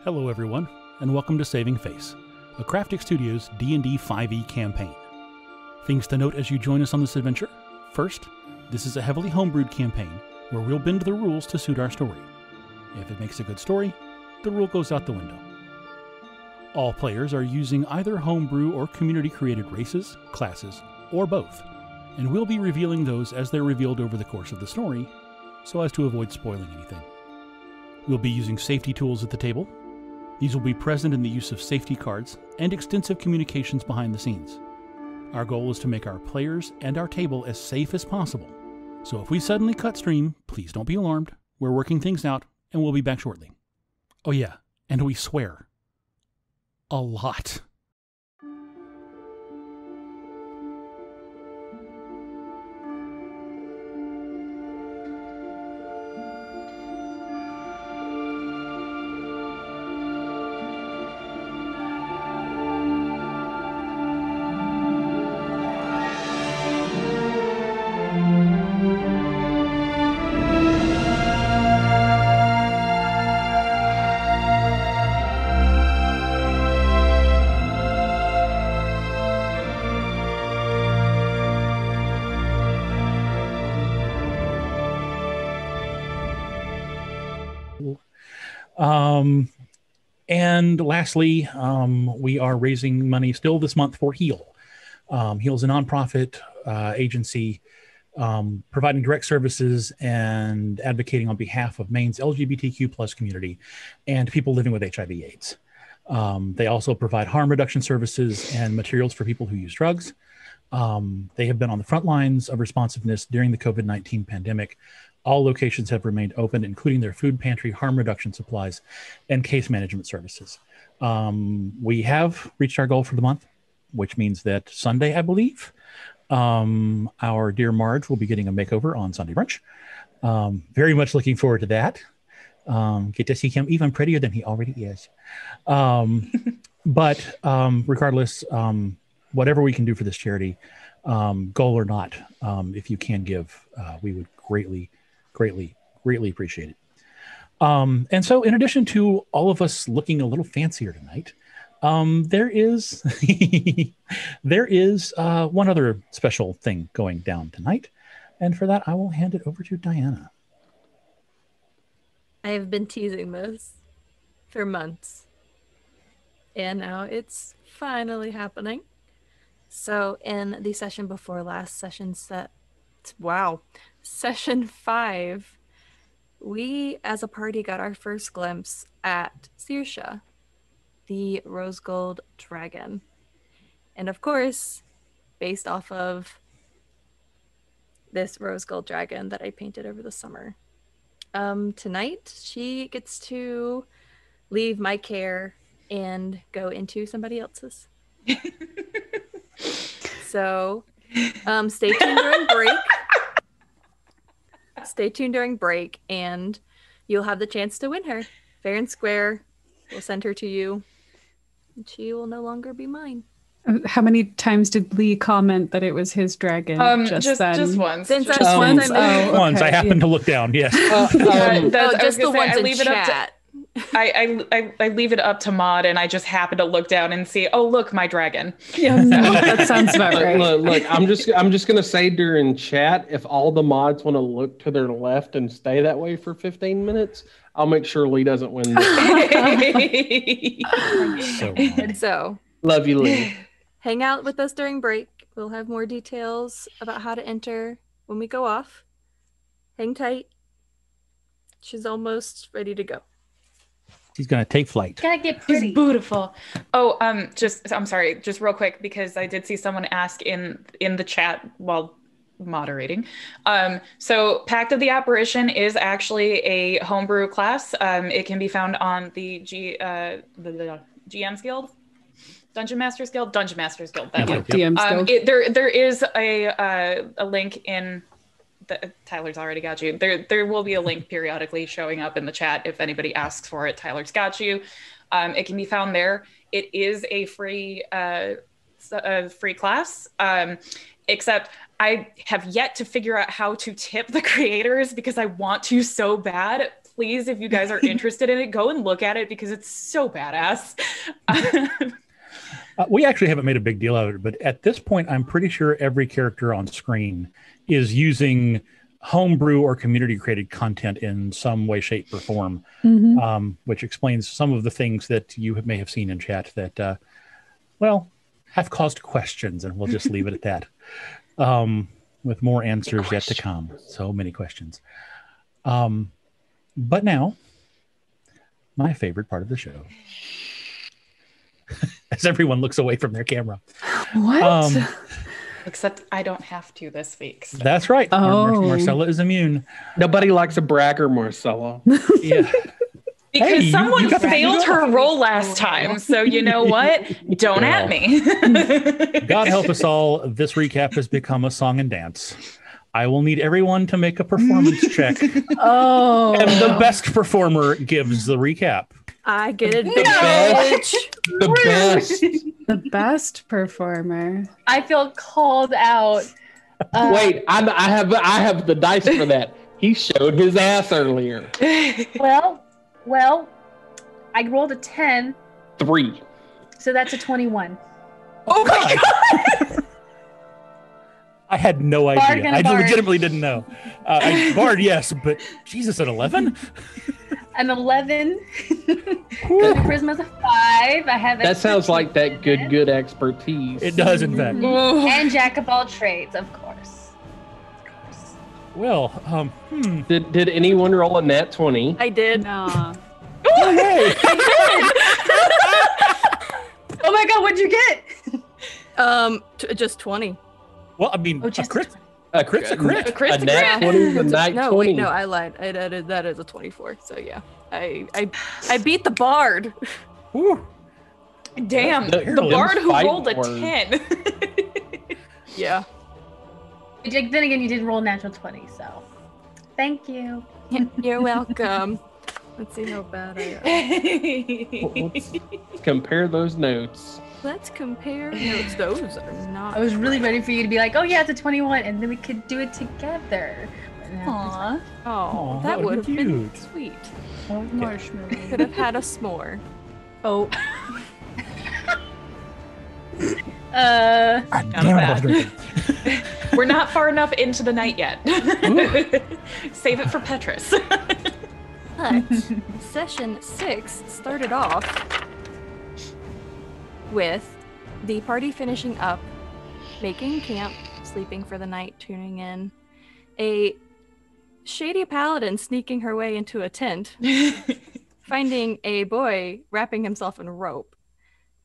Hello everyone, and welcome to Saving Feyce, a Craftic Studios D&D 5e campaign. Things to note as you join us on this adventure. First, this is a heavily homebrewed campaign where we'll bend the rules to suit our story. If it makes a good story, the rule goes out the window. All players are using either homebrew or community-created races, classes, or both, and we'll be revealing those as they're revealed over the course of the story, so as to avoid spoiling anything. We'll be using safety tools at the table. These will be present in the use of safety cards and extensive communications behind the scenes. Our goal is to make our players and our table as safe as possible. So if we suddenly cut stream, please don't be alarmed. We're working things out, and we'll be back shortly. Oh yeah, and we swear. A lot. And lastly, we are raising money still this month for HEAL. HEAL is a nonprofit agency providing direct services and advocating on behalf of Maine's LGBTQ plus community and people living with HIV/AIDS. They also provide harm reduction services and materials for people who use drugs. They have been on the front lines of responsiveness during the COVID-19 pandemic. All locations have remained open, including their food pantry, harm reduction supplies, and case management services. We have reached our goal for the month, which means that Sunday, I believe, our dear Marge will be getting a makeover on Sunday brunch. Very much looking forward to that. Get to see him even prettier than he already is. But regardless, whatever we can do for this charity, goal or not, if you can give, we would greatly appreciate it. And so in addition to all of us looking a little fancier tonight, there is one other special thing going down tonight. And for that, I will hand it over to Diana. I have been teasing this for months, and now it's finally happening. So in the session before last, session 5, we as a party got our first glimpse at Saoirse, the rose gold dragon. And of course, based off of this rose gold dragon that I painted over the summer. Tonight, she gets to leave my care and go into somebody else's. So stay tuned during break. Stay tuned during break, and you'll have the chance to win her. Fair and square. We'll send her to you. And she will no longer be mine. How many times did Lee comment that it was his dragon? Just once. Since just once. Once. I happened to look down. Yes. Just the ones in chat. I leave it up to Maud, and I just happen to look down and see, oh look, my dragon. Yeah, no, that sounds about right. Look, I'm just gonna say during chat, if all the mods want to look to their left and stay that way for 15 minutes, I'll make sure Lee doesn't win this. So love you, Lee. Hang out with us during break. We'll have more details about how to enter when we go off. Hang tight. She's almost ready to go. He's going to take flight. Gotta get pretty. She's beautiful. Oh, I'm sorry, just real quick, because I did see someone ask in the chat while moderating. So Pact of the Apparition is actually a homebrew class. It can be found on the GM's Guild. Dungeon Masters Guild. DM's Guild. There is a link in Tyler's already got you. There will be a link periodically showing up in the chat if anybody asks for it. Tyler's got you. It can be found there. It is a free class, except I have yet to figure out how to tip the creators because I want to so bad. please, if you guys are interested in it, go and look at it because it's so badass. We actually haven't made a big deal out of it, but at this point, I'm pretty sure every character on screen is using homebrew or community created content in some way, shape, or form, which explains some of the things that you may have seen in chat that, well, have caused questions, and we'll just leave it at that. With more answers yet to come. So many questions. But now, my favorite part of the show. As everyone looks away from their camera. What? Except I don't have to this week. So. That's right. Marcella is immune. Nobody likes a bragger, Marcella. Yeah. Because someone failed her roll last time. So you know what? Don't at me. God help us all. This recap has become a song and dance. I will need everyone to make a performance check. Oh. And the best performer gives the recap. I get it, bitch. The best. The best performer. I feel called out. Wait, I have the dice for that. He showed his ass earlier. Well, I rolled a 10. 3. So that's a 21. Oh my God. I had no idea. I legitimately didn't know. Bard, yes, but Jesus, an 11? An 11. Charisma's a 5. I have. That sounds like that good expertise. It does, in fact. And jack of all trades, of course. Well, Did anyone roll a nat 20? I did. Nah. No way. Oh my God, what'd you get? Just 20. Well, I mean, just a crit. A crit's a crit. A nat 20 is a nat 20. No, wait, no, I lied. That is a 24. So yeah, I beat the bard. Whew. Damn, the bard who rolled a 10. Yeah. Then again, you did roll a natural 20, so thank you. You're welcome. Let's see how bad I am. Let's compare those notes. Let's compare notes. Those are not. I was really ready for you to be like, oh yeah, it's a 21, and then we could do it together. Aww. Oh, that that would have cute. been sweet. Marshmallow. Could have had a s'more. Oh. God damn it, I was drinking. We're not far enough into the night yet. Save it for Petrus. But session 6 started off with the party finishing up, making camp, sleeping for the night, tuning in, a shady paladin sneaking her way into a tent, finding a boy wrapping himself in rope,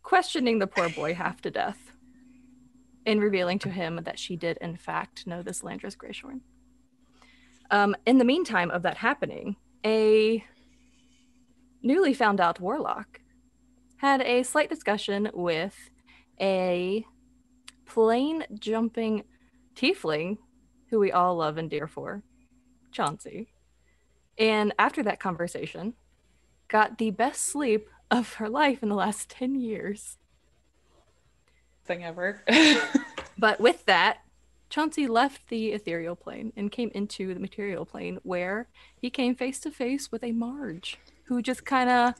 questioning the poor boy half to death, and revealing to him that she did in fact know this Landris Greyshorn. In the meantime of that happening, a newly found out warlock had a slight discussion with a plane jumping tiefling who we all love and dear for, Chauncey. And after that conversation, got the best sleep of her life in the last 10 years. Thing ever. But with that, Chauncey left the ethereal plane and came into the material plane, where he came face to face with a Marge who just kind of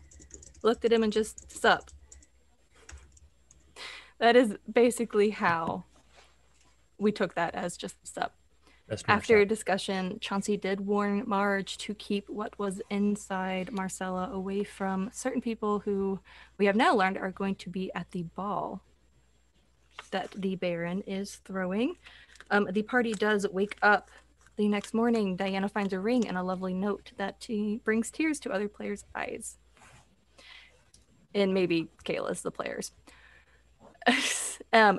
looked at him and just sup. That is basically how we took that, as just sup. After a discussion, Chauncey did warn Marge to keep what was inside Marcella away from certain people who we have now learned are going to be at the ball that the Baron is throwing. The party does wake up the next morning. Diana finds a ring and a lovely note that brings tears to other players' eyes. And maybe Kayla's the players.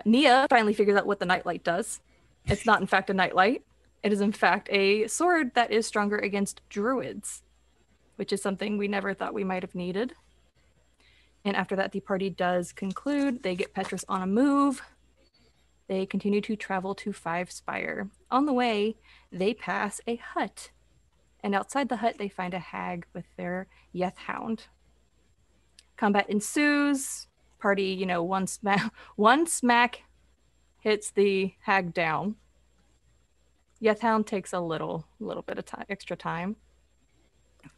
Nia finally figures out what the nightlight does. It's not in fact a nightlight. It is in fact a sword that is stronger against druids, which is something we never thought we might have needed. And after that, the party does conclude. They get Petrus on a move. They continue to travel to Five Spire. On the way, they pass a hut. And outside the hut, they find a hag with their Yeth Hound. Combat ensues. Party, one smack hits the hag down. Yeth Hound takes a little bit of extra time.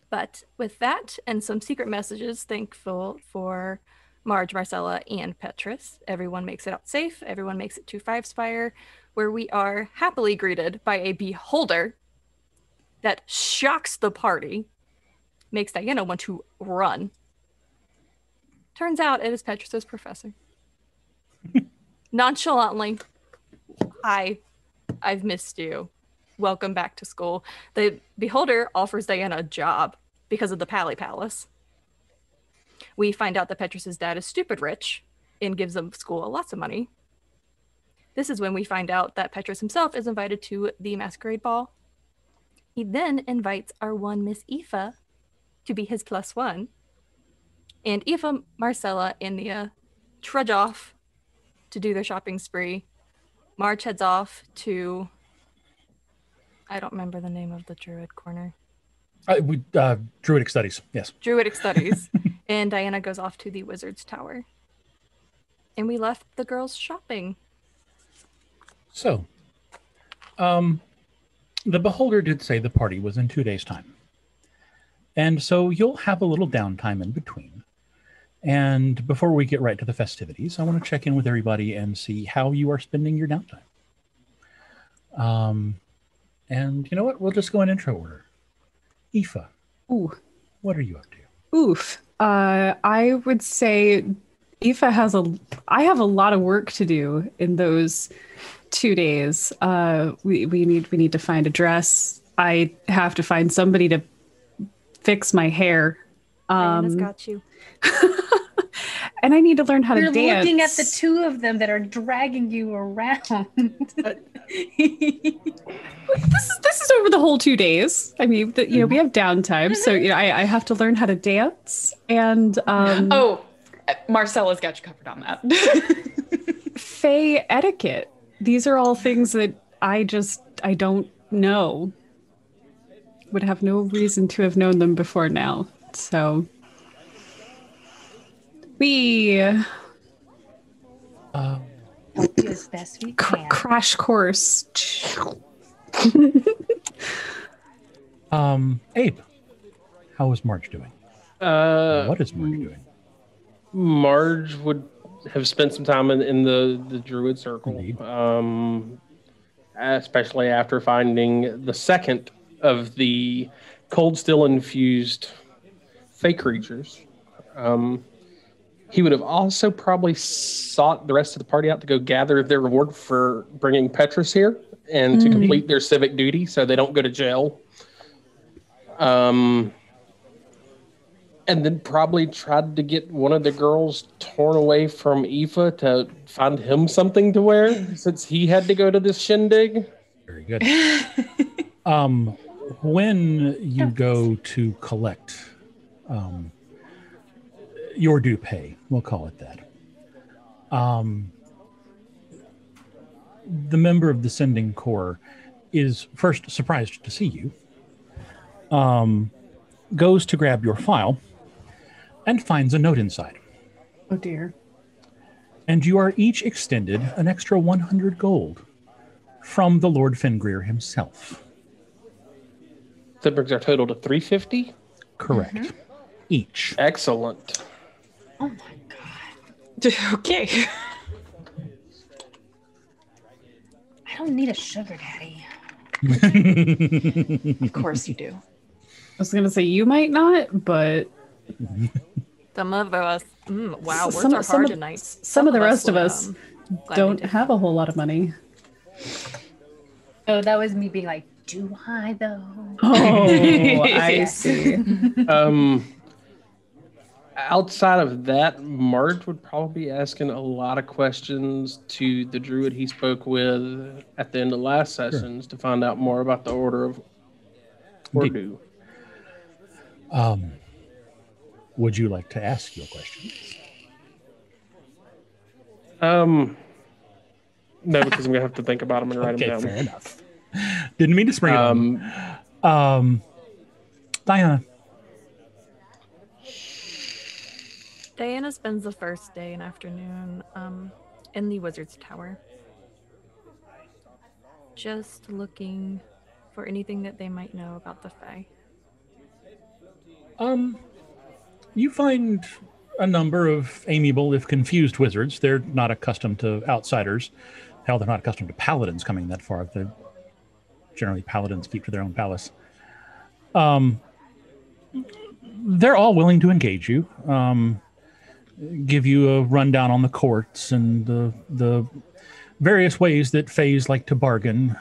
But with that and some secret messages, thankful for Marge, Marcella, and Petrus, everyone makes it out safe. Everyone makes it to Five Spire, where we are happily greeted by a beholder that shocks the party, makes Diana want to run. Turns out it is Petrus's professor. Nonchalantly, hi, I've missed you. Welcome back to school. The beholder offers Diana a job because of the Pally Palace. We find out that Petrus's dad is stupid rich and gives the school lots of money. This is when we find out that Petrus himself is invited to the Masquerade ball. He then invites our one Miss Aoife to be his +1. And Aoife, Marcella, and Nia trudge off to do their shopping spree. Marge heads off to, I don't remember the name of the Druid Corner. Druidic Studies, yes. Druidic Studies. And Diana goes off to the Wizard's Tower. And we left the girls shopping. So, the beholder did say the party was in 2 days' time. And so you'll have a little downtime in between. And before we get right to the festivities, I want to check in with everybody and see how you are spending your downtime. And you know what? We'll just go in intro order. Aoife, what are you up to? Oof. I would say Aoife I have a lot of work to do in those 2 days. We need to find a dress. I have to find somebody to fix my hair. Diana's got you. And I need to learn how You're to dance. looking at the two of them that are dragging you around. This is over the whole 2 days. I mean, we have downtime, so I have to learn how to dance. And Marcella's got you covered on that. Fey etiquette. These are all things that I don't know. Would have no reason to have known them before now. So we do as best we can. Crash course. Abe, how is Marge doing? What is Marge doing? Marge would have spent some time in the Druid Circle, especially after finding the second of the cold steel infused fake creatures. He would have also probably sought the rest of the party out to go gather their reward for bringing Petrus here and to complete their civic duty so they don't go to jail. And then probably tried to get one of the girls torn away from Aoife to find him something to wear since he had to go to this shindig. Very good. When you go to collect your due pay, we'll call it that, the member of the sending corps is first surprised to see you, goes to grab your file, and finds a note inside. Oh dear. And you are each extended an extra 100 gold from the Lord Fengrir himself. That brings our total to 350? Correct. Each. Excellent. Oh my god. Okay. I don't need a sugar daddy. Of course you do. I was gonna say you might not, but Some of us, wow, words some are hard of, tonight. some of the rest of would, us gladly don't take have a whole lot of money. Oh, that was me being like, do I though? Oh, I see. Outside of that, Marge would probably be asking a lot of questions to the druid he spoke with at the end of last sessions to find out more about the Order of Ordu. Would you like to ask your question? No, because I'm gonna have to think about them and write them down. Fair enough. Didn't mean to spring it on. Diana. Diana spends the first day and afternoon in the Wizard's Tower. Just looking for anything that they might know about the Fae. You find a number of amiable, if confused, wizards. They're not accustomed to outsiders. Hell, they're not accustomed to paladins coming that far. Generally, paladins keep to their own palace. They're all willing to engage you, give you a rundown on the courts and the various ways that Feyce like to bargain.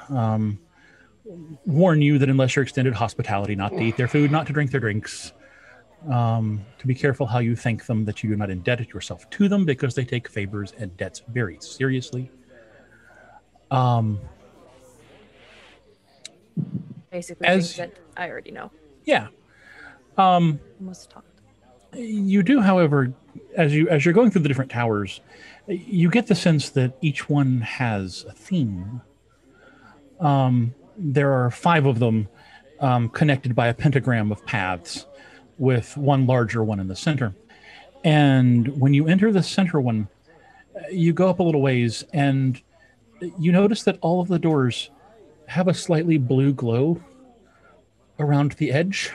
Warn you that unless you're extended hospitality, not to eat their food, not to drink their drinks. To be careful how you thank them, that you do not indebted yourself to them, because they take favors and debts very seriously. Basically, things that I already know. Yeah. Almost talked. You do, however, as you're going through the different towers, you get the sense that each one has a theme. There are 5 of them connected by a pentagram of paths, with one larger one in the center. And when you enter the center one, you go up a little ways, and you notice that all of the doors have a slightly blue glow around the edge.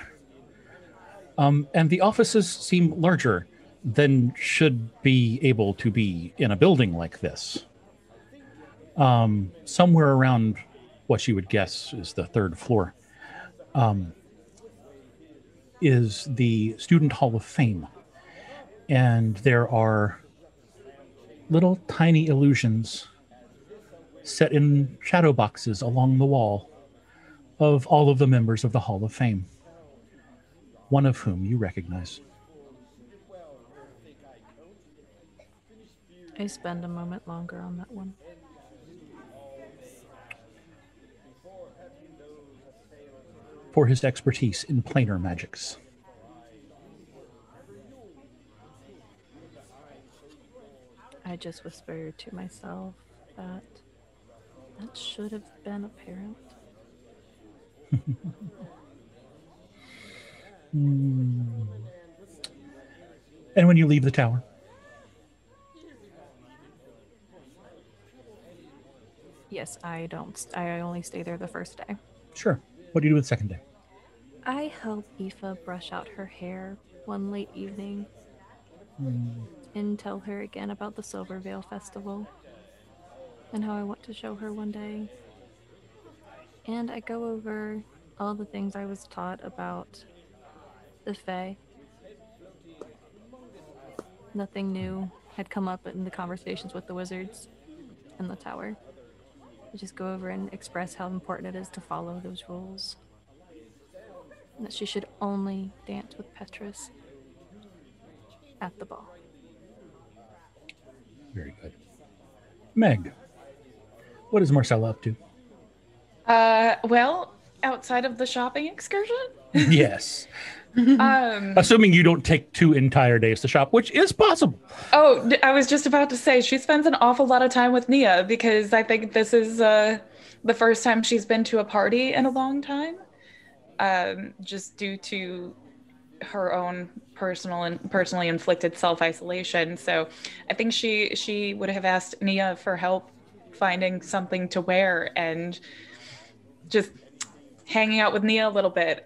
And the offices seem larger than should be able to be in a building like this. Somewhere around what you would guess is the 3rd floor is the Student Hall of Fame. And there are little tiny illusions set in shadow boxes along the wall of all of the members of the Hall of Fame, one of whom you recognize. I spend a moment longer on that one. For his expertise in planar magics. I just whispered to myself that should have been apparent. And when you leave the tower? Yes, I only stay there the first day. Sure. What do you do the second day? I help Aoife brush out her hair one late evening and tell her again about the Silver Veil Festival and how I want to show her one day. And I go over all the things I was taught about the Fae. Nothing new had come up in the conversations with the wizards in the tower. I just go over and express how important it is to follow those rules. And that she should only dance with Petrus at the ball. Very good. Meg, what is Marcella up to? Well, outside of the shopping excursion? Yes. Assuming you don't take 2 entire days to shop, which is possible. Oh, I was just about to say, she spends an awful lot of time with Nia, because I think this is the first time she's been to a party in a long time, just due to her own personally inflicted self-isolation. So I think she would have asked Nia for help finding something to wear and just hanging out with Nia a little bit.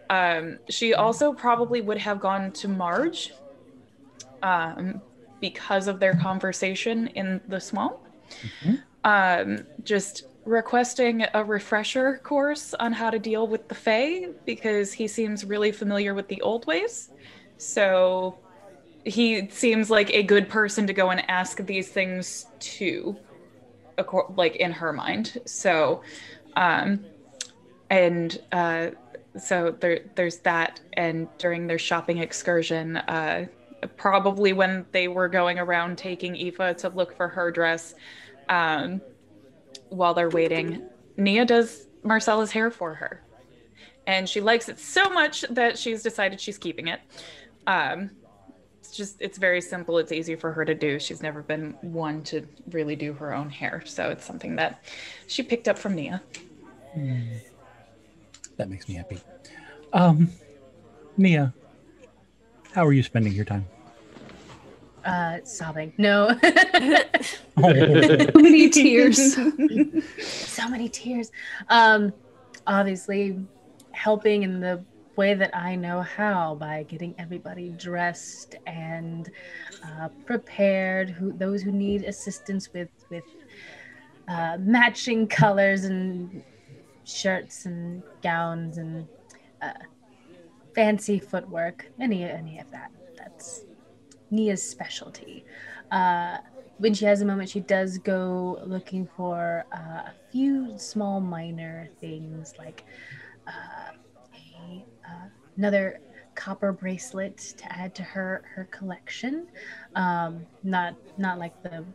She also probably would have gone to Marge because of their conversation in the swamp. Just requesting a refresher course on how to deal with the Fae, because he seems really familiar with the old ways. So he seems like a good person to go and ask these things to, like in her mind. So, so there's that. And during their shopping excursion, probably when they were going around taking Aoife to look for her dress, while they're waiting, Nia does Marcella's hair for her. And she likes it so much that she's decided she's keeping it. It's very simple. It's easy for her to do. She's never been one to really do her own hair. So it's something that she picked up from Nia. That makes me happy. Nia, how are you spending your time? Sobbing. No. So many tears. So many tears. Obviously helping in the way that I know how, by getting everybody dressed and prepared. Those who need assistance with matching colors and shirts and gowns and fancy footwork, any of that. That's Nia's specialty. When she has a moment, she does go looking for a few small minor things like another copper bracelet to add to her collection. Not like the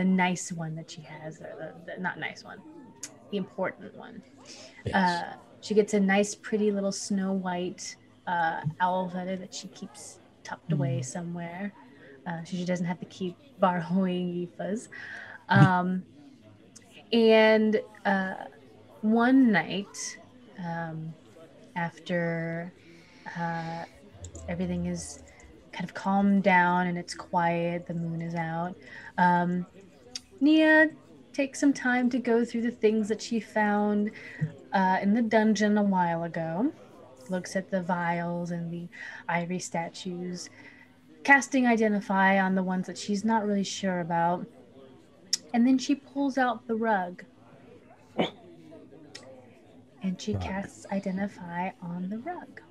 nice one that she has, or the not nice one, the important one. Yes. She gets a nice, pretty little snow white owl feather that she keeps tucked away somewhere, so she doesn't have to keep borrowing Aoife's. And one night, after everything is kind of calmed down and it's quiet, the moon is out, Nia takes some time to go through the things that she found in the dungeon a while ago, looks at the vials and the ivory statues, casting Identify on the ones that she's not really sure about, and then she pulls out the rug. And she casts Identify on the rug.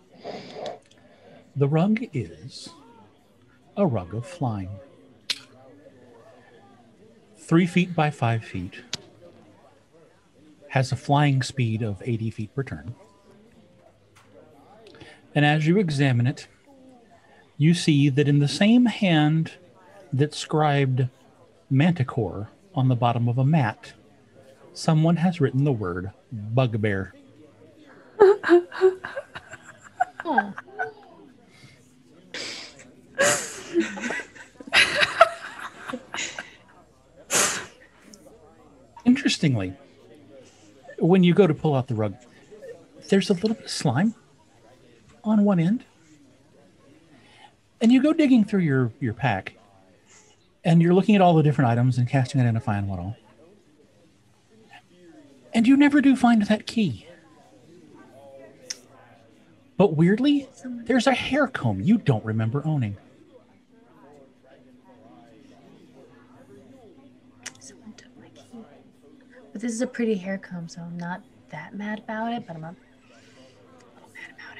The rug is a rug of flying. 3 feet by 5 feet. Has a flying speed of 80 feet per turn. And as you examine it, you see that in the same hand that scribed Manticore on the bottom of a mat, someone has written the word bugbear. Oh. Interestingly, when you go to pull out the rug, there's a little bit of slime on one end. And you go digging through your pack, and you're looking at all the different items and casting Identify on what all. And you never do find that key. But weirdly, there's a hair comb you don't remember owning. Someone took my key. But this is a pretty hair comb, so I'm not that mad about it, but I'm a little mad about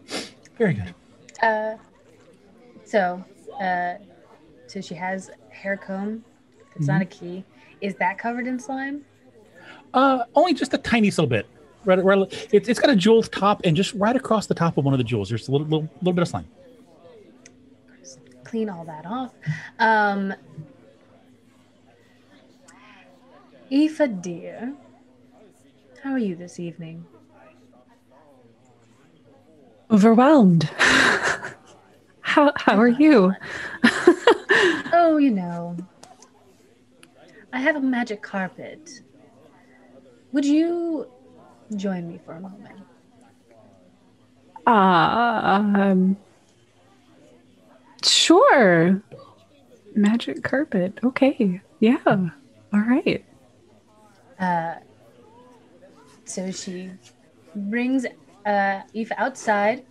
it. Very good. So she has a hair comb. It's not a key. Is that covered in slime? Only just a tiny little bit. Right, it's got a jeweled top, and just right across the top of one of the jewels, there's a little bit of slime. Clean all that off. Aoife, dear, how are you this evening? Overwhelmed. How are you? Oh, you know, I have a magic carpet. Would you join me for a moment? Sure. Magic carpet. Okay. Yeah. All right. So she brings Aoife outside,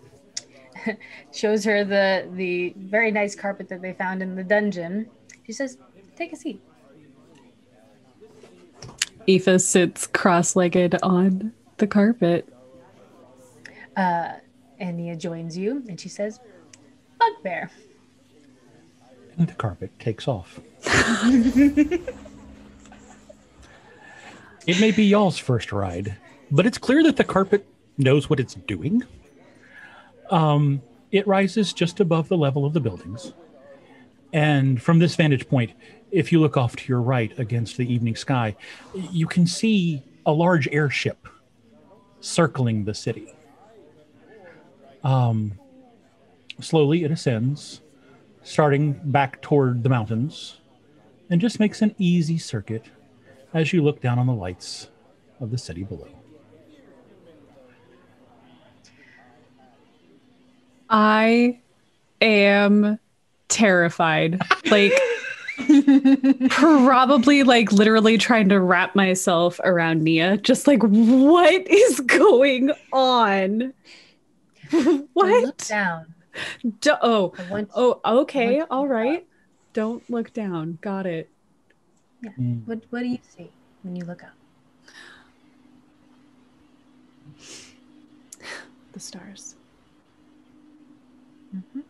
shows her the very nice carpet that they found in the dungeon. She says, "Take a seat." Aoife sits cross-legged on the carpet. And Nia joins you, and she says, "Bugbear." And the carpet takes off. It may be y'all's first ride, but it's clear that the carpet knows what it's doing. It rises just above the level of the buildings. And from this vantage point, if you look off to your right against the evening sky, you can see a large airship circling the city. Slowly it ascends, starting back toward the mountains, and just makes an easy circuit as you look down on the lights of the city below. I am terrified. Like, Probably like literally trying to wrap myself around Nia, just like, what is going on? Don't look What? down. Oh, I want okay, you to all look right. Don't look down. Got it. Yeah. Mm. What do you see when you look up? The stars. Mm-hmm.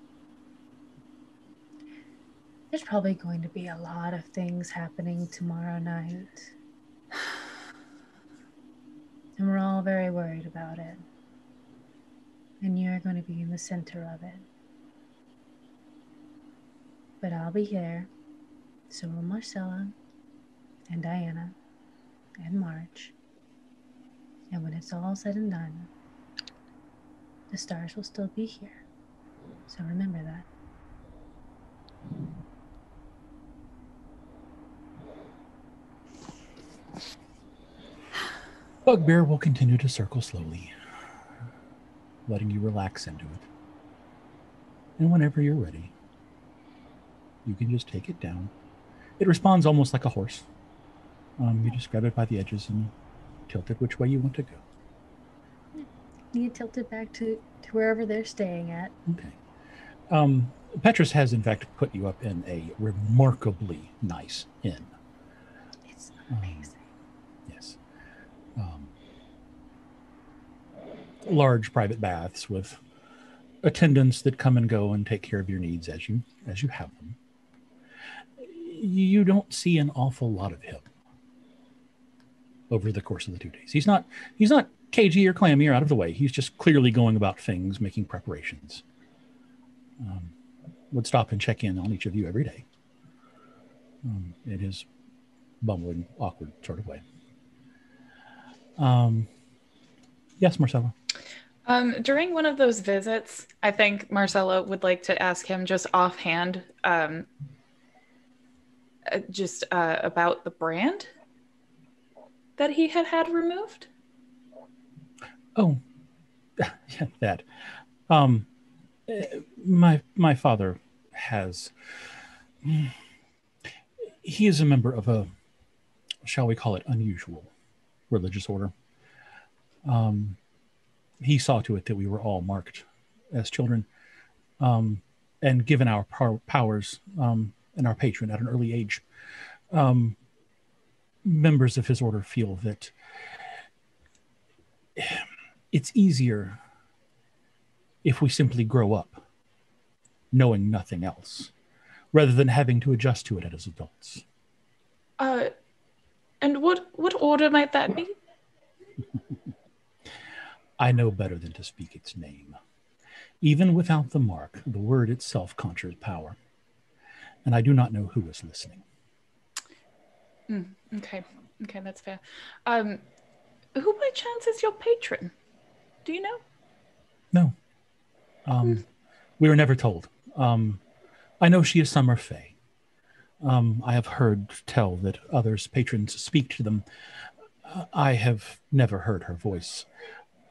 There's probably going to be a lot of things happening tomorrow night. And we're all very worried about it. And you're going to be in the center of it. But I'll be here. So will Marcella and Diana and Marge. And when it's all said and done, the stars will still be here. So remember that. Bugbear will continue to circle slowly, letting you relax into it. And whenever you're ready, you can just take it down. It responds almost like a horse. You just grab it by the edges and tilt it which way you want to go. You tilt it back to wherever they're staying at. Okay. Petrus has, in fact, put you up in a remarkably nice inn. It's amazing. Yes. Large private baths with attendants that come and go and take care of your needs as you have them. You don't see an awful lot of him over the course of the 2 days. He's not cagey or clammy or out of the way. He's just clearly going about things, making preparations. Would stop and check in on each of you every day in his bumbling, awkward sort of way. Yes, Marcella. During one of those visits, I think Marcella would like to ask him just offhand, about the brand that he had removed. Oh, yeah, that. My father has. He is a member of a, shall we call it, unusual religious order. He saw to it that we were all marked as children, and given our powers and our patron at an early age, members of his order feel that it's easier if we simply grow up knowing nothing else, rather than having to adjust to it as adults. And what order might that be? I know better than to speak its name. Even without the mark, the word itself conjures power. And I do not know who is listening. Okay, that's fair. Who by chance is your patron? Do you know? No. We were never told. I know she is Summer Faye. I have heard tell that others' patrons speak to them. I have never heard her voice.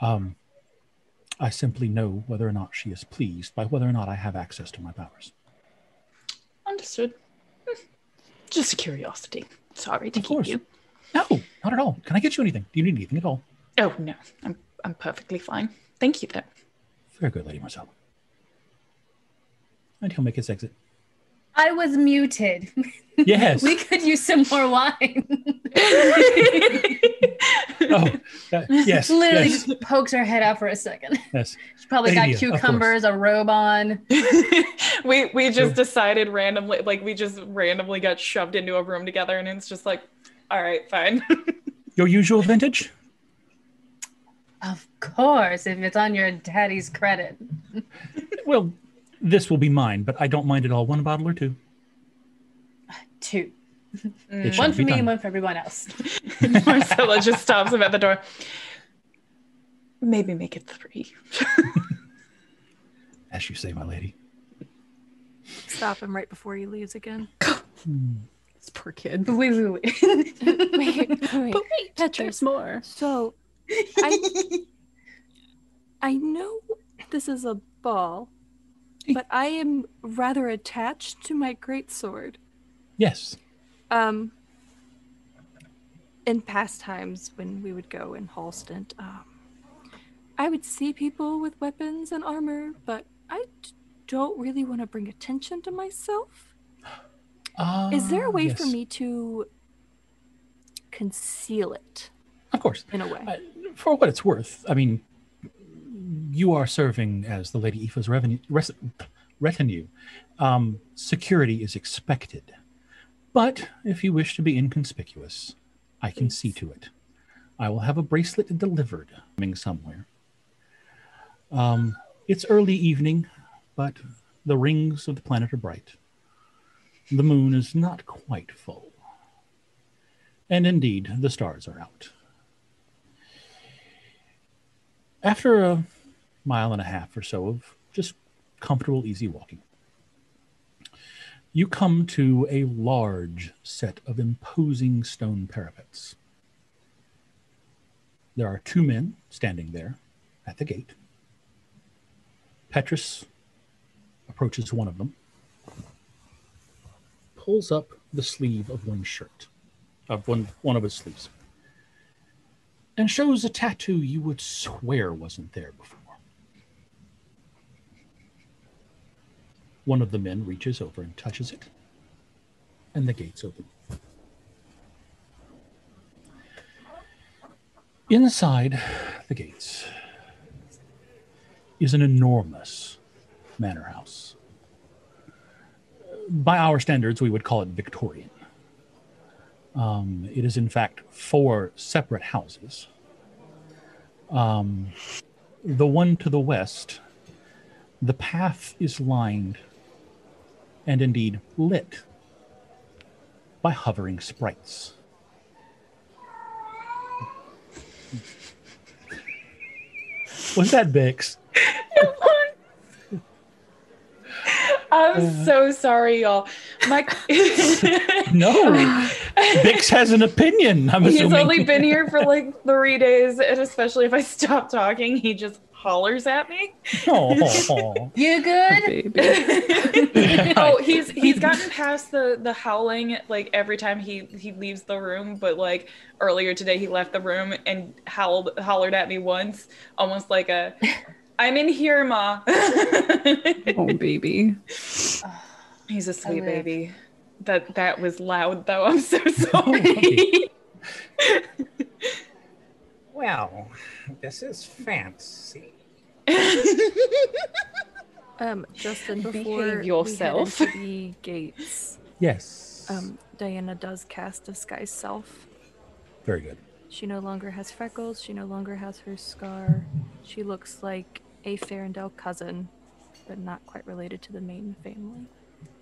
I simply know whether or not she is pleased by whether or not I have access to my powers. Understood. Just a curiosity. Sorry to keep you. No, not at all. Can I get you anything? Do you need anything at all? Oh, no. I'm perfectly fine. Thank you, though. Very good, Lady Marcella. And he'll make his exit. I was muted. Yes. We could use some more wine. Yes. Literally yes. just pokes her head out for a second. Yes. She's probably got Idea, cucumbers, a robe on. we just decided randomly, like we just randomly got shoved into a room together, and it's just like, all right, fine. Your usual vintage? Of course, if it's on your daddy's credit. Well, this will be mine, but I don't mind at all. One bottle or two? 2. It One shouldn't for be me done. and one for everyone else. Marcella just stops him at the door. Maybe make it 3. As you say, my lady. Stop him right before he leaves again. This poor kid. Wait. Wait, But wait, Petrus. there's more. So, I know this is a ball, but I am rather attached to my greatsword. Yes. In past times when we would go in Halston, I would see people with weapons and armor, but I don't really want to bring attention to myself. Is there a way for Yes. me to conceal it Of course. in a way? For what it's worth, I mean, you are serving as the Lady Aoife's retinue. Security is expected. But if you wish to be inconspicuous, I can see to it. I will have a bracelet delivered somewhere. It's early evening, but the rings of the planet are bright. The moon is not quite full. And indeed, the stars are out. After a mile and a half or so of just comfortable, easy walking, you come to a large set of imposing stone parapets. There are 2 men standing there at the gate. Petrus approaches one of them, pulls up the sleeve of one shirt, of one of his sleeves, and shows a tattoo you would swear wasn't there before. One of the men reaches over and touches it, and the gates open. Inside the gates is an enormous manor house. By our standards, we would call it Victorian. It is, in fact, 4 separate houses. The one to the west, the path is lined and indeed lit by hovering sprites. Was that Bix? I'm so sorry, y'all. My No, Bix has an opinion. I'm He's assuming. only been here for like 3 days, and especially if I stop talking, he just hollers at me. Oh, You good? Baby. Oh, he's gotten past the howling like every time he leaves the room, but like earlier today he left the room and hollered at me once, almost like a I'm in here, Ma. Oh, baby. He's a sweet live. baby. That was loud though. I'm so sorry. Well, this is fancy. Justin, Behave before yourself. we head into the gates, yes. Diana does cast Disguise Self. Very good. She no longer has freckles. She no longer has her scar. She looks like a Farendale cousin, but not quite related to the main family.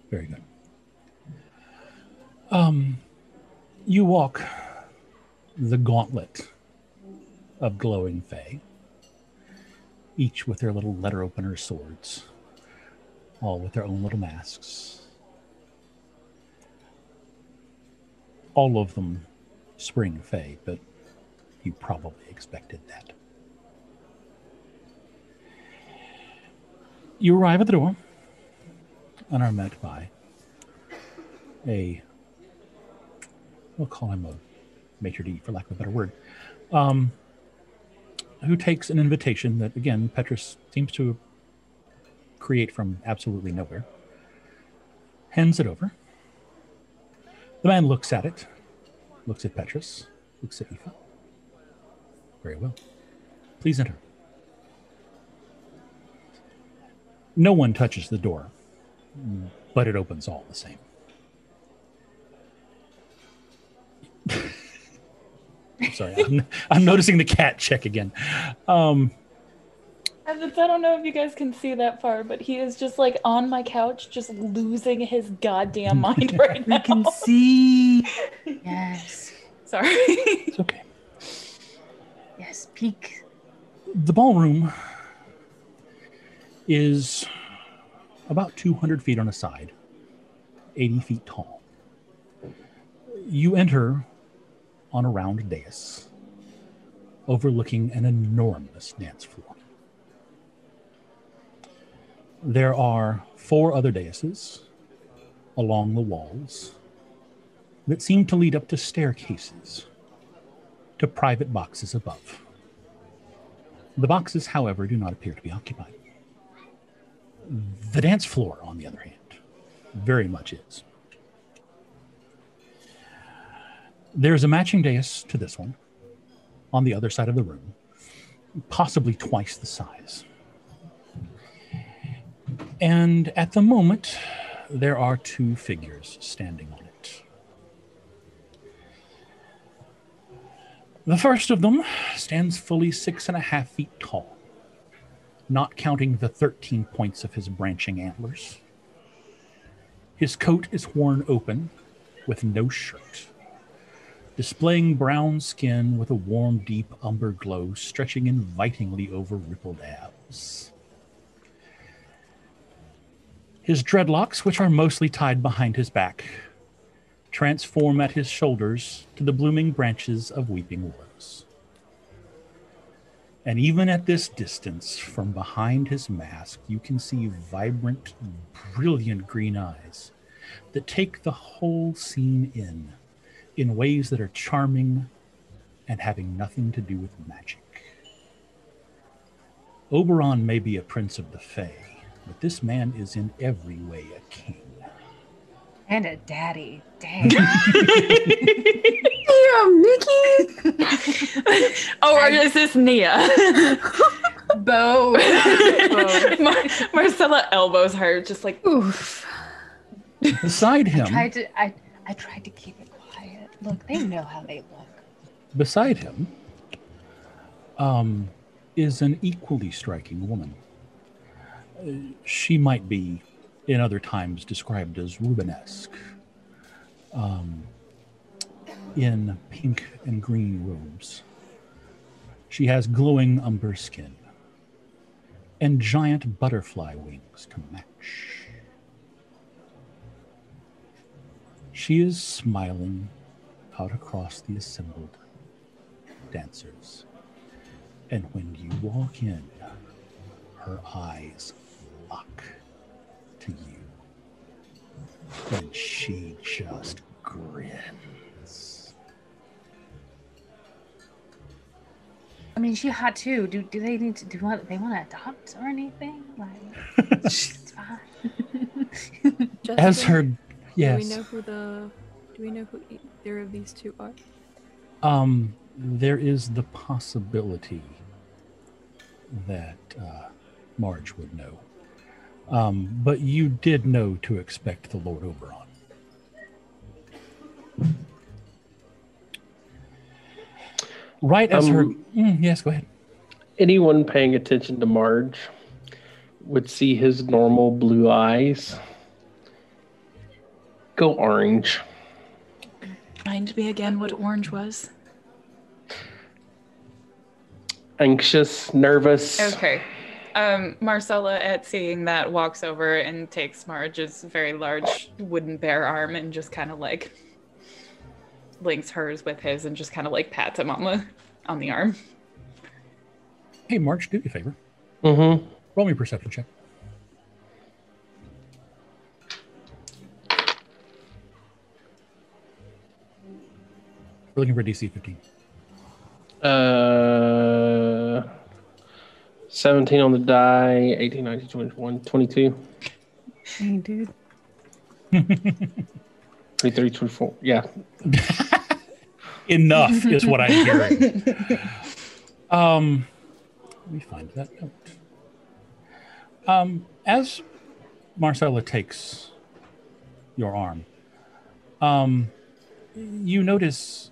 Very good. You walk the gauntlet of glowing Fae, each with their little letter opener swords, all with their own little masks. All of them spring Fae, but you probably expected that. You arrive at the door and are met by we'll call him a maitre d' for lack of a better word, who takes an invitation that, again, Petrus seems to create from absolutely nowhere, hands it over. The man looks at it, looks at Petrus, looks at Aoife. Very well. Please enter. No one touches the door, but it opens all the same. Sorry, I'm noticing the cat check again. I don't know if you guys can see that far, but he is just like on my couch, just losing his goddamn mind right now. We can see. Yes. Sorry. It's okay. Yes. Peek. The ballroom is about 200 feet on a side, 80 feet tall. You enter on a round dais overlooking an enormous dance floor. There are 4 other daises along the walls that seem to lead up to staircases to private boxes above. The boxes, however, do not appear to be occupied. The dance floor, on the other hand, very much is. There's a matching dais to this one on the other side of the room, possibly twice the size. And at the moment, there are two figures standing on it. The first of them stands fully 6.5 feet tall, not counting the 13 points of his branching antlers. His coat is worn open with no shirt, displaying brown skin with a warm, deep umber glow stretching invitingly over rippled abs. His dreadlocks, which are mostly tied behind his back, transform at his shoulders to the blooming branches of weeping willows. And even at this distance, from behind his mask, you can see vibrant, brilliant green eyes that take the whole scene in ways that are charming and having nothing to do with magic. Oberon may be a prince of the Fae, but this man is in every way a king. And a daddy. Dang. Yeah, Mickey. Oh, or is this Nia? Bo. Marcella elbows her, just like, Oof. Beside him, I tried to keep it quiet. Look, they know how they look. beside him, is an equally striking woman. She might be, in other times, described as Rubenesque, in pink and green robes. She has glowing umber skin and giant butterfly wings to match. She is smiling out across the assembled dancers, and when you walk in, her eyes lock to you, and she just grins. I mean, she's hot too. Do they need to they want to adopt or anything? Like, it's fine. As her, yes, Do we know who either of these two are? there is the possibility that Marge would know. But you did know to expect the Lord Oberon. Right as her... yes, go ahead. Anyone paying attention to Marge would see his normal blue eyes go orange. remind me again what orange was. Anxious, nervous. Okay. Marcella, at seeing that, walks over and takes Marge's very large wooden bear arm and just kind of like links hers with his and just kind of like pats him on the arm. Hey, Marge, do me a favor. Mm-hmm. Roll me a perception check. We're looking for DC 15. 17 on the die, 18, 19, 21, 22. Hey, dude. 23, 24. Yeah. Enough is what I'm hearing. Let me find that note. As Marcella takes your arm, you notice,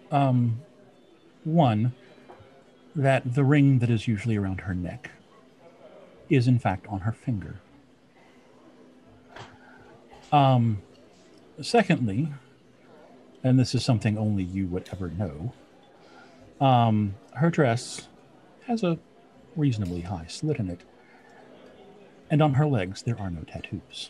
one, that the ring that is usually around her neck is in fact on her finger. Secondly, and this is something only you would ever know, her dress has a reasonably high slit in it, and on her legs there are no tattoos.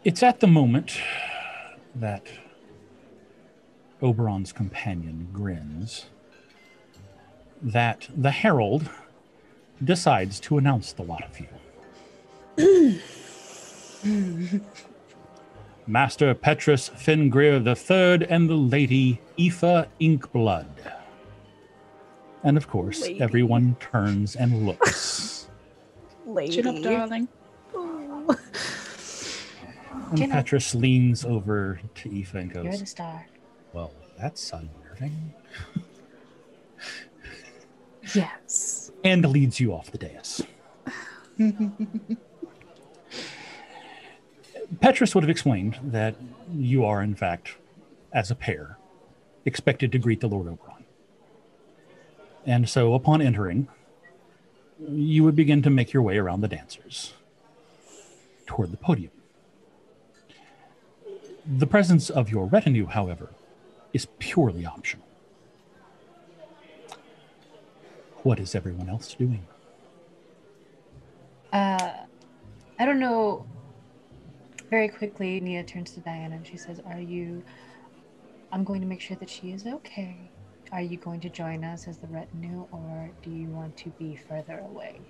It's at the moment that Oberon's companion grins that the Herald decides to announce the lot of you. Master Petrus Fingrir III and the Lady Aoife Inkblood. And of course, Lady. everyone turns and looks. Lady. Chin up, darling. Oh. And Chin up. Petrus leans over to Aoife and You're goes, the star. well, that's unnerving. Yes. And leads you off the dais. Petrus would have explained that you are, in fact, as a pair, expected to greet the Lord Oberon. And so upon entering, you would begin to make your way around the dancers toward the podium. The presence of your retinue, however, is purely optional. What is everyone else doing? I don't know. Very quickly, Nia turns to Diana and she says, I'm going to make sure that she is okay. Are you going to join us as the retinue, or do you want to be further away?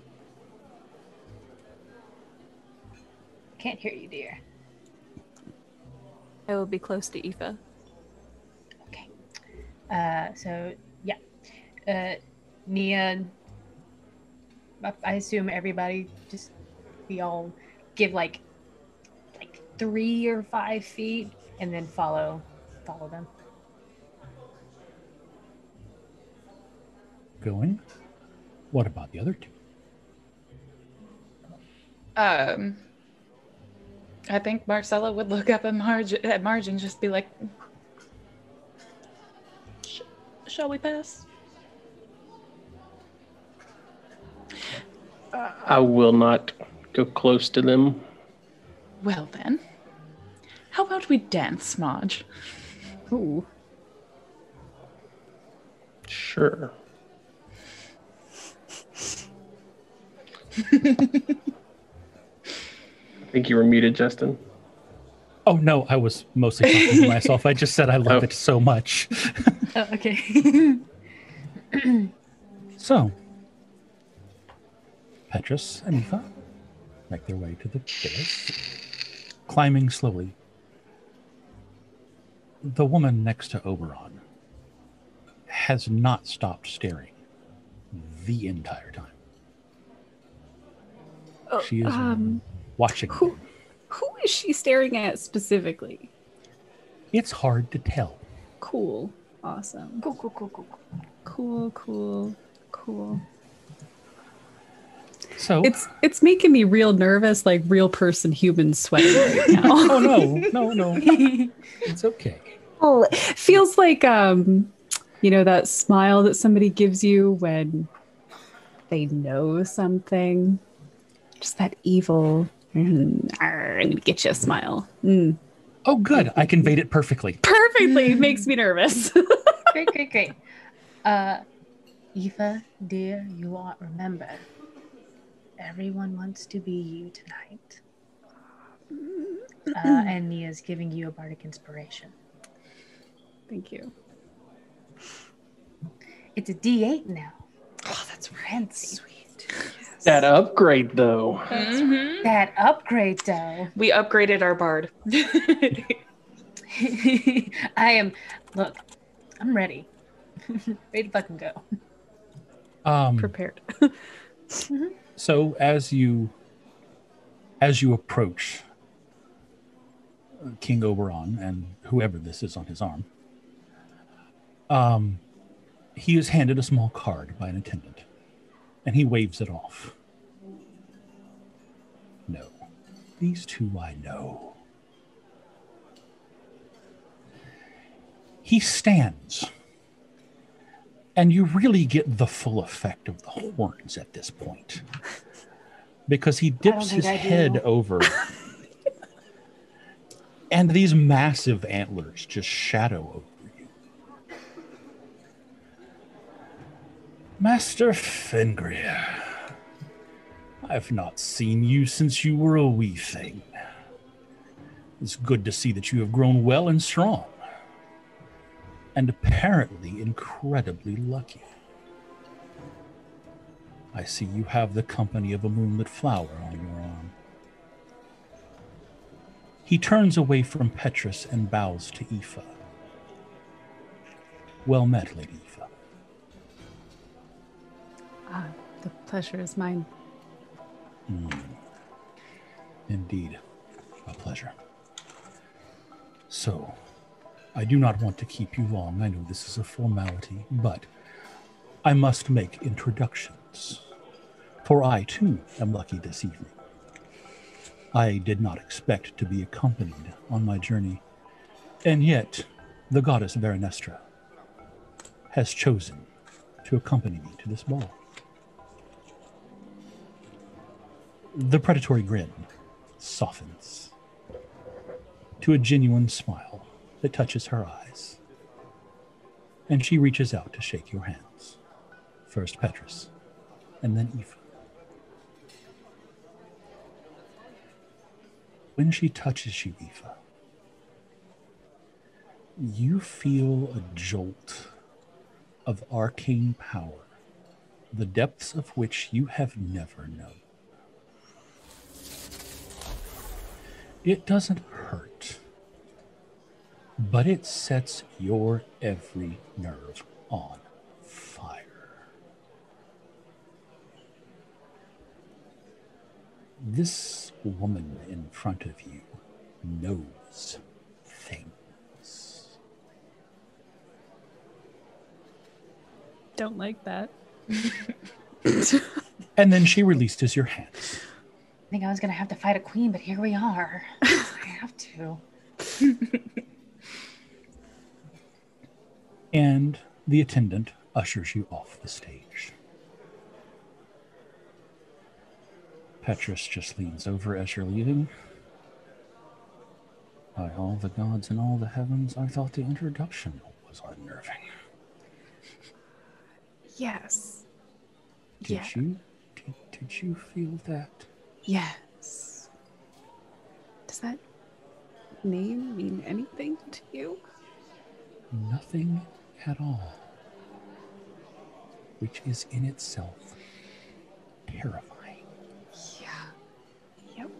Can't hear you, dear. I will be close to Aoife. Okay. So, yeah. Nia, I assume everybody we all give like 3 or 5 feet and then follow them. Going? What about the other two? I think Marcella would look up at Marge and just be like, shall we pass? I will not go close to them. Well then, how about we dance, Marge? Ooh. Sure. I think you were muted, Justin. Oh, no, I was mostly talking to myself. I just said I love Oh. it so much. Oh, okay. So, Petrus and Aoife make their way to the dais, climbing slowly. The woman next to Oberon has not stopped staring the entire time. She is watching. Who is she staring at specifically? It's hard to tell. Cool. Awesome. Cool. So It's making me real nervous, like real person human sweating right now. oh no. It's okay. Oh, it feels like that smile that somebody gives you when they know something. Just that evil, I'm gonna get you a smile. Oh, good. I conveyed it perfectly. Perfectly. It makes me nervous. Great. Aoife, dear, you ought remember, everyone wants to be you tonight. And Nia's giving you a bardic inspiration. Thank you. It's a D8 now. Oh, that's Fancy. sweet. That upgrade, though. Mm-hmm. That upgrade, though. We upgraded our bard. I'm ready. Ready to fucking go. Prepared. So as you approach King Oberon and whoever this is on his arm, he is handed a small card by an attendant, and he waves it off. No, these two I know. He stands, and you really get the full effect of the horns at this point, because he dips think his I do. head over, and these massive antlers just shadow over you. Master Fengrir, I've not seen you since you were a wee thing. It's good to see that you have grown well and strong, and apparently incredibly lucky. I see you have the company of a moonlit flower on your arm. He turns away from Petrus and bows to Aoife. Well met, Lady Aoife. The pleasure is mine. Indeed, a pleasure. So, I do not want to keep you long. I know this is a formality, but I must make introductions. For I, too, am lucky this evening. I did not expect to be accompanied on my journey, and yet the goddess Verenestra has chosen to accompany me to this ball. The predatory grin softens to a genuine smile that touches her eyes, and she reaches out to shake your hands. First Petrus, and then Aoife. When she touches you, Aoife, you feel a jolt of arcane power, the depths of which you have never known. It doesn't hurt, but it sets your every nerve on fire. This woman in front of you knows things. Don't like that. And then she releases your hands. I think I was going to have to fight a queen, but here we are. I have to. And the attendant ushers you off the stage. Petrus just leans over as you're leaving. By all the gods in all the heavens, I thought the introduction was unnerving. Yes. Did you feel that? Yes. Does that name mean anything to you? Nothing at all. Which is in itself terrifying. Yeah. Yep.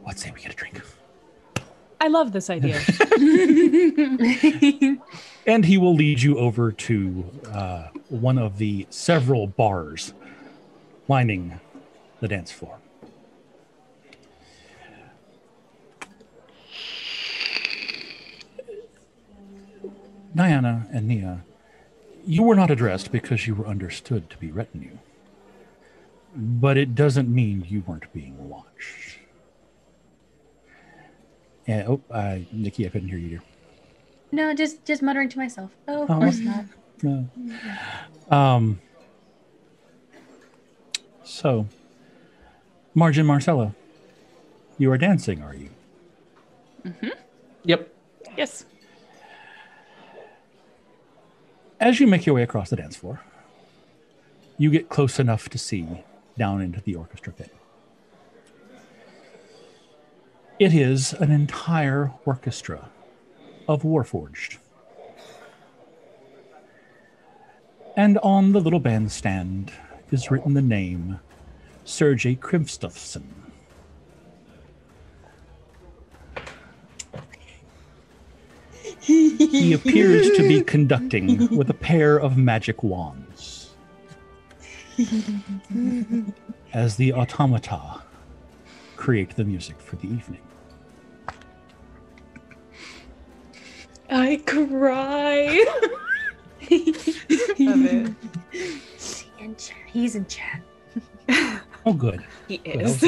What say we get a drink? I love this idea. And he will lead you over to one of the several bars lining the dance floor. Diana and Nia, you were not addressed because you were understood to be retinue. But it doesn't mean you weren't being watched. And, Nikki, I couldn't hear you, dear. No, just muttering to myself. Oh, of course not. No. So, Margin Marcella, you are dancing, are you? Mm-hmm. Yep. Yes. As you make your way across the dance floor, you get close enough to see down into the orchestra pit. It is an entire orchestra of Warforged. And on the little bandstand is written the name Sergei Krimstofson. He appears to be conducting with a pair of magic wands as the automata create the music for the evening. I cry. Love it. He's in chat. Oh, good. He Good, is.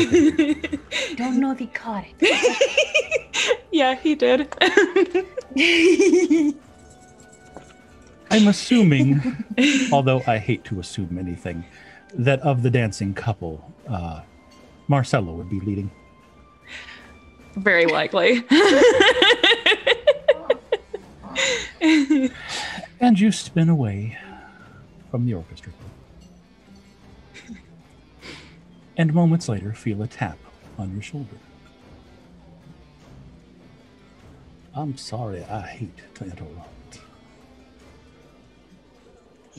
Don't know if he caught it. Yeah, he did. I'm assuming, although I hate to assume anything, that of the dancing couple, Marcella would be leading. Very likely. And you spin away from the orchestra. And moments later, feel a tap on your shoulder. I'm sorry, I hate to interrupt.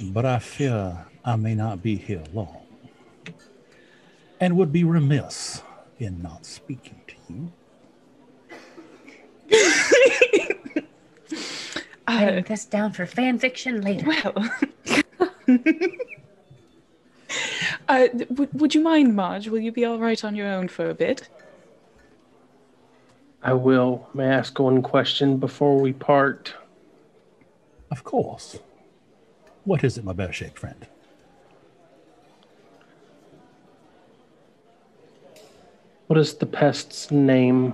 But I fear I may not be here long. And would be remiss in not speaking to you. Writing this down for fan fiction later. Well, would you mind, Marge? Will you be all right on your own for a bit? I will. May I ask one question before we part? Of course. What is it, my bear-shaped friend? What is the pest's name?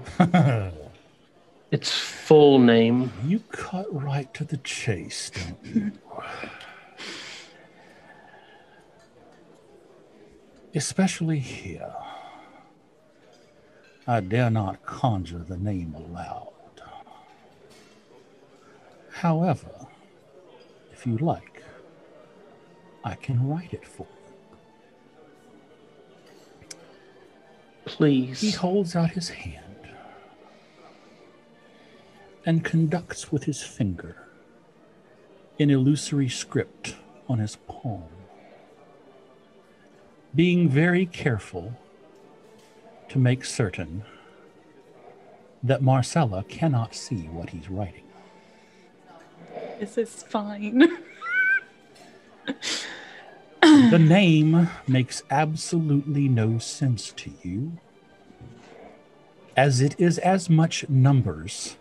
Its full name. You cut right to the chase, don't you? Especially here. I dare not conjure the name aloud. However, if you like, I can write it for you. Please. He holds out his hand and conducts with his finger an illusory script on his palm, being very careful to make certain that Marcella cannot see what he's writing. This is fine. The name makes absolutely no sense to you, as it is as much numbers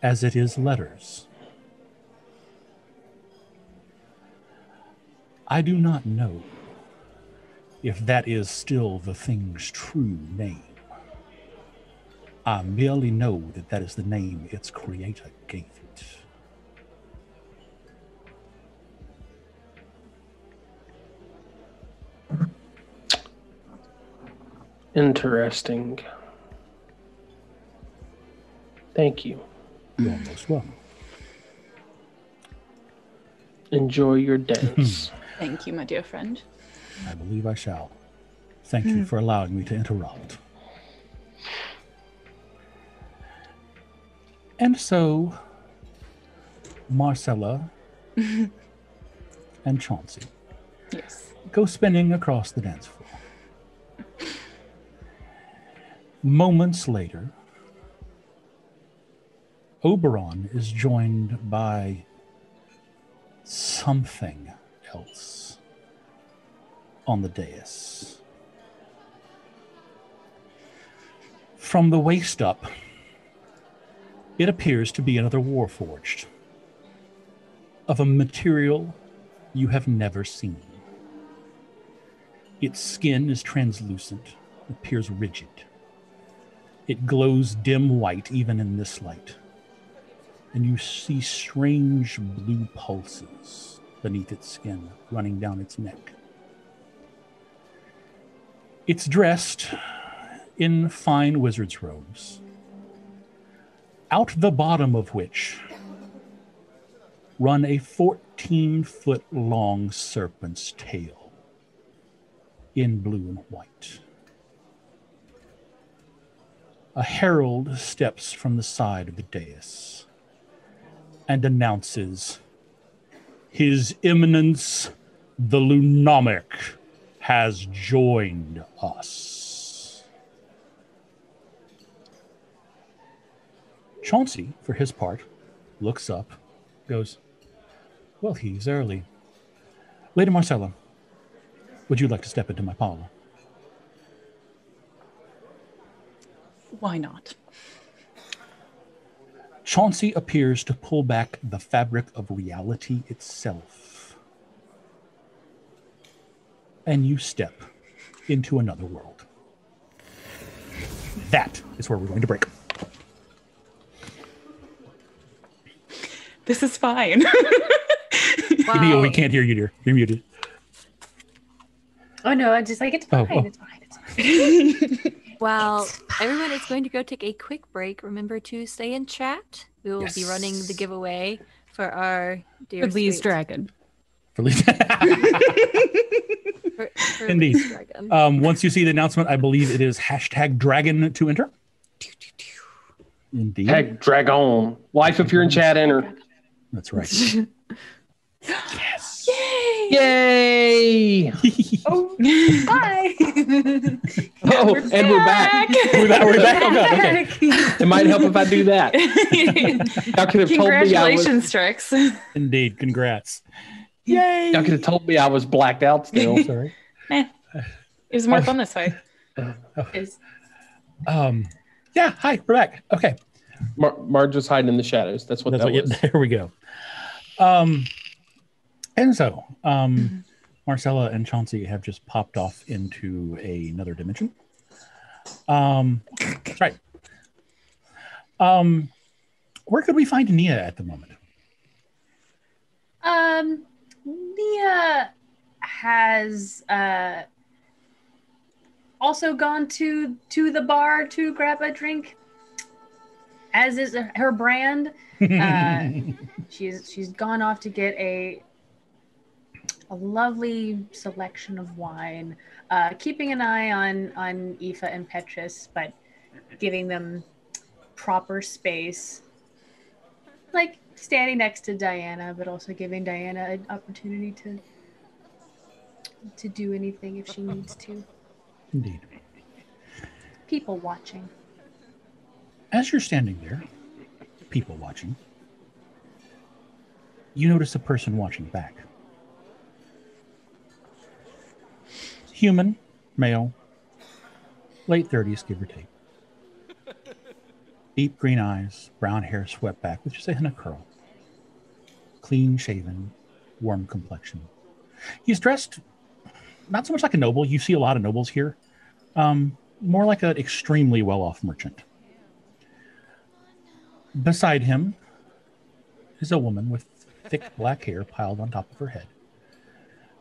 as it is letters. I do not know if that is still the thing's true name. I merely know that that is the name its creator gave it. Interesting. Thank you. You're most welcome. Enjoy your dance. Thank you, my dear friend. I believe I shall. Thank you for allowing me to interrupt. And so, Marcella and Chauncey go spinning across the dance floor. Moments later, Oberon is joined by something else on the dais. From the waist up, it appears to be another Warforged of a material you have never seen. Its skin is translucent, appears rigid. It glows dim white even in this light, and you see strange blue pulses beneath its skin running down its neck. It's dressed in fine wizard's robes, out the bottom of which run a 14-foot-long serpent's tail in blue and white. A herald steps from the side of the dais and announces, His Eminence the Lunomic has joined us. Chauncey, for his part, looks up, goes, well, he's early. Lady Marcella, would you like to step into my parlor? Why not? Chauncey appears to pull back the fabric of reality itself. And you step into another world. That is where we're going to break. This is fine. Wow. Neil, we can't hear you, dear. You're muted. Oh no, I just like it's fine. Oh. It's fine. It's fine. Well, everyone is going to go take a quick break. Remember to stay in chat. We will be running the giveaway for our dear Lee's sweet- dragon. For Lee's- for Indeed. Lee's dragon. Once you see the announcement, I believe it is #dragon to enter. Indeed. Heck, dragon. Wife, if you're in chat, enter. That's right. Yes. Yay! Yay! Oh, bye. Oh, and we're back. We're back. Oh, God. Okay. It might help if I do that. Y'all could have told me I was. Congratulations, Strix. Indeed. Congrats. Yay. Y'all could have told me I was blacked out still. Sorry. It was more fun this way. Yeah. Hi. We're back. Okay. Marge was hiding in the shadows. That's what that was. There we go. And so, Marcella and Chauncey have just popped off into another dimension. That's right. Where could we find Nia at the moment? Nia has also gone to the bar to grab a drink, as is her brand. She's gone off to get a lovely selection of wine, keeping an eye on Aoife and Petrus, but giving them proper space, like standing next to Diana, but also giving Diana an opportunity to do anything if she needs to. Indeed. People watching. As you're standing there, people watching, you notice a person watching back. Human, male, late 30s, give or take. Deep green eyes, brown hair swept back with just a henna curl. Clean shaven, warm complexion. He's dressed not so much like a noble. You see a lot of nobles here. More like an extremely well-off merchant. Beside him is a woman with thick black hair piled on top of her head,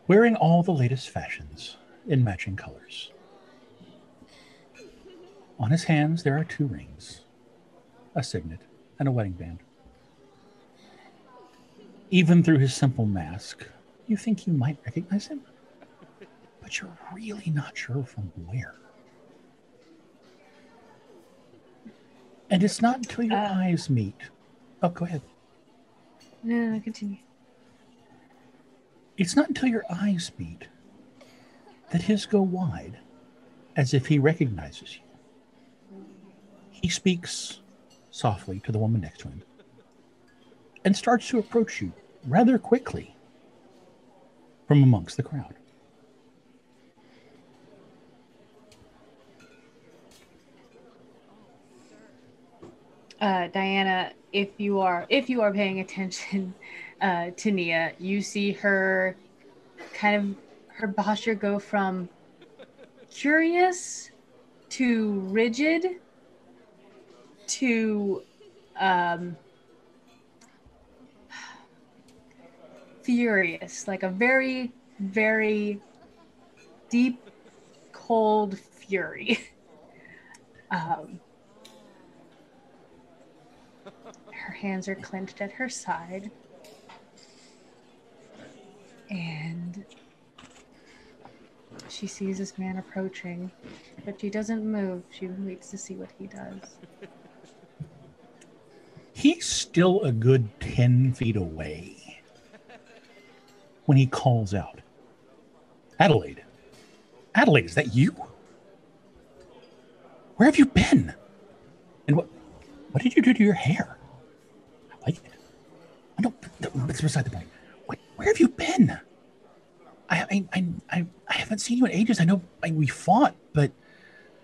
wearing all the latest fashions in matching colors. On his hands, there are 2 rings, a signet, and a wedding band. Even through his simple mask, you think you might recognize him, but you're really not sure from where. And it's not until your eyes meet. Oh, go ahead. No, continue. It's not until your eyes meet that his go wide, as if he recognizes you. He speaks softly to the woman next to him and starts to approach you rather quickly from amongst the crowd. Diana, if you are paying attention to Nia, you see her posture go from curious to rigid to furious, like a very, very deep, cold fury. Her hands are clenched at her side, and she sees this man approaching, but she doesn't move. She waits to see what he does. He's still a good 10 feet away when he calls out, Adelaide. Adelaide, is that you? Where have you been? And what did you do to your hair? I like it. I don't, it's beside the point. Where have you been? I haven't seen you in ages. I know we fought, but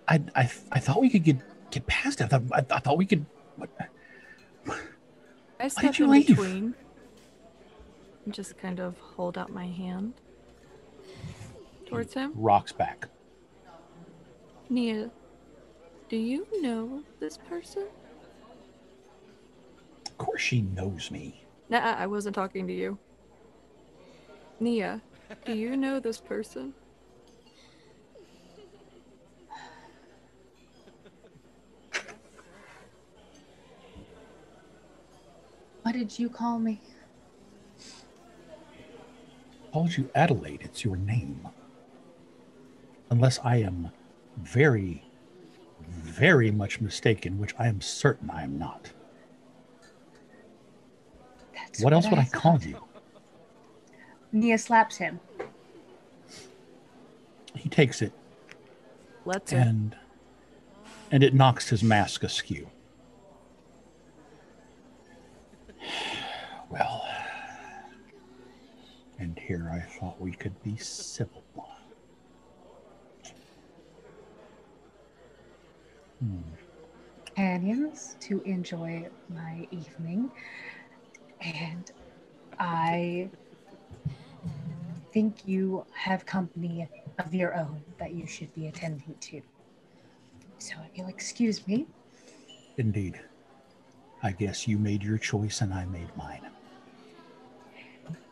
I thought we could get past it. I thought we could. I step in between and just kind of hold out my hand towards him. Rocks back. Nia, do you know this person? Of course she knows me. Nah, I wasn't talking to you. Nia, do you know this person? What did you call me? I called you Adelaide. It's your name. Unless I am very, very much mistaken, which I am certain I am not. That's What else would I call you? Nia slaps him. He takes it Let's her. and it knocks his mask askew. Well, and here I thought we could be civil. Companions to enjoy my evening, and I think you have company of your own that you should be attending to. So if you'll excuse me. Indeed. I guess you made your choice and I made mine.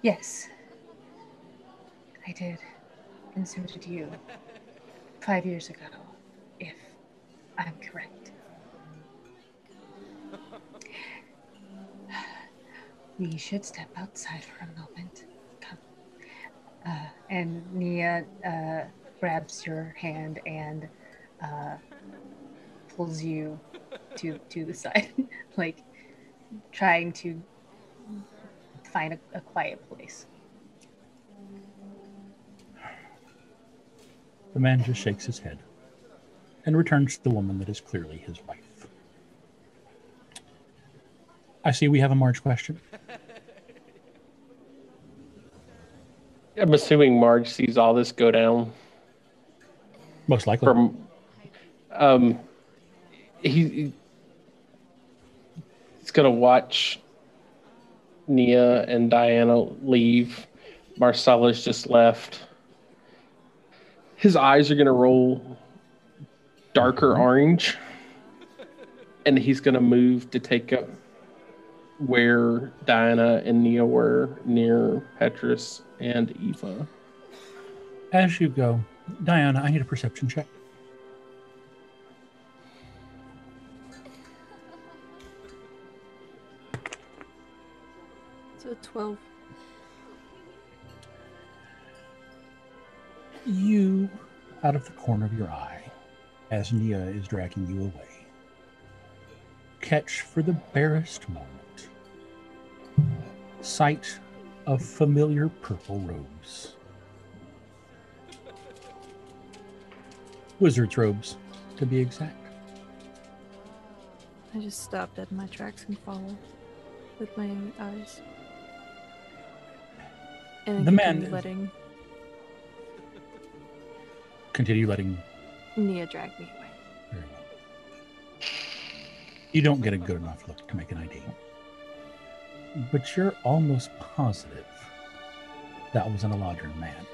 Yes, I did, and so did you. 5 years ago, if I'm correct. We should step outside for a moment. Come. And Nia grabs your hand and pulls you to the side, like trying to find a quiet place. The man just shakes his head and returns to the woman that is clearly his wife. I see we have a Marge question. I'm assuming Marge sees all this go down. Most likely. He's gonna watch Nia and Diana leave. Marcella's just left. His eyes are gonna roll darker orange, and he's gonna move to take up where Diana and Nia were, near Petrus and Eva. As you go, Diana, I need a perception check. So 12. You, out of the corner of your eye, as Nia is dragging you away, catch for the barest moment sight of familiar purple robes. Wizard's robes, to be exact. I just stopped dead in my tracks and followed with my eyes. And The man continue letting Nia drag me away. Very well. You don't get a good enough look to make an ID. But you're almost positive that was an Eladrin man.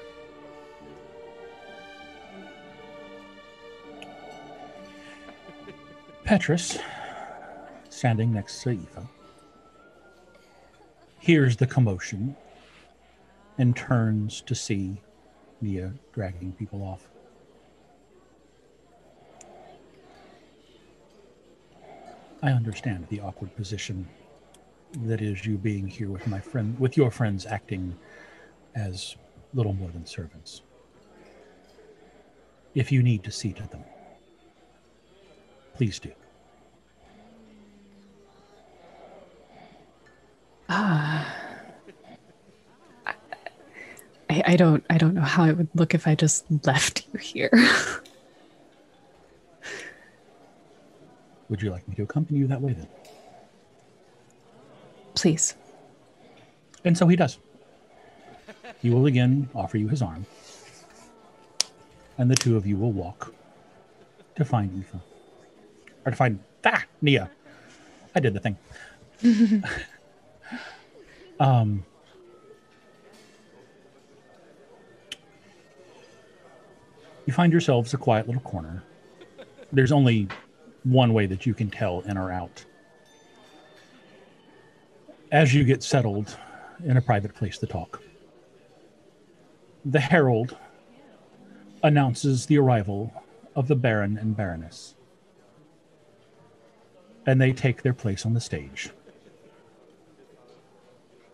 Petrus, standing next to Eva, hears the commotion and turns to see Nia dragging people off. I understand the awkward position that is you being here with my friend, with your friends acting as little more than servants. If you need to see to them, please do. I don't know how it would look if I just left you here. Would you like me to accompany you that way then? Please. And so he does. He will again offer you his arm, and the two of you will walk to find Eva. Or to find Nia. I did the thing. You find yourselves a quiet little corner. There's only one way that you can tell in or out. As you get settled in a private place to talk, the herald announces the arrival of the Baron and Baroness, and they take their place on the stage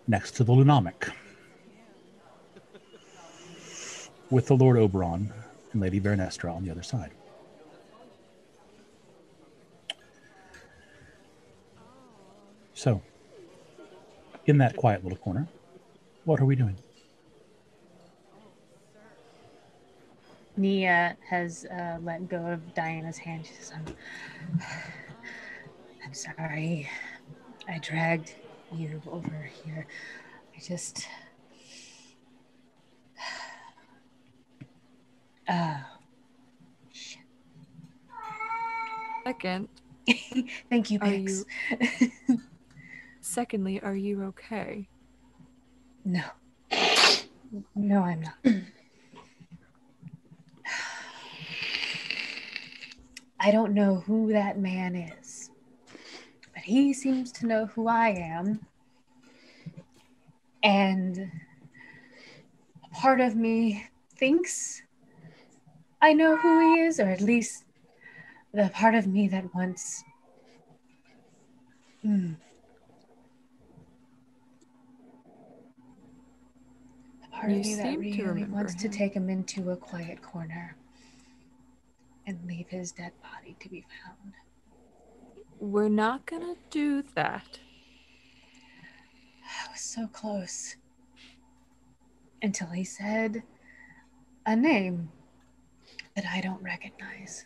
next to the Lunomic, with the Lord Oberon and Lady Vernestra on the other side. So, in that quiet little corner, what are we doing? Nia has let go of Diana's hand. She says, I'm sorry. I dragged you over here. I just... shit. Second, Thank you, Are Pix. secondly, are you okay? No. No, I'm not. I don't know who that man is, but he seems to know who I am. And a part of me thinks I know who he is, or at least the part of me that wants... the part You of me that seem to really remember wants to him. take him into a quiet corner and leave his dead body to be found. We're not gonna do that. I was so close. Until he said a name that I don't recognize.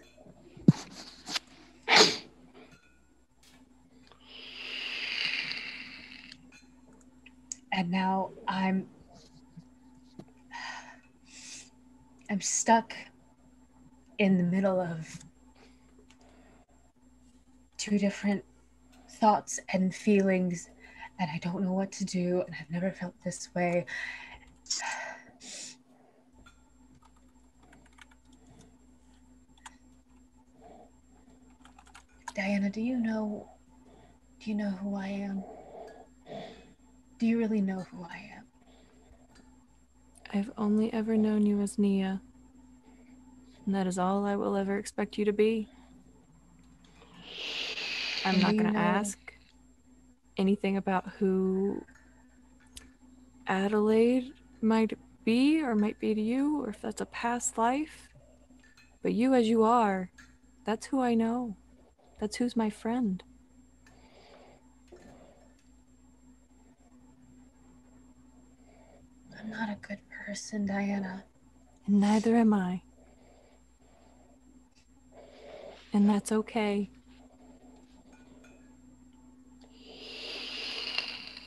And now I'm stuck in the middle of two different thoughts and feelings, and I don't know what to do, and I've never felt this way. Diana, do you know who I am? Do you really know who I am? I've only ever known you as Nia, and that is all I will ever expect you to be. I'm And not do you gonna know- ask anything about who Adelaide might be or might be to you, or if that's a past life. But you as you are, that's who I know. That's who's my friend. I'm not a good person, Diana. And neither am I. And that's okay.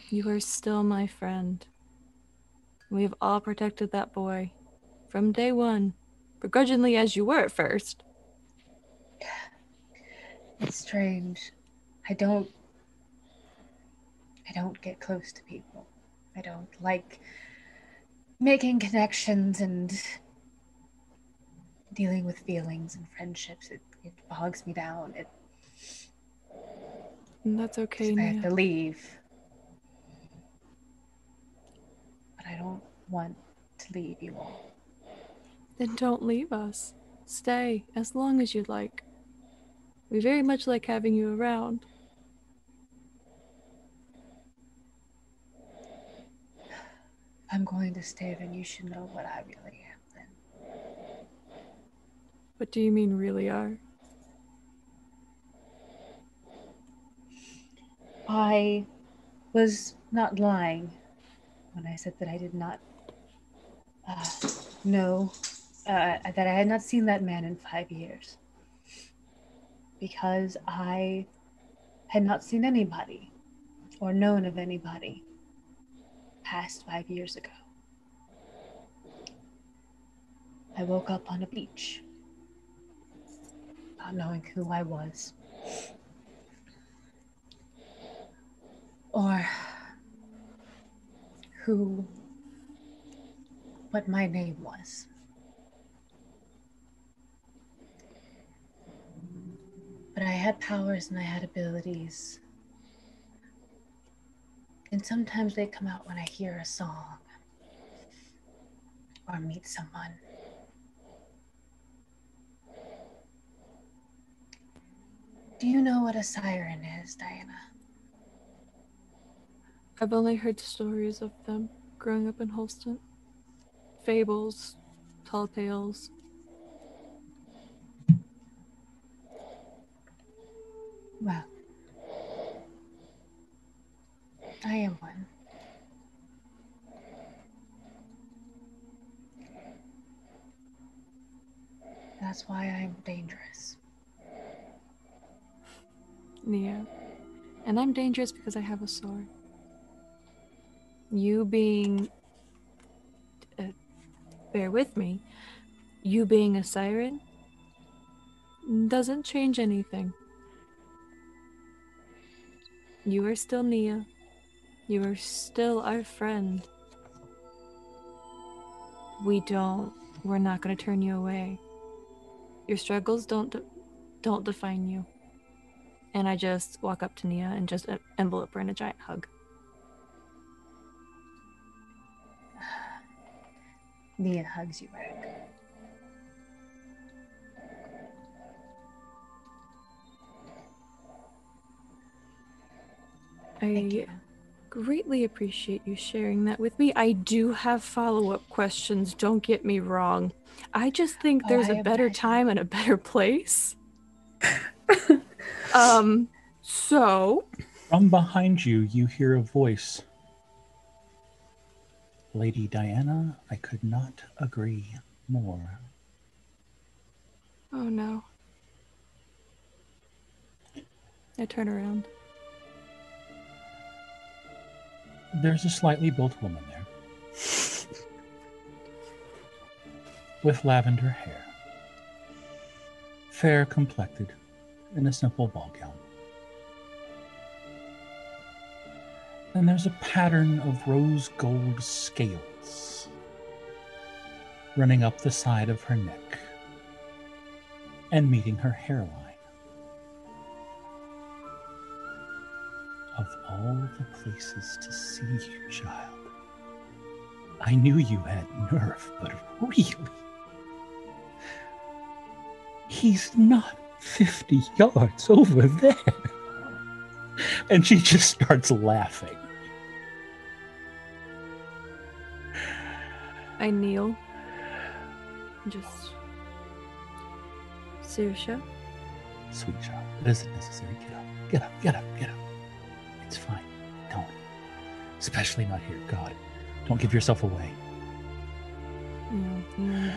You are still my friend. We have all protected that boy from day one, begrudgingly as you were at first. It's strange. I don't get close to people. I don't like making connections and dealing with feelings and friendships. It bogs me down. And that's okay, I have Nia. to leave. But I don't want to leave you all. Then don't leave us. Stay as long as you'd like. We very much like having you around. If I'm going to stay, then you should know what I really am then. What do you mean, really are? I was not lying when I said that I did not know that I had not seen that man in 5 years. Because I had not seen anybody or known of anybody past 5 years ago. I woke up on a beach, not knowing who I was. Or what my name was. But I had powers and I had abilities. And sometimes they come out when I hear a song or meet someone. Do you know what a siren is, Diana? I've only heard stories of them growing up in Holston. Fables, tall tales. Well, I am one. That's why I'm dangerous. Nia. And I'm dangerous because I have a sword. You being... bear with me. You being a siren doesn't change anything. You are still Nia. You are still our friend. We're not going to turn you away. Your struggles don't define you. And I just walk up to Nia and just envelope her in a giant hug. Nia hugs you back. Thank I you. greatly appreciate you sharing that with me. I do have follow-up questions, don't get me wrong. I just think there's I a better imagine. time and a better place. So... From behind you, you hear a voice. Lady Diana, I could not agree more. Oh no. I turn around. There's a slightly built woman there. With lavender hair. Fair complected in a simple ball gown. And there's a pattern of rose gold scales running up the side of her neck and meeting her hairline. Of all the places to see you, child, I knew you had nerve, but really, he's not 50 yards over there. And she just starts laughing. I kneel. Just... Saoirse? Sweet child, it isn't necessary. Get up, get up, get up, get up. It's fine. Don't. Especially not here. God, don't give yourself away. You're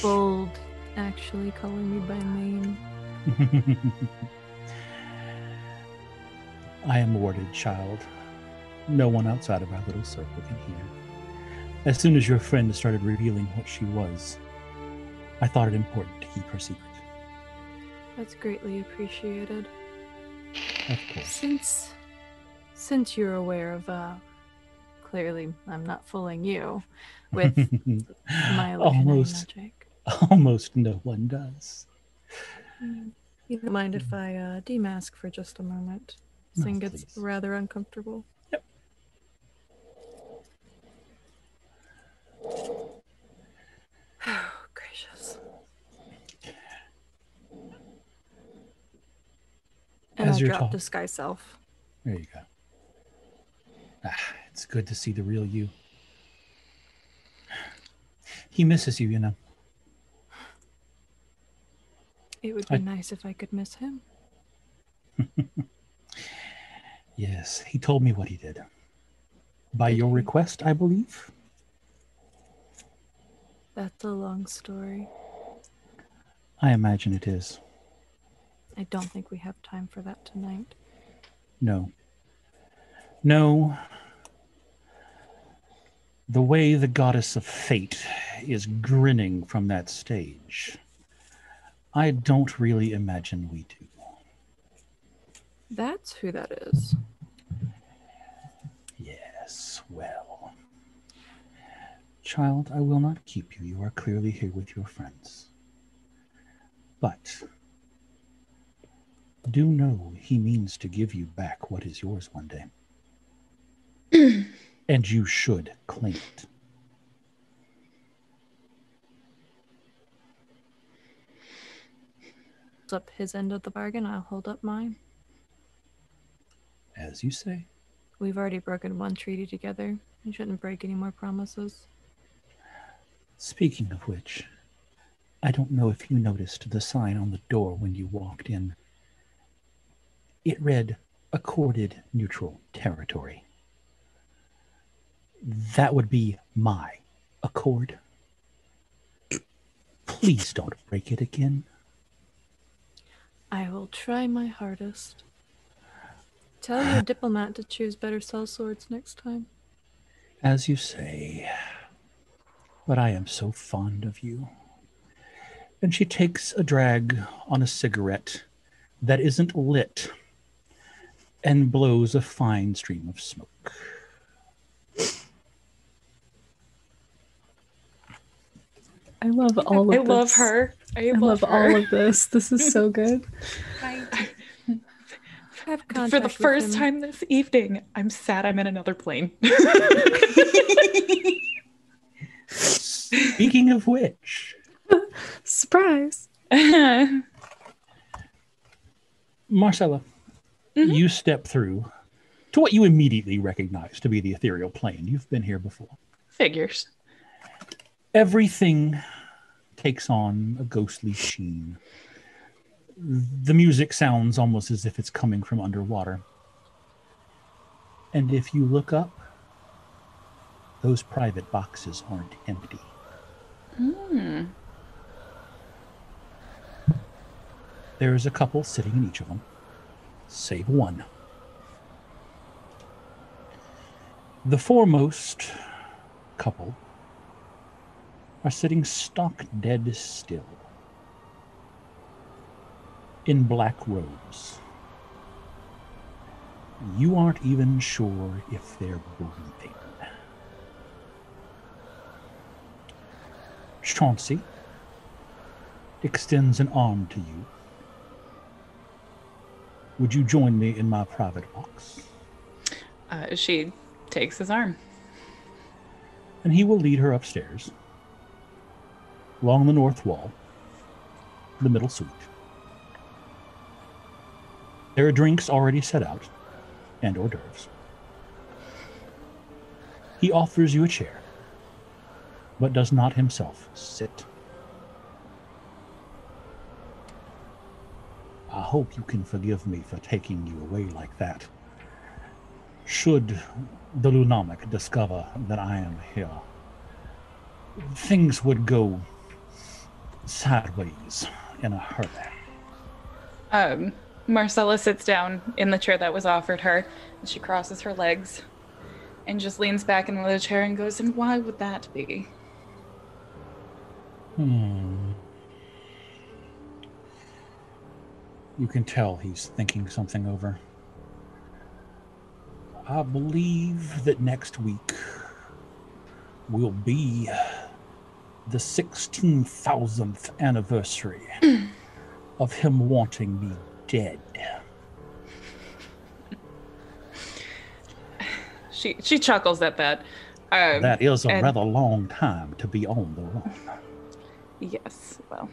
bold, actually, calling me by name. I am warded, child. No one outside of our little circle can hear. As soon as your friend started revealing what she was, I thought it important to keep her secret. That's greatly appreciated. Of course. Since you're aware of, clearly I'm not fooling you with my illusionary magic. Almost no one does. You don't mind if I demask for just a moment? No, Thing gets please. rather uncomfortable. Yep. Oh, gracious. And As I you're drop talking. disguise self. There you go. It's good to see the real you. He misses you, you know. It would be nice if I could miss him. Yes, he told me what he did. By your request, I believe. That's a long story. I imagine it is. I don't think we have time for that tonight. No. No. The way the goddess of fate is grinning from that stage, I don't really imagine we do. That's who that is. Yes, well. Child, I will not keep you. You are clearly here with your friends. But do know he means to give you back what is yours one day. And you should claim it. Holds up his end of the bargain, I'll hold up mine. As you say. We've already broken one treaty together. We shouldn't break any more promises. Speaking of which, I don't know if you noticed the sign on the door when you walked in. It read, "Accorded neutral territory." That would be my accord. Please don't break it again. I will try my hardest. Tell your diplomat to choose better sellswords next time. As you say, but I am so fond of you. And she takes a drag on a cigarette that isn't lit and blows a fine stream of smoke. I love all of this. I love her. I love all of this. This is so good. For the first time this evening, I'm sad I'm in another plane. Speaking of which, surprise. Marcella, you step through to what you immediately recognize to be the ethereal plane. You've been here before. Figures. Everything takes on a ghostly sheen. The music sounds almost as if it's coming from underwater. And if you look up, those private boxes aren't empty. There's a couple sitting in each of them, save one. The foremost couple are sitting stock dead still in black robes. You aren't even sure if they're breathing. Chauncey extends an arm to you. Would you join me in my private box? She takes his arm. And he will lead her upstairs, along the north wall, the middle suite. There are drinks already set out, and hors d'oeuvres. He offers you a chair, but does not himself sit. I hope you can forgive me for taking you away like that. Should the Lunomic discover that I am here, things would go sideways in a hurry. Marcella sits down in the chair that was offered her, and she crosses her legs and just leans back into the chair and goes, and why would that be? You can tell he's thinking something over. I believe that next week will be the 16,000th anniversary of him wanting me dead. She chuckles at that. That is a rather long time to be on the run. Yes, well,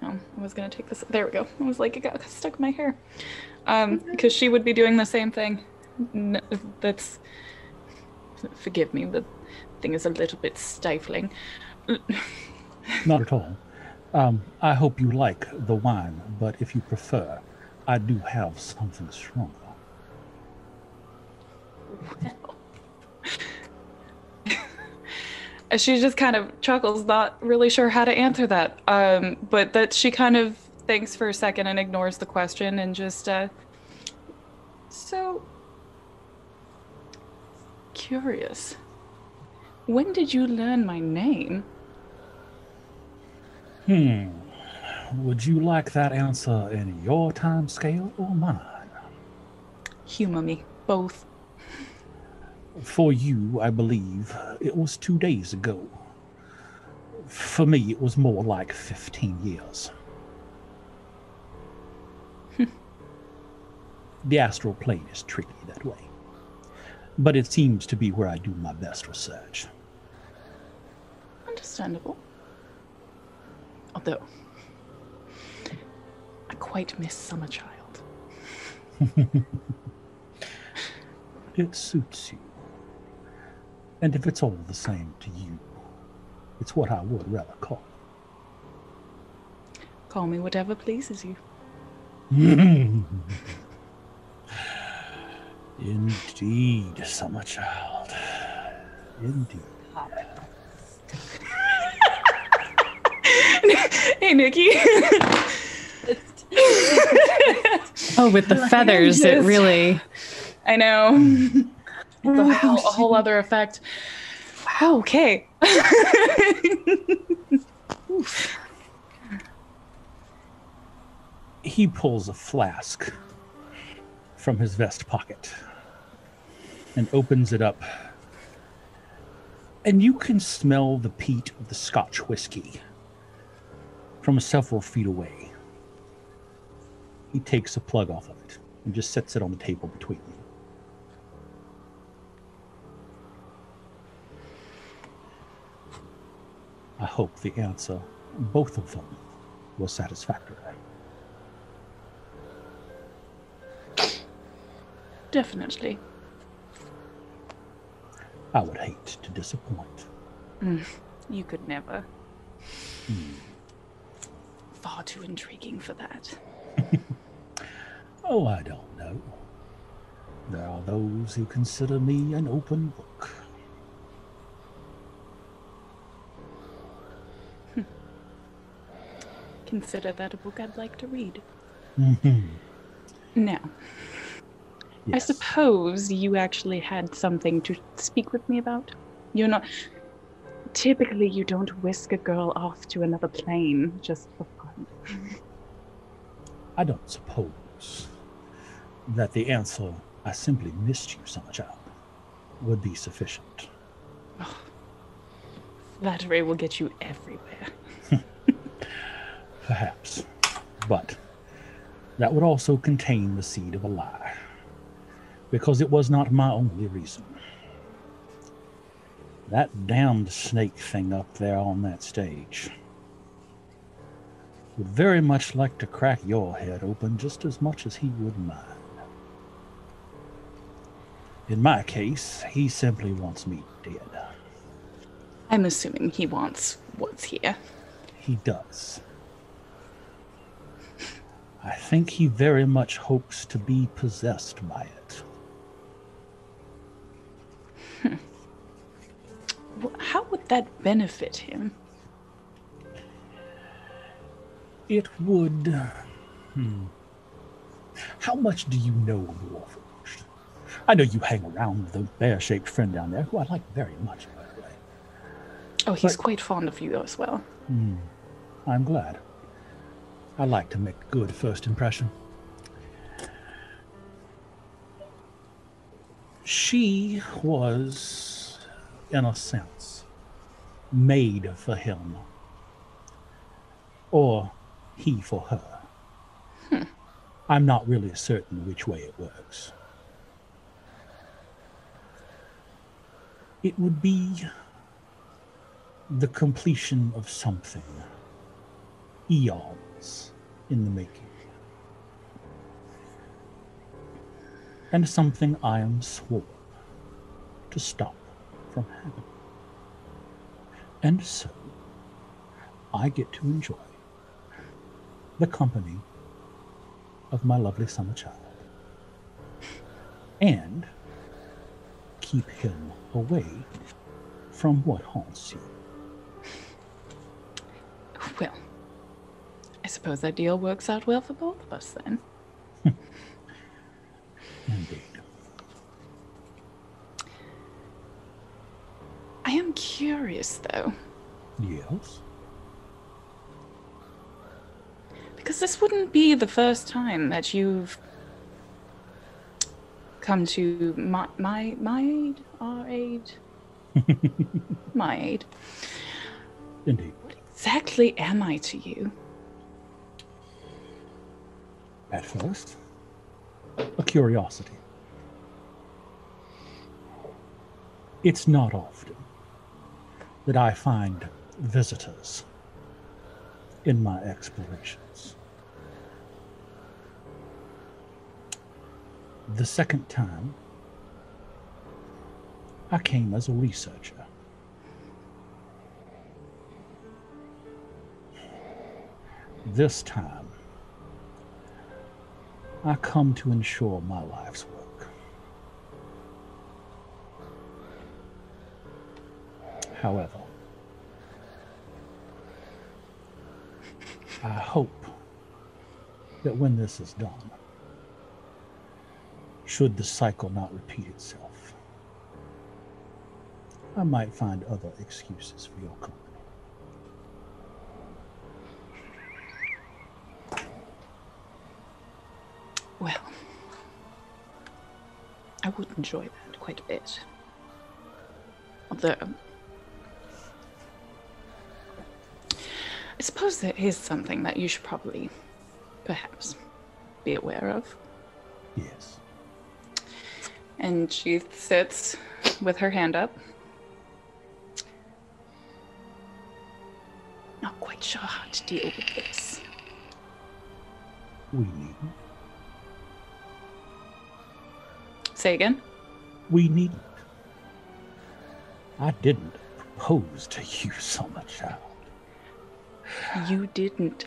no, I was gonna take this. There we go. I was like, it got stuck in my hair. Because she would be doing the same thing. That's, forgive me, the thing is a little bit stifling. Not at all. I hope you like the wine, but if you prefer, I do have something stronger. She just kind of chuckles, not really sure how to answer that. But that she kind of thinks for a second and ignores the question and just, so curious. When did you learn my name? Would you like that answer in your time scale or mine? Humor me, both. For you, I believe, it was 2 days ago. For me, it was more like 15 years. The astral plane is tricky that way. But it seems to be where I do my best research. Understandable. Although, I quite miss Summer Child. It suits you. And if it's all the same to you, it's what I would rather call. Call me whatever pleases you. Indeed, Summer Child. Indeed. Hey, Nikki. Oh, with the feathers, it really. I know. It's a whole other effect. Wow. Okay. He pulls a flask from his vest pocket and opens it up. And you can smell the peat of the Scotch whiskey from several feet away. He takes a plug off of it and just sets it on the table between you. I hope the answer, both of them, was satisfactory. Definitely. I would hate to disappoint. You could never. Far too intriguing for that. Oh, I don't know. There are those who consider me an open book. Consider that a book I'd like to read. Mm-hmm. Now, Yes. I suppose you actually had something to speak with me about. You're not... Typically, you don't whisk a girl off to another plane just for fun. I don't suppose that the answer, "I simply missed you, summer child," would be sufficient. Flattery will get you everywhere. Perhaps. But that would also contain the seed of a lie, because it was not my only reason. That damned snake thing up there on that stage would very much like to crack your head open just as much as he would mine. In my case, he simply wants me dead. I'm assuming he wants what's here. He does. I think he very much hopes to be possessed by it. How would that benefit him? It would... How much do you know of the Warforged? I know you hang around with a bear-shaped friend down there, who I like very much, by the way. Oh, he's quite fond of you as well. I'm glad. I like to make a good first impression. She was, in a sense, made for him. Or he for her. I'm not really certain which way it works. It would be the completion of something. Eons in the making. And something I am sworn to stop from happening. And so, I get to enjoy the company of my lovely summer child. And keep him away from what haunts you. Well, I suppose that deal works out well for both of us then. Indeed. I am curious, though, Yes? because this wouldn't be the first time that you've come to my aid, our aid, my aid. Indeed. What exactly am I to you? At first, a curiosity. It's not often that I find visitors in my explorations. The second time, I came as a researcher. This time, I come to ensure my life's work. However, I hope that when this is done, should the cycle not repeat itself, I might find other excuses for your company. Well, I would enjoy that quite a bit. Although, I suppose there is something that you should probably, perhaps, be aware of. Yes. And she sits with her hand up. Not quite sure how to deal with this. We needn't. Say again? We needn't. I didn't propose to you, summer child. You didn't.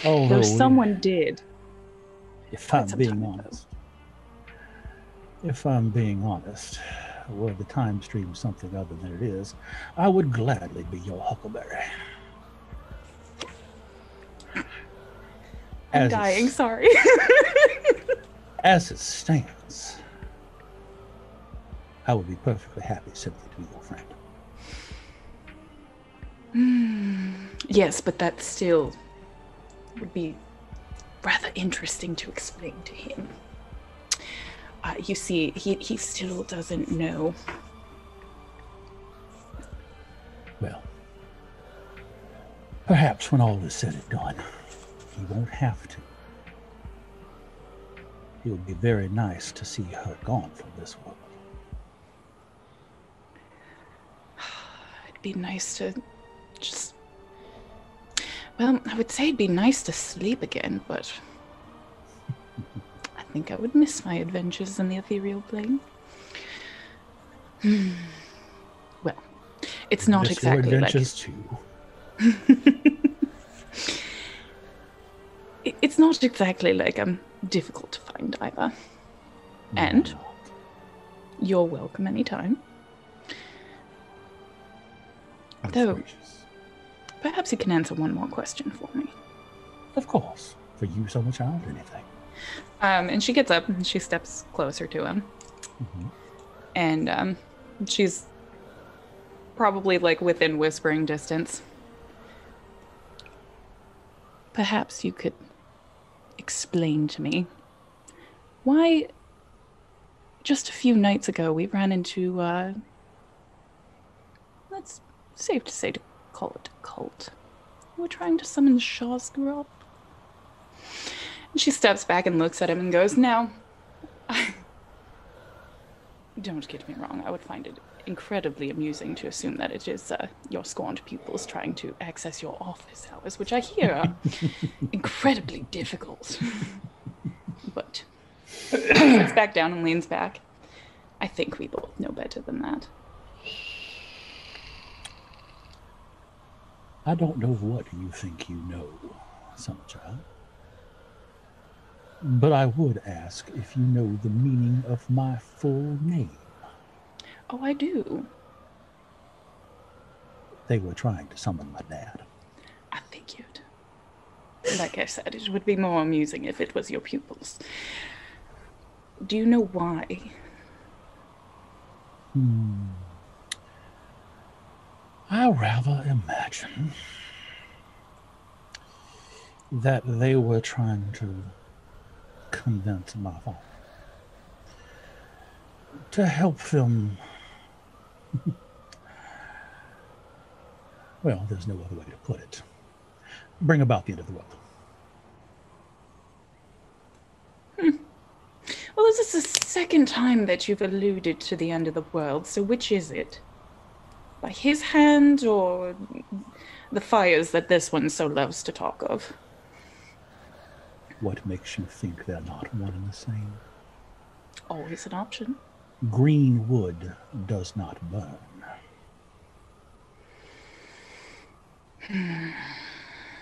Although Though someone did. If I'm some being time ago. honest. If I'm being honest, were the time stream something other than it is, I would gladly be your huckleberry. I'm dying, sorry. As it stands, I would be perfectly happy simply to be your friend. Yes, but that still would be rather interesting to explain to him. You see, he still doesn't know. Well, perhaps when all is said and done, he won't have to. It would be very nice to see her gone from this world. It'd be nice to just... Well, I would say it'd be nice to sleep again, but... I think I would miss my adventures in the ethereal plane. Well, it's not Miss exactly your like... adventures too. It's not exactly like I'm difficult to find either. And you're welcome anytime. That's Though, gracious. perhaps you can answer one more question for me. Of course. For you, summer child, anything. And she gets up and she steps closer to him. Mm-hmm. And she's probably like within whispering distance. Perhaps you could explain to me why just a few nights ago we ran into, that's safe to say to call it a cult. We're trying to summon Shazgarop. And she steps back and looks at him and goes, "Now, don't get me wrong, I would find it incredibly amusing to assume that it is your scorned pupils trying to access your office hours, which I hear are incredibly difficult." But she sits back down and leans back. I think we both know better than that. I don't know what you think you know, summer child. But I would ask if you know the meaning of my full name. Oh, I do. They were trying to summon my dad. I figured. Like I said, it would be more amusing if it was your pupils. Do you know why? I rather imagine that they were trying to convince my father to help them. Well, there's no other way to put it. Bring about the end of the world. Well, this is the second time that you've alluded to the end of the world, so which is it? By his hand, or the fires that this one so loves to talk of? What makes you think they're not one and the same? Always an option. Green wood does not burn.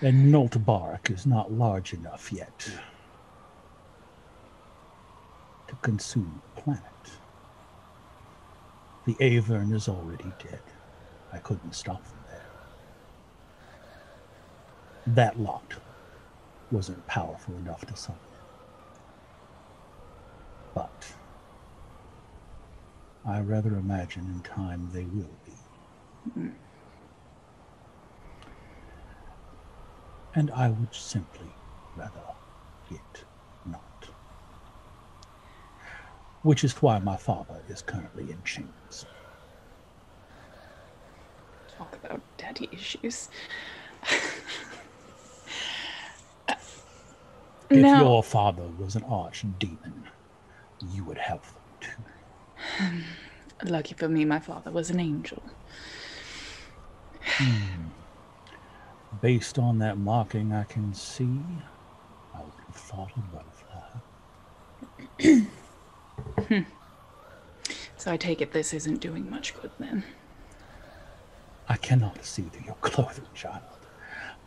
And Nolt bark is not large enough yet to consume the planet. The Avern is already dead. I couldn't stop them that lot wasn't powerful enough to summon. But I rather imagine in time they will be. And I would simply rather it not. Which is why my father is currently in chains. Talk about daddy issues. If Now, your father was an archdemon, you would have them too. lucky for me, my father was an angel. Based on that marking I can see, I would have thought a butterfly. So I take it this isn't doing much good then. I cannot see through your clothing, child.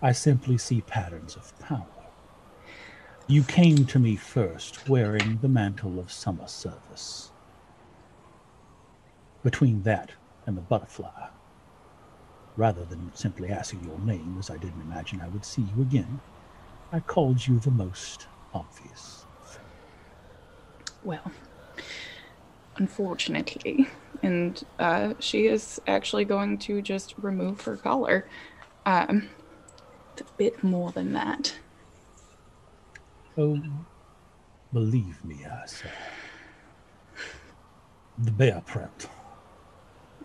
I simply see patterns of power. You came to me first wearing the mantle of summer service. Between that and the butterfly, rather than simply asking your name, as I didn't imagine I would see you again, I called you the most obvious thing. Well, unfortunately, and she is actually going to just remove her collar. It's a bit more than that. Oh, believe me, I say, the bear print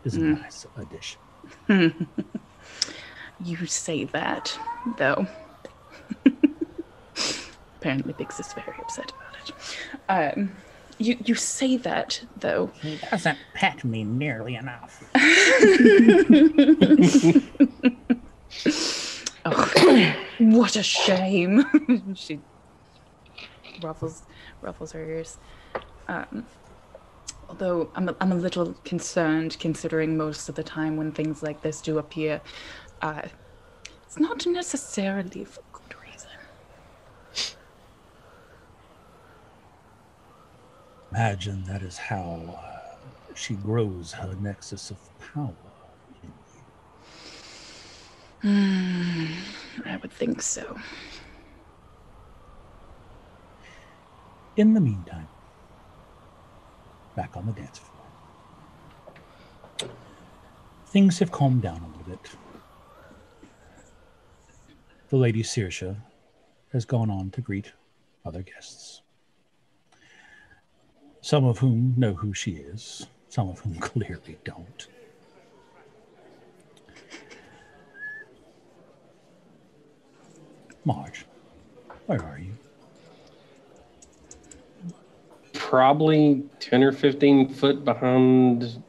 is a nice addition. You say that, though. Apparently Biggs is very upset about it. You say that, though. He doesn't pet me nearly enough. Oh, what a shame. She ruffles her ears. Although I'm a little concerned, considering most of the time when things like this do appear, it's not necessarily for good reason. Imagine that is how she grows her nexus of power in you. I would think so. In the meantime, back on the dance floor. Things have calmed down a little bit. The Lady Saoirse has gone on to greet other guests. Some of whom know who she is, some of whom clearly don't. Marge, where are you? Probably 10 or 15 foot behind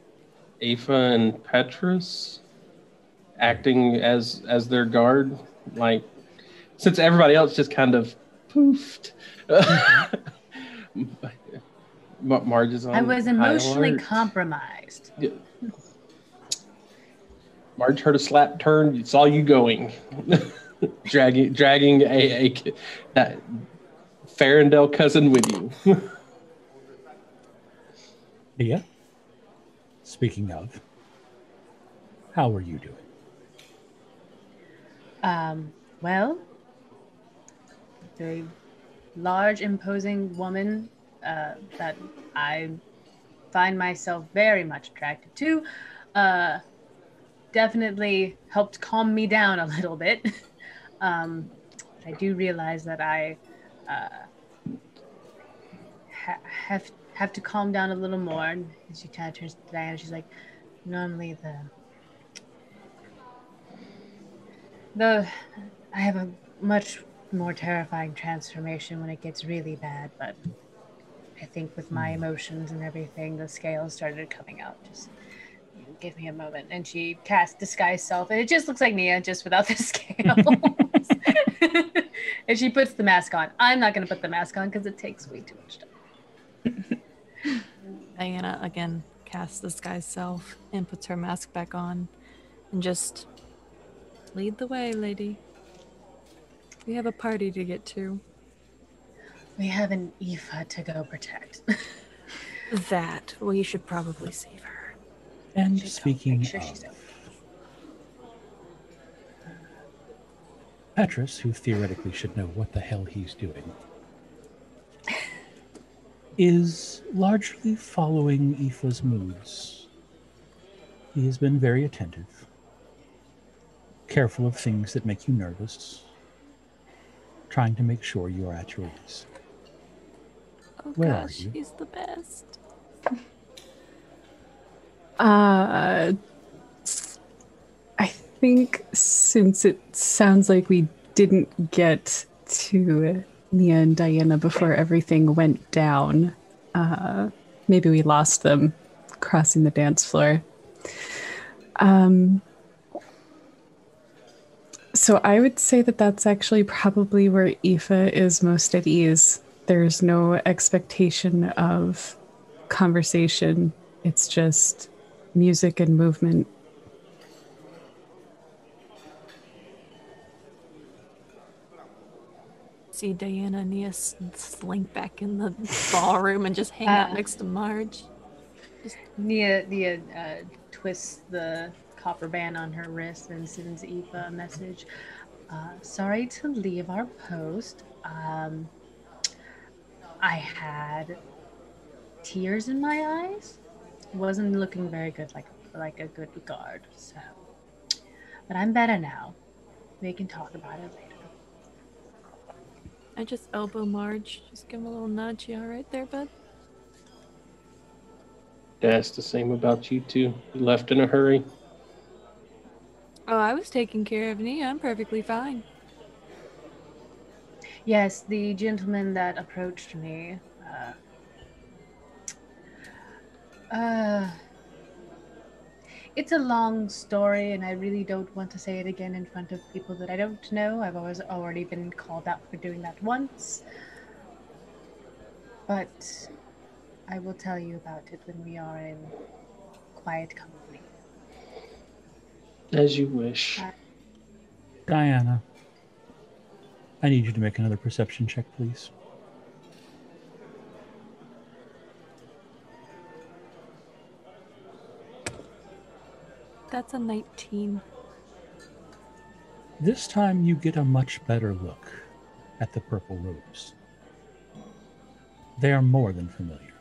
Aoife and Petrus, acting as their guard. Like, since everybody else just kind of poofed. Marge is on I was high emotionally alert. compromised. Yeah. Marge heard a slap turn. It's all you going. dragging a that Farendale cousin with you. Dia, speaking of, how are you doing? Well, very large, imposing woman that I find myself very much attracted to. Definitely helped calm me down a little bit. I do realize that I have to calm down a little more. And she kind of turns to Diana. She's like, normally I have a much more terrifying transformation when it gets really bad, but I think with my emotions and everything, the scales started coming out. Just give me a moment. And she casts Disguise Self, and it just looks like Nia, just without the scales. And she puts the mask on. I'm not going to put the mask on because it takes way too much time. Diana again casts Disguise Self and puts her mask back on and just lead the way, lady. We have a party to get to. We have an Aoife to go protect. That, well, you should probably save her. And She's speaking make sure of, she's okay. Petrus, who theoretically should know what the hell he's doing, is largely following Aoife's moods. He has been very attentive, careful of things that make you nervous, trying to make sure you are at your ease. Oh Where are gosh, you? he's the best. I think since it sounds like we didn't get to Nia and Diana before everything went down, maybe we lost them crossing the dance floor. So I would say that that's actually probably where Aoife is most at ease. There's no expectation of conversation. It's just music and movement. See Diana and Nia slink back in the ballroom and just hang out next to Marge. Nia twists the copper band on her wrist and sends Aoife a message. Sorry to leave our post. I had tears in my eyes. Wasn't looking very good, like a good guard. So, but I'm better now. We can talk about it later. I just elbow Marge. Just give him a little nudge. You all right there, bud? That's the same about you too. You left in a hurry. Oh, I was taking care of Nia. I'm perfectly fine. Yes, the gentleman that approached me. It's a long story, and I really don't want to say it again in front of people that I don't know. I've already been called out for doing that once. But I will tell you about it when we are in quiet company. As you wish. Diana, I need you to make another perception check, please. That's a 19. This time you get a much better look at the purple robes. They are more than familiar,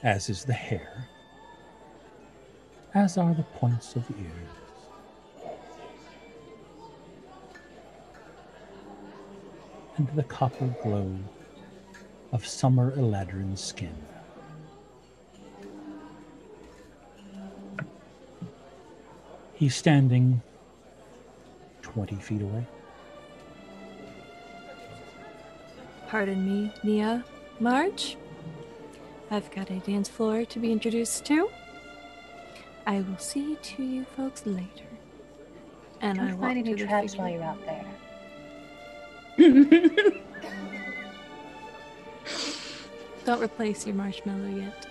as is the hair, as are the points of ears, and the copper glow of summer Eladrin's skin. He's standing 20 feet away. Pardon me, Nia. Marge? I've got a dance floor to be introduced to. I will see to you folks later. And I Don't walk find any to the traps figure. while you're out there. Don't replace your marshmallow yet.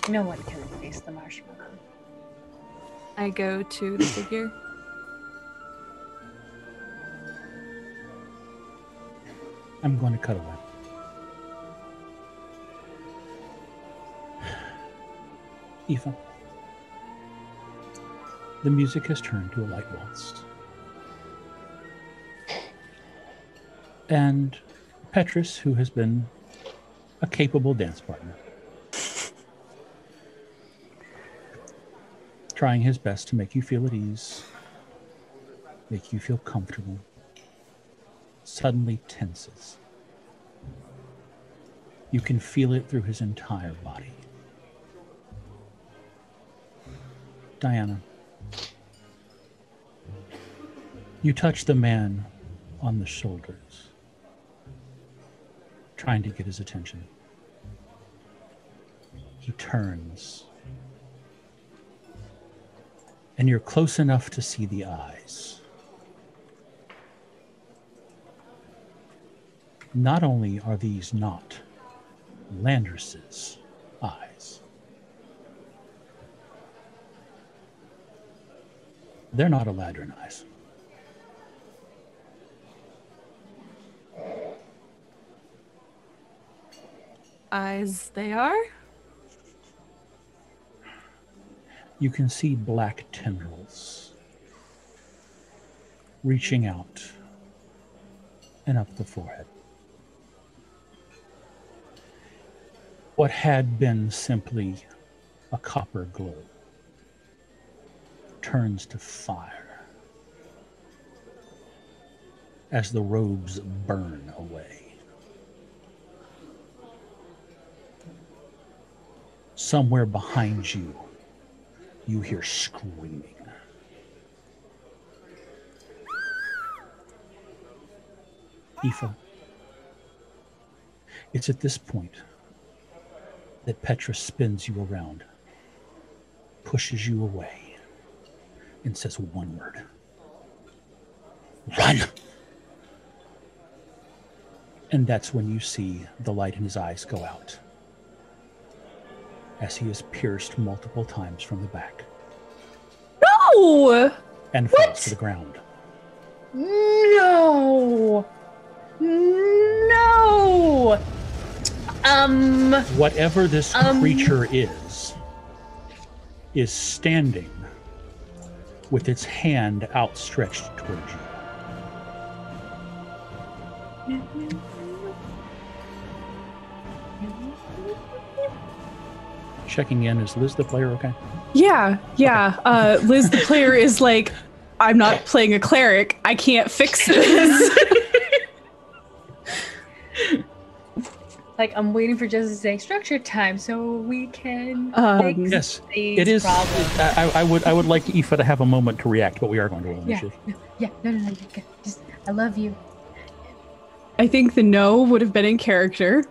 No one can replace the marshmallow. I go to the figure. I'm going to cut away. Aoife, the music has turned to a light waltz. And Petrus, who has been a capable dance partner, trying his best to make you feel at ease, make you feel comfortable, suddenly tenses. You can feel it through his entire body. Diana, you touch the man on the shoulders, trying to get his attention. He turns, and you're close enough to see the eyes. Not only are these not Landris's eyes, they're not Eladrin eyes. Eyes they are? you can see black tendrils reaching out and up the forehead. What had been simply a copper glow turns to fire as the robes burn away. Somewhere behind you, you hear screaming. Aoife, it's at this point that Petra spins you around, pushes you away, and says one word. Run! And that's when you see the light in his eyes go out, as he is pierced multiple times from the back. No! And falls to the ground. No! No! Whatever this creature is standing with its hand outstretched towards you. Checking in, is Liz the player okay? Yeah. Liz, the player, is like, I'm not playing a cleric. I can't fix this. Like, I'm waiting for Jess to say structure time so we can fix yes, these it is. problems. I would like Aoife to have a moment to react, but we are going to roll initiative. No. Just, I love you. I think the no would have been in character.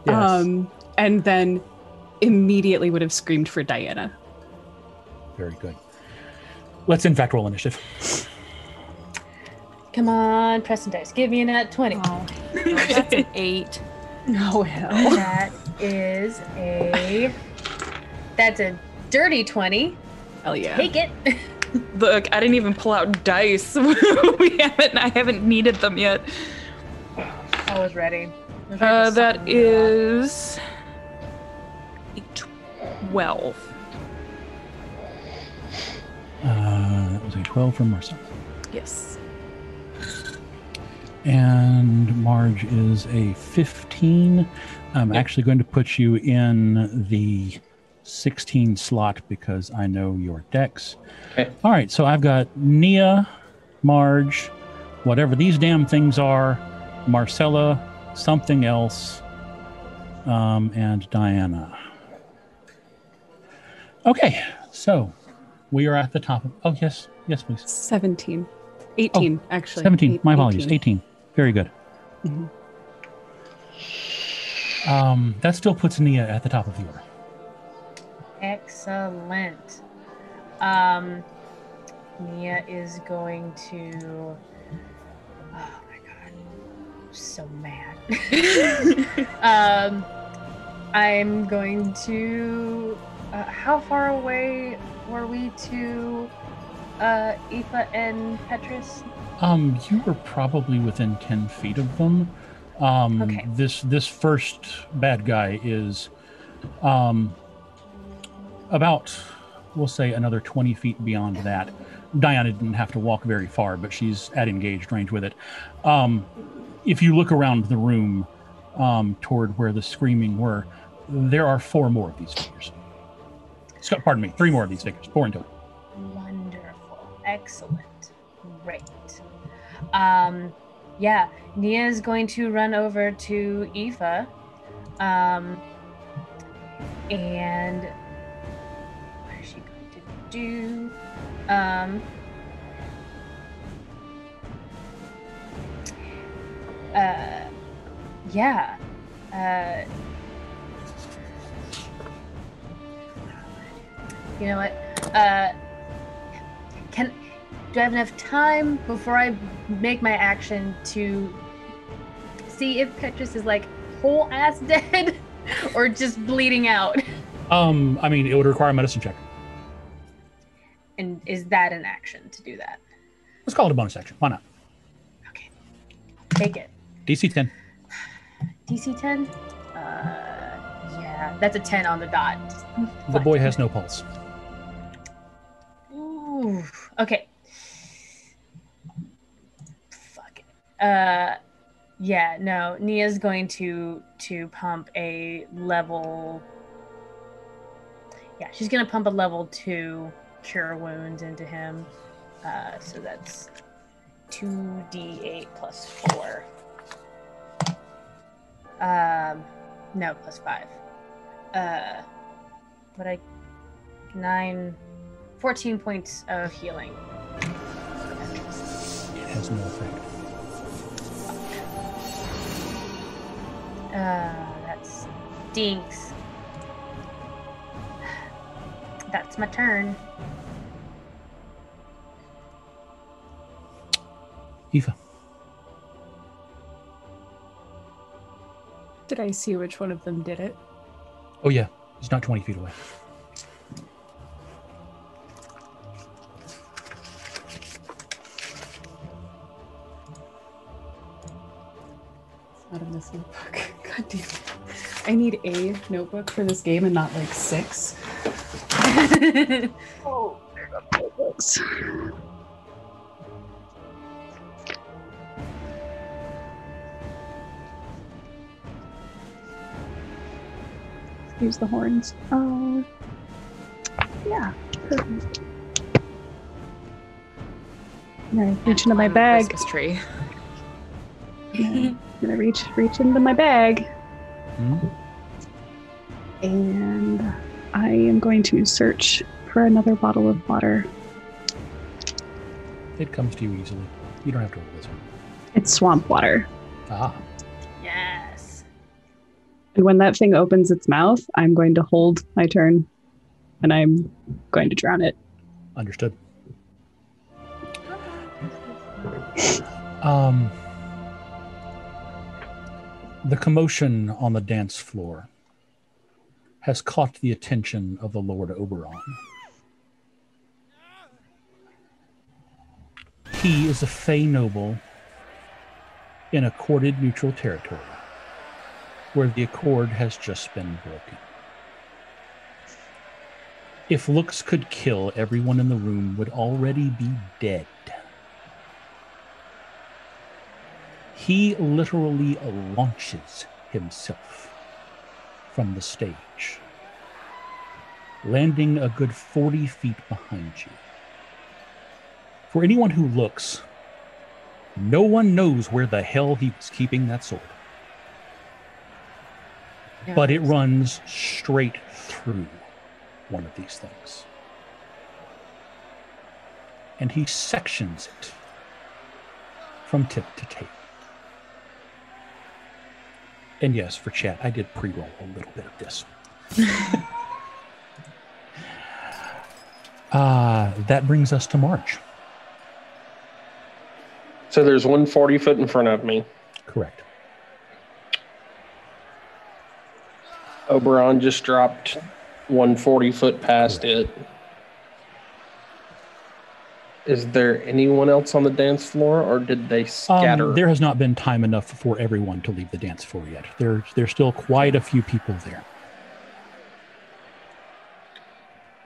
Yes. And then immediately would have screamed for Diana. Very good. Let's in fact roll initiative. Come on, press and dice. Give me a nat 20. Oh, that's an 8. Oh, hell. That's a dirty 20. Hell yeah. Take it. Look, I didn't even pull out dice. I haven't needed them yet. I was ready. That is a 12. That was a 12 from Marcel. Yes. And Marge is a 15. I'm actually going to put you in the 16 slot because I know your dex. Okay. All right, so I've got Nia, Marge, whatever these damn things are, Marcella, something else, and Diana. Okay, so we are at the top of... Oh, yes, please. 17. 18, actually. 17, my apologies, 18. Very good. Mm-hmm. That still puts Nia at the top of the order. Excellent. Nia is going to... Oh my god. I'm so mad. I'm going to... how far away were we to Aoife and Petrus? You were probably within 10 feet of them. Okay. This first bad guy is about, we'll say, another 20 feet beyond that. Diana didn't have to walk very far, but she's at engaged range with it. If you look around the room toward where the screaming were, there are 4 more of these figures. Pardon me, 3 more of these figures, 4 in total. Wonderful. Excellent. Great. Yeah, Nia is going to run over to Aoife. And what is she going to do? Yeah. You know what? Do I have enough time before I make my action to see if Petrus is like whole ass dead or just bleeding out? I mean, it would require a medicine check. And is that an action to do that? Let's call it a bonus action. Why not? Okay. Take it. DC 10. DC 10? Yeah, that's a 10 on the dot. The boy has no pulse. Okay. Fuck it. Yeah, no. Nia's going to pump a level. Yeah, she's gonna pump a level 2 cure wounds into him. So that's 2d8 plus 4. No, plus 5. 14 points of healing. It has no effect. That stinks. That's my turn. Aoife. Did I see which one of them did it? Oh, yeah. He's not 20 feet away. It's not in this notebook. God damn it. I need a notebook for this game and not like 6. Oh, there go the notebooks. Use the horns. Oh, yeah. Perfect. I'm gonna reach into my bag. Christmas tree. I'm gonna reach into my bag, Hmm? and I am going to search for another bottle of water. It comes to you easily. You don't have to roll this one. It's swamp water. Ah. Yes. And when that thing opens its mouth, I'm going to hold my turn, and I'm going to drown it. Understood. The commotion on the dance floor has caught the attention of the Lord Oberon. He is a Fey noble in accorded neutral territory, where the accord has just been broken. If looks could kill, everyone in the room would already be dead. He literally launches himself from the stage, landing a good 40 feet behind you. For anyone who looks, no one knows where the hell he was keeping that sword. But it runs straight through one of these things. And he sections it from tip to tail. And yes, for chat, I did pre-roll a little bit of this. That brings us to March. So there's 140 foot in front of me. Correct. Oberon just dropped 140 foot past it. Is there anyone else on the dance floor, or did they scatter? There has not been time enough for everyone to leave the dance floor yet. There's still quite a few people there.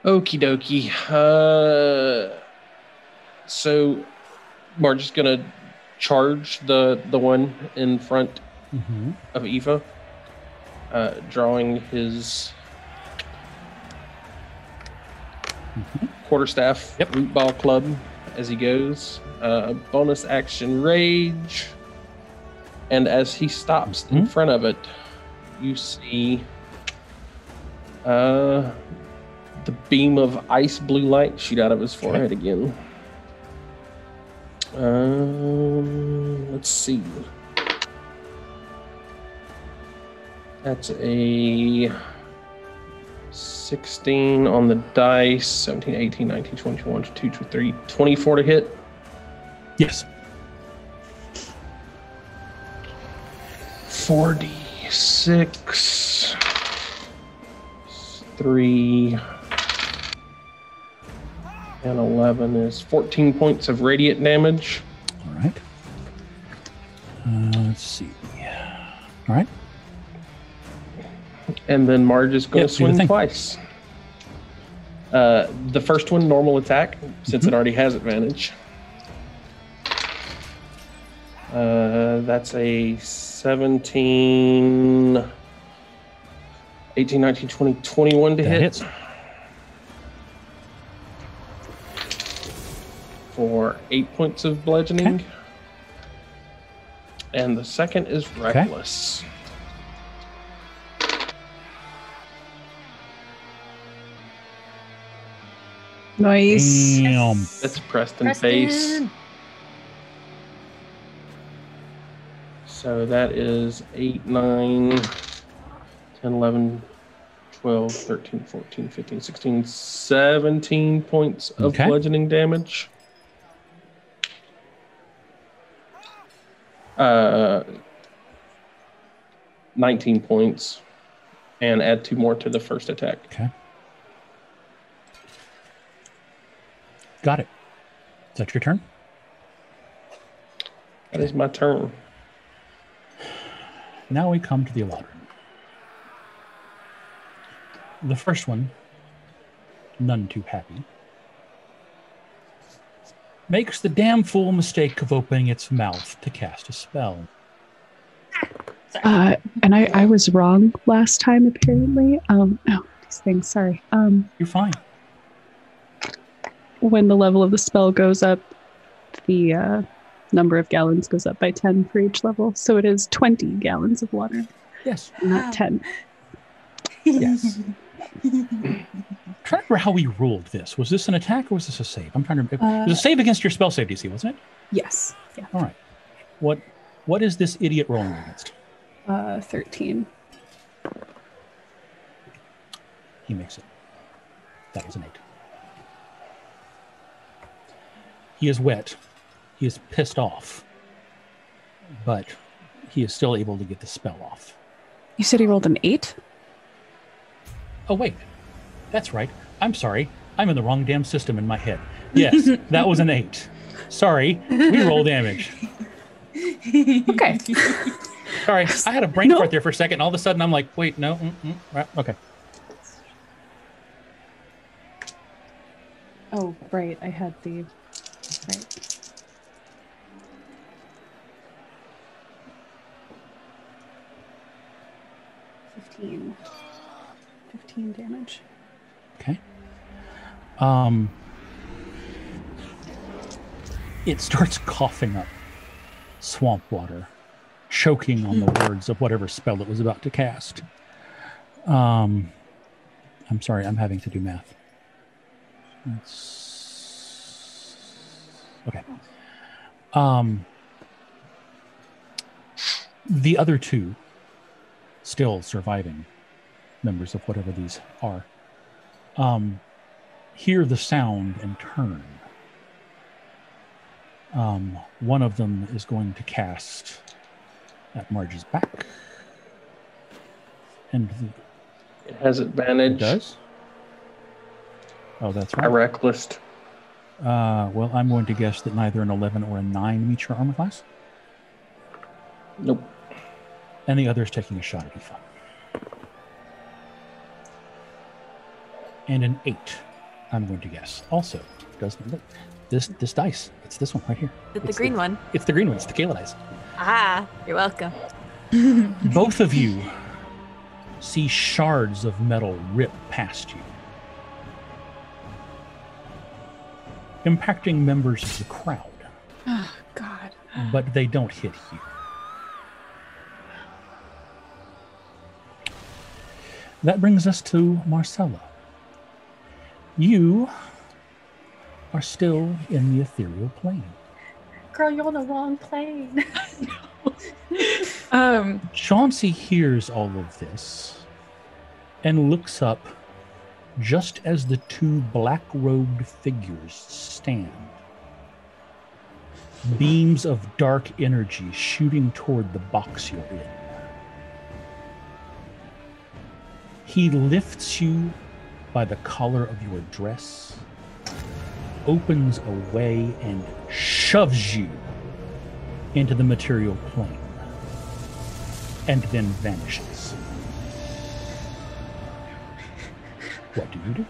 Okie dokie. So Marge is gonna charge the one in front of Aoife, drawing his quarterstaff root ball club as he goes. Bonus action rage, and as he stops in front of it, you see the beam of ice blue light shoot out of his forehead again. Let's see. That's a 16 on the dice, 17, 18, 19, 20, 21, 22, 23, 24 to hit. Yes. 4d6, 3, and 11 is 14 points of radiant damage. All right. Let's see. All right. And then Marge is going to swing thing. twice. The first one, normal attack, since it already has advantage. That's a 17, 18, 19, 20, 21 to hit. Hits. For 8 points of bludgeoning. Okay. And the second is reckless. Nice. Damn. That's Preston Feyce. Preston. So that is 8, 9, 10, 11, 12, 13, 14, 15, 16, 17 points of Okay. bludgeoning damage. 19 points. And add 2 more to the first attack. Okay. Got it. Is that your turn? That is my turn. Now we come to the Eladrin. The first one, none too happy, makes the damn fool mistake of opening its mouth to cast a spell. And I was wrong last time, apparently. These things, sorry. You're fine. When the level of the spell goes up, the number of gallons goes up by 10 for each level. So it is 20 gallons of water, Yes. not 10. Yes. I'm trying to remember how we ruled this. Was this an attack or was this a save? I'm trying to remember. It was a save against your spell save DC, wasn't it? Yes. Yeah. All right. What is this idiot rolling against? 13. He makes it. That was an 8. He is wet. He is pissed off. But he is still able to get the spell off. You said he rolled an 8? Oh, wait. That's right. I'm sorry. I'm in the wrong damn system in my head. Yes, that was an 8. Sorry. We roll damage. Okay. Sorry. I had a brain fart there for a second. And all of a sudden, I'm like, wait, no. Right, okay. Oh, right. I had the... Right. $15 damage. Okay. It starts coughing up swamp water, choking on the words of whatever spell it was about to cast. I'm sorry, I'm having to do math. Okay. The other two, still surviving members of whatever these are, hear the sound and turn. One of them is going to cast at Marge's back. And It has advantage. it does? Oh, that's I right. reckless. Well, I'm going to guess that neither an 11 or a 9 meets your armor class. Nope. And the other is taking a shot at Aoife. And an 8, I'm going to guess. Also, doesn't look. This dice. It's this one right here. The green one. It's the green one. It's the Kayla dice. Ah, you're welcome. Both of you see shards of metal rip past you, impacting members of the crowd, Oh, God. but they don't hit you. That brings us to Marcella. You are still in the ethereal plane. Girl, you're on the wrong plane. Chauncey hears all of this and looks up just as the two black-robed figures stand. Beams of dark energy shooting toward the box you're in. He lifts you by the collar of your dress, opens a way, and shoves you into the material plane, and then vanishes. What do you do?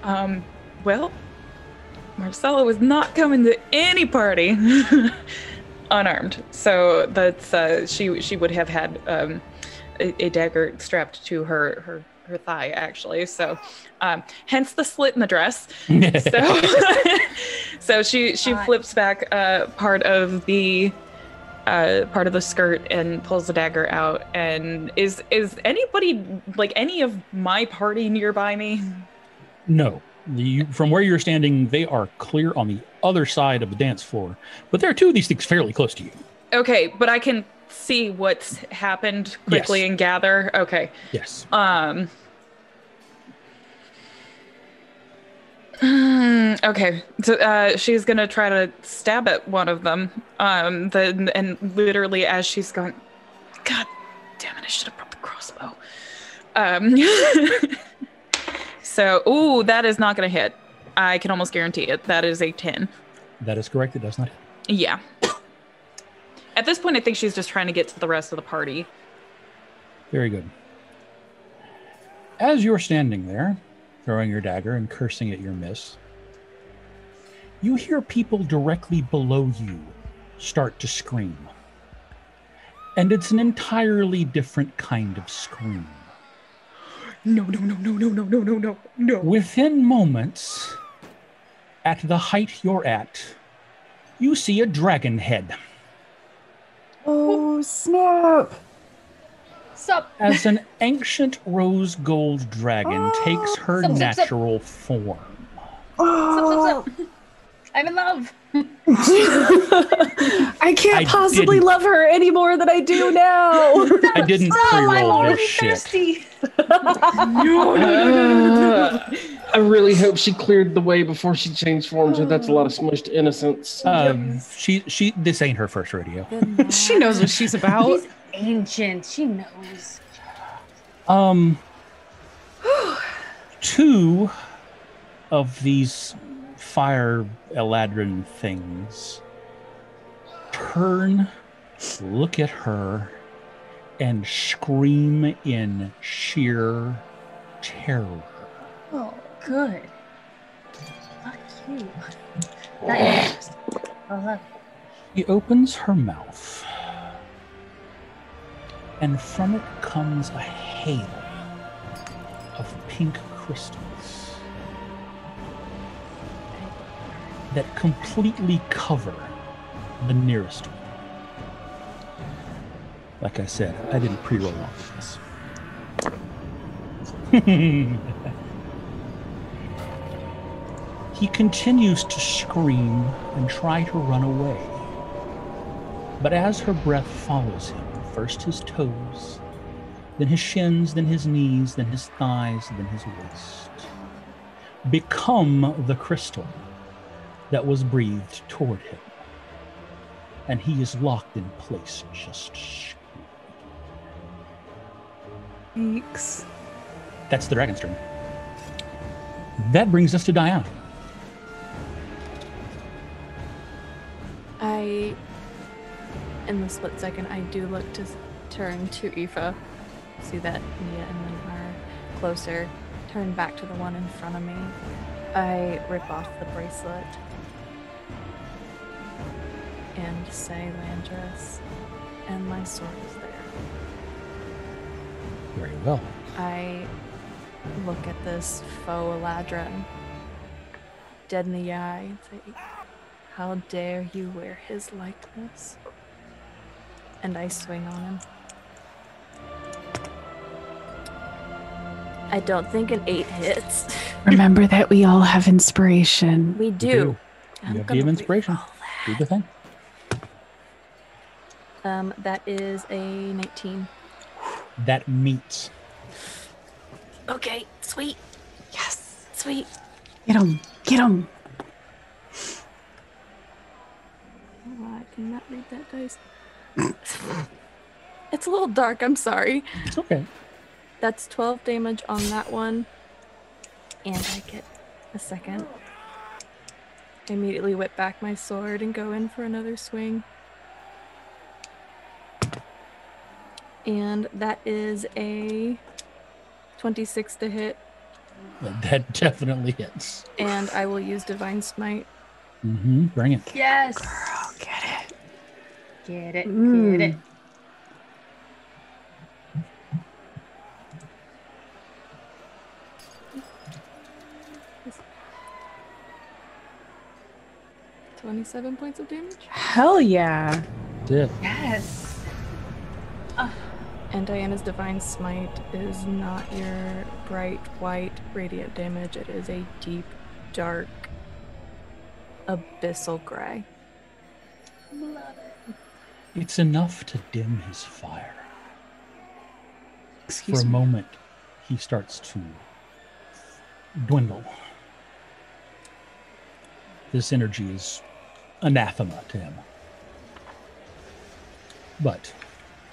Well, Marcella was not coming to any party unarmed, so that's she would have had a dagger strapped to her thigh, actually. So, hence the slit in the dress. So she flips back part of the skirt and pulls the dagger out. And is anybody, like any of my party, nearby me? No. From where you're standing, they are clear on the other side of the dance floor. But there are two of these things fairly close to you. Okay, but I can see what's happened quickly and gather. Okay. Yes. Okay. So she's gonna try to stab at one of them. And literally as she's going, God damn it! I should have brought the crossbow. So, that is not gonna hit. I can almost guarantee it. That is a 10. That is correct. It does not hit. Yeah. At this point, I think she's just trying to get to the rest of the party. Very good. As you're standing there, throwing your dagger and cursing at your miss, you hear people directly below you start to scream. And it's an entirely different kind of scream. No. Within moments, at the height you're at, you see a dragon head. Oh, snap. Sup? As an ancient rose gold dragon takes her natural form. Sup. I'm in love. I can't possibly love her any more than I do now. I didn't pre-roll this shit. Thirsty. I really hope she cleared the way before she changed forms. That's a lot of smushed innocence. She. This ain't her first rodeo. She knows what she's about. She's ancient. She knows. Two of these fire eladrin things turn, look at her, and scream in sheer terror. Oh, good. Fuck you. Not interesting. I love it. She opens her mouth, and from it comes a hail of pink crystals that completely cover the nearest one. Like I said, I didn't pre-roll all of this. He continues to scream and try to run away. But as her breath follows him, first his toes, then his shins, then his knees, then his thighs, then his waist, become the crystal that was breathed toward him. And he is locked in place, just Thanks. That's the dragon's turn. That brings us to Diana. In the split second, I do look to turn to Aoife, see that Mia and Lynn are closer, turn back to the one in front of me. I rip off the bracelet and say Landris, and my sword is there. Very well. I look at this faux Eladrin dead in the eye and say, how dare you wear his likeness? And I swing on him. I don't think an 8 hits. Remember that we all have inspiration. We do. You have the inspiration. Do the thing. That is a 19. That meets. Okay, sweet. Yes, sweet. Get him. Get him. Oh, I cannot read that dice. It's a little dark, I'm sorry. It's okay. That's 12 damage on that one. And I get a second. I immediately whip back my sword and go in for another swing. And that is a 26 to hit. That definitely hits. And I will use Divine Smite. Bring it. Yes. Girl, get it. Get it. Mm. Get it. $27 points of damage. Hell yeah. That's it. Yes. And Diana's Divine Smite is not your bright white radiant damage. It is a deep, dark, abyssal gray. It's enough to dim his fire. Excuse For a me. moment, he starts to dwindle. This energy is anathema to him. But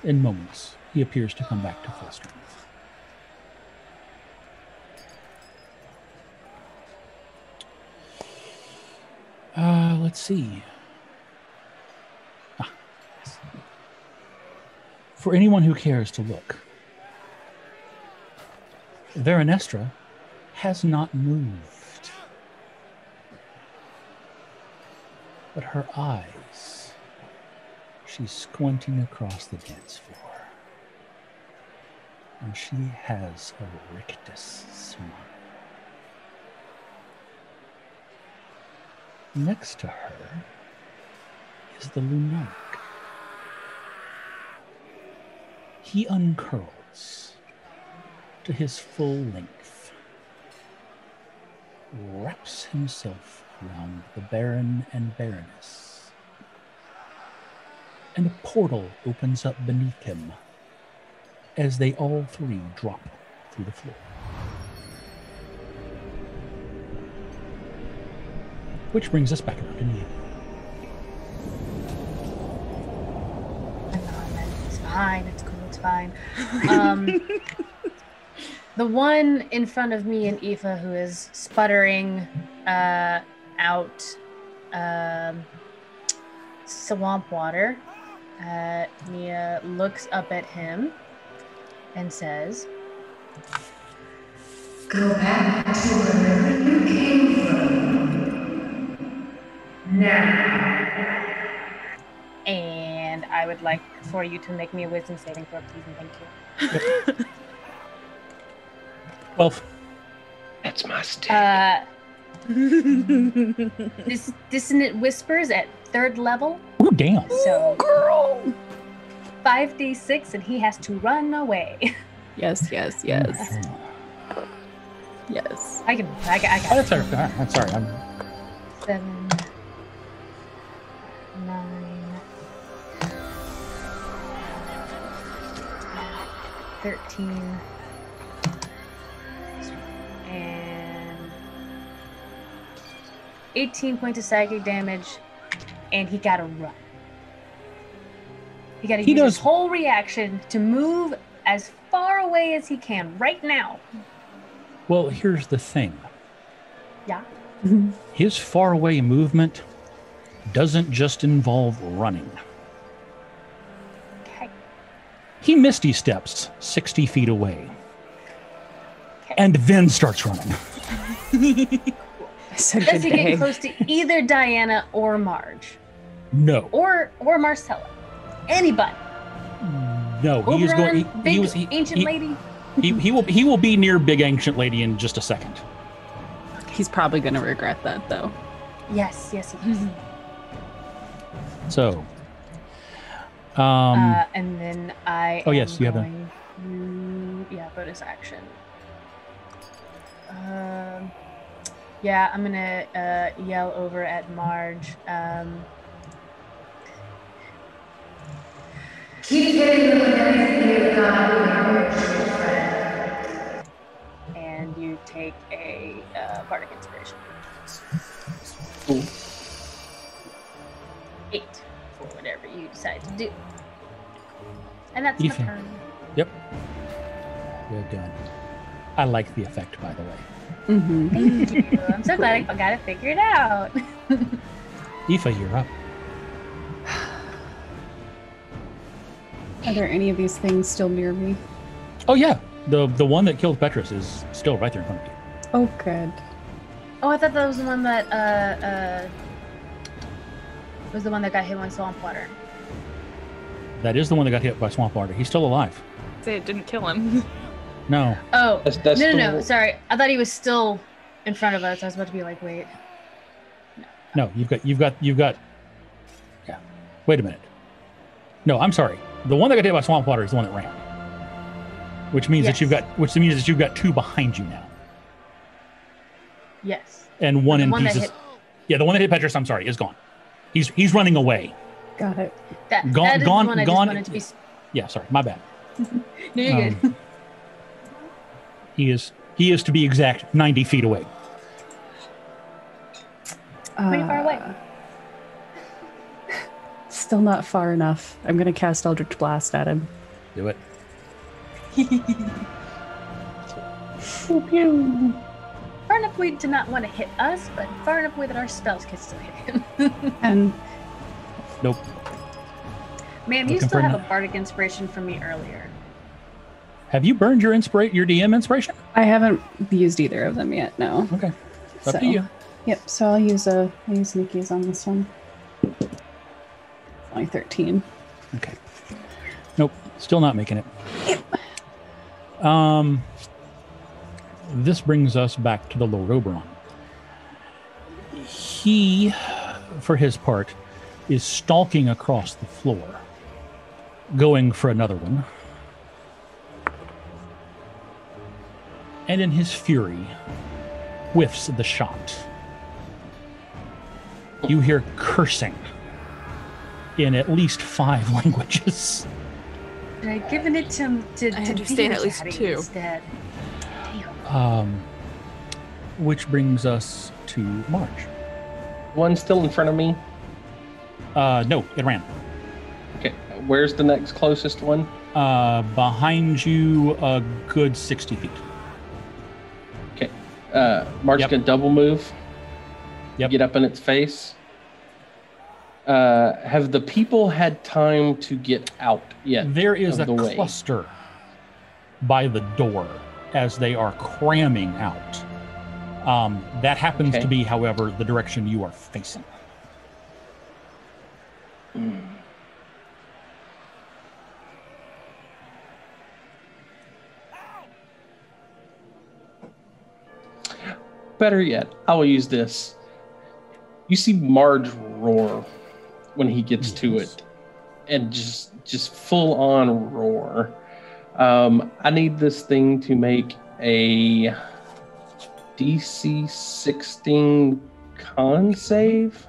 in moments, he appears to come back to full strength. Let's see. Yes. For anyone who cares to look, Veranestra has not moved. But her eyes, she's squinting across the dance floor. And she has a rictus smile. Next to her is the Lunark. He uncurls to his full length, wraps himself around the Baron and Baroness, and a portal opens up beneath him as they all three drop through the floor. Which brings us back around to Nia. It's fine. It's cool. It's fine. The one in front of me and Aoife who is sputtering out swamp water, Nia looks up at him and says, Go back to wherever you came from. Now. and I would like for you to make me a wisdom saving throw, please, and thank you. 12. That's my stick. Dissonant whispers at 3rd level. Ooh, damn. So, girl, 5d6, and he has to run away. Yes, yes, yes. Yes. I got Oh, that's all right. I'm sorry. 7, 9, 13, and 18 points of psychic damage, and he gotta run. He gotta use his whole reaction to move as far away as he can right now. Well, here's the thing. Yeah. His far away movement doesn't just involve running. Okay. He misty steps 60 feet away and then starts running. Such Does a he day. get close to either Diana or Marge? No. Or Marcella? Anybody? No. He is going. Big He was. ancient lady? He will be near Big Ancient Lady in just a second. He's probably going to regret that, though. Yes, he is. So. And then I. Oh, yes, you have going to, yeah, bonus action. Yeah, I'm gonna yell over at Marge. Keep hitting them with everything you've got, your friend. And you take a bardic inspiration. Cool. 8 for whatever you decide to do. And that's my Ethan. turn. Yep. Well done. I like the effect, by the way. Mm-hmm. Thank you. I'm so glad I got it figured out. Aoife, you're up. Are there any of these things still near me? Oh yeah, the one that killed Petrus is still right there in front of you. Oh, good. Oh, I thought that was the one that was the one that got hit by swamp water. That is the one that got hit by swamp water. He's still alive. Say it didn't kill him. No. Oh, That's no. Sorry, I thought he was still in front of us. I was about to be like, wait. No, you've got. Yeah. Wait a minute. No, I'm sorry. The one that got hit by swamp water is the one that ran. Which means that you've got two behind you now. Yes. And one The in one that pieces. hit- Yeah, the one that hit Petrus, I'm sorry, is gone. He's running away. Got it. That Gone- is the gone- one I gone- just wanted to be. Yeah, sorry, my bad. No, you're good. He is, to be exact, 90 feet away. Pretty far away. Still not far enough. I'm going to cast Eldritch Blast at him. Do it. Far enough away to not want to hit us, but far enough away that our spells can still hit him. And Nope. Man, you Looking still for have an- a bardic inspiration from me earlier. Have you burned your DM inspiration? I haven't used either of them yet, no. Okay. Up to you. Yep, so I'll use Nikki's on this one. It's only 13. Okay. Nope. Still not making it. This brings us back to the Lord Oberon. He, for his part, is stalking across the floor, going for another one. And in his fury, whiffs the shot. You hear cursing in at least 5 languages. Should I given it to I understand at least Daddy 2. instead? Which brings us to March. One still in front of me. No, it ran. Okay, where's the next closest one? Behind you, a good 60 feet. Okay, Mark's Yep. gonna double move. Yep. Get up in its face. Have the people had time to get out yet? There is a of the way? cluster by the door as they are cramming out. That happens Okay. to be, however, the direction you are facing. Better yet, I will use this. You see Marge roar when he gets to it, and just full on roar. I need this thing to make a DC 16 con save.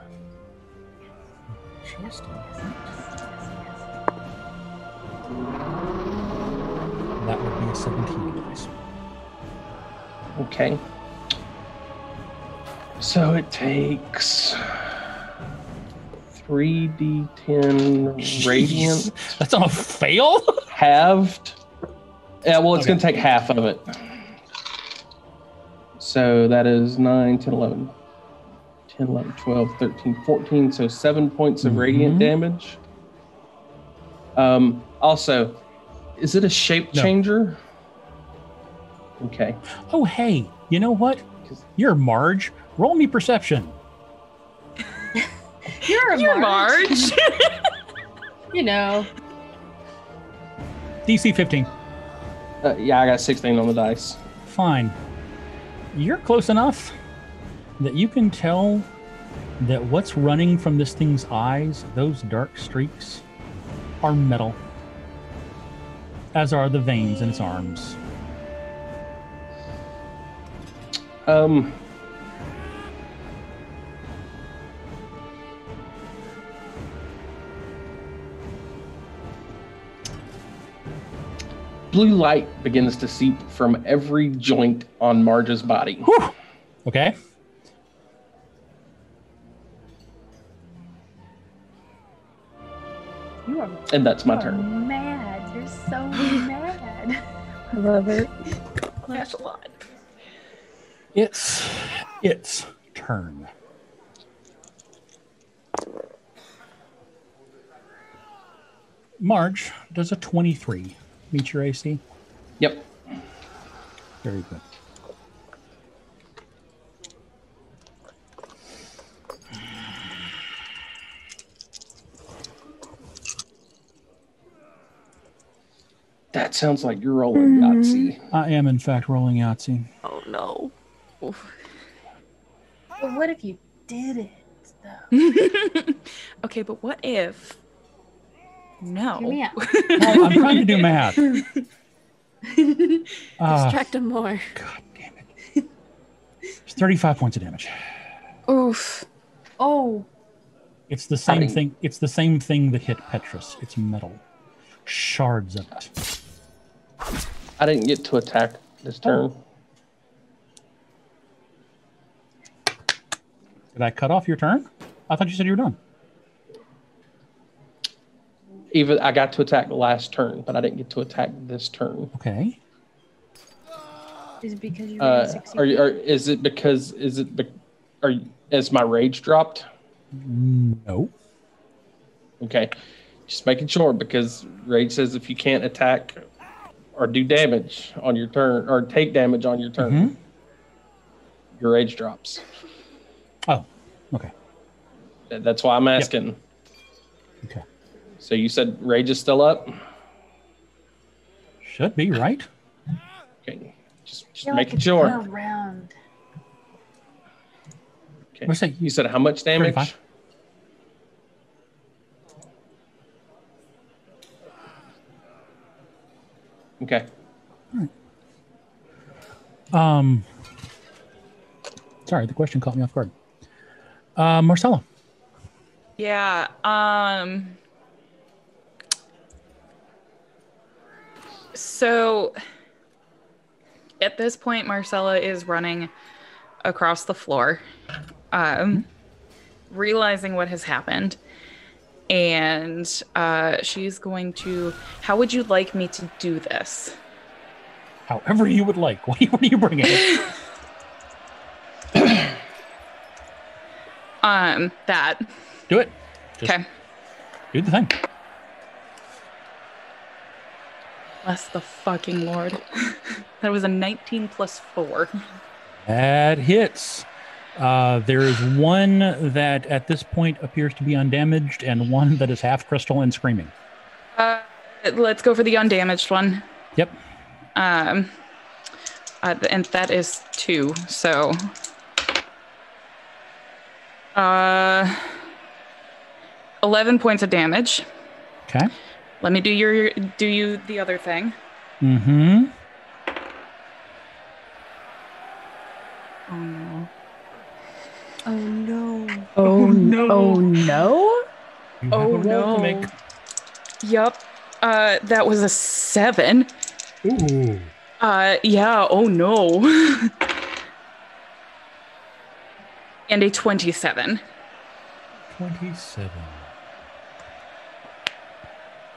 That would be a 17, please. Okay. So it takes 3d10 radiant That's on a fail? halved. Yeah, well, it's Okay. going to take half of it. So that is 9, 10, 11, 10, 11, 12, 13, 14. So 7 points of radiant Mhm. damage. Also, is it a shape No. changer? Okay. Oh, hey, you know what? You're Marge. Roll me perception. You're Marge. You know. DC 15. Yeah, I got 16 on the dice. Fine. You're close enough that you can tell that what's running from this thing's eyes, those dark streaks, are metal, as are the veins in its arms. Blue light begins to seep from every joint on Marge's body. Whew. Okay. You are And that's my turn. mad. You're so mad. I love it. That's a lot. It's its turn. Marge, does a 23 meet your AC? Yep. Very good. That sounds like you're rolling Yahtzee. I am, in fact, rolling Yahtzee. Oh no. Oof. But what if you did it, though? Okay, but what if? No. Hear me out. Well, I'm trying to do math. Distract him more. God damn it. It's 35 points of damage. Oof. Oh, It's the same thing. It's the same thing that hit Petrus. It's metal. Shards of it. I didn't get to attack this turn. Did I cut off your turn? I thought you said you were done. Even I got to attack last turn, but I didn't get to attack this turn. Okay. is it because you rolled 60? Is my rage dropped? No. Okay. Just making sure, because rage says if you can't attack or do damage on your turn or take damage on your turn, your rage drops. Oh, okay. That's why I'm asking. Yep. Okay. So you said rage is still up? Should be, right? Okay. Just feel making it's sure. been around. Okay. What's that? You said how much damage? 35. Okay. Sorry, the question caught me off guard. Marcella. Yeah. So at this point, Marcella is running across the floor, realizing what has happened. And she's going to... How would you like me to do this? However you would like. What are you bringing? That. Do it. Just Okay. do the thing. Bless the fucking Lord. That was a 19 plus 4. That hits. There is one that at this point appears to be undamaged and one that is half crystal and screaming. Let's go for the undamaged one. Yep. And that is 2. So 11 points of damage. Okay. Let me do you the other thing. Mm-hmm. Oh no. Oh no. Oh no. Oh no. You have Oh, a roll no. to make. Yep. That was a 7. Ooh. Yeah, oh no. And a 27. 27.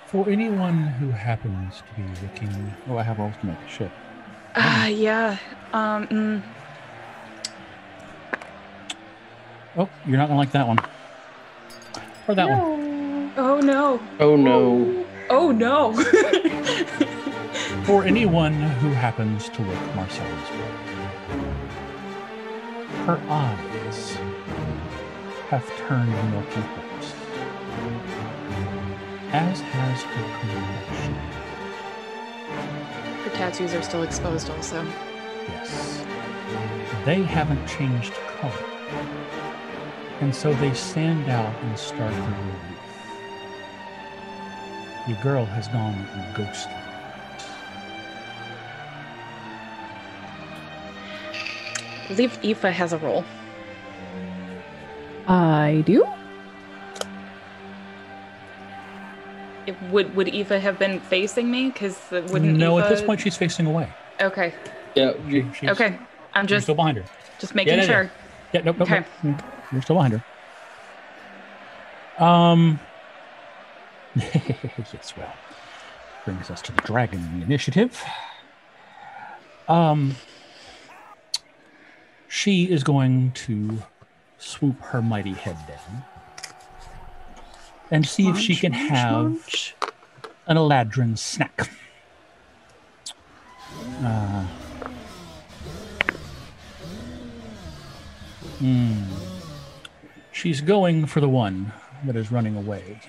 For anyone who happens to be looking... Oh, I have rolls to make. Shit. Yeah. Oh, you're not gonna like that one. Or that one. Oh no. Oh no. Oh no. For anyone who happens to look Marcella's way, her eyes have turned milky white, as has her complexion. Her tattoos are still exposed also. Yes. They haven't changed color, and so they stand out in stark relief. The girl has gone ghostly. I believe Aoife has a role. I do. Would Aoife have been facing me? Because wouldn't No, Aoife... at this point she's facing away. Okay. Yeah. She's, Okay. I'm You're just still behind her. making Yeah. sure. Yeah, nope. Okay. Nope. You're still behind her. Yes, well, brings us to the dragon initiative. She is going to swoop her mighty head down and see if she can have an Eladrin snack. She's going for the one that is running away.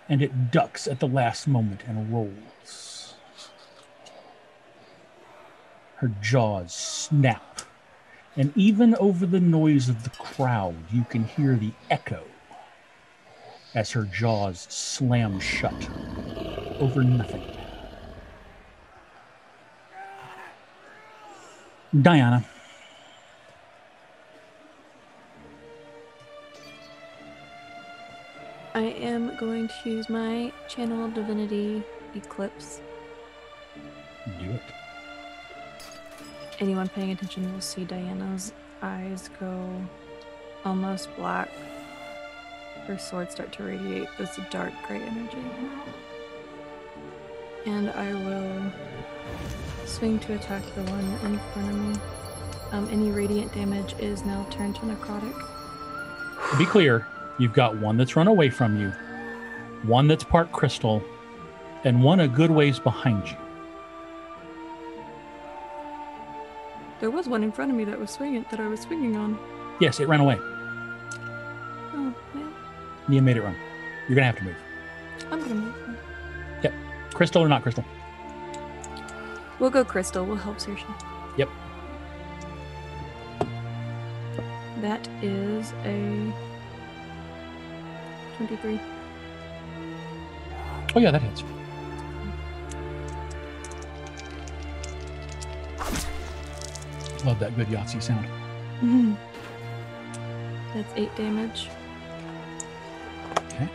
and it ducks at the last moment and rolls. Her jaws snap, and even over the noise of the crowd, you can hear the echo as her jaws slam shut over nothing. Diana. I am going to use my Channel Divinity Eclipse. Do it. Anyone paying attention will see Diana's eyes go almost black. Her sword start to radiate this dark gray energy. And I will swing to attack the one in front of me. Any radiant damage is now turned to necrotic. To be clear, you've got one that's run away from you, one that's part crystal, and one a good ways behind you. There was one in front of me that I was swinging on. Yes, it ran away. Oh, man. You made it run. You're going to have to move. I'm gonna move. Yep. Crystal or not crystal? We'll go crystal. We'll help Saoirse. Yep. That is a 23. Oh, yeah, that hits. Love that good Yahtzee sound. Mm-hmm. That's 8 damage. Okay.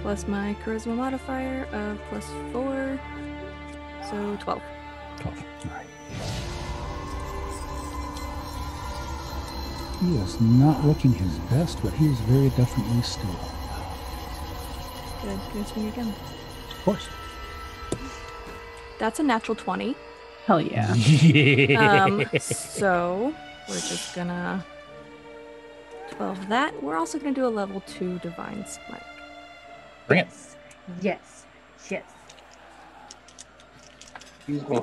Plus my charisma modifier of +4. So 12. 12. All right. He is not looking his best, but he is very definitely still. Good. Can I swing again? Of course. That's a natural 20. Hell yeah. So we're just gonna 12 that. We're also gonna do a level 2 divine smite. Bring it. Yes. Yes. Excuse me.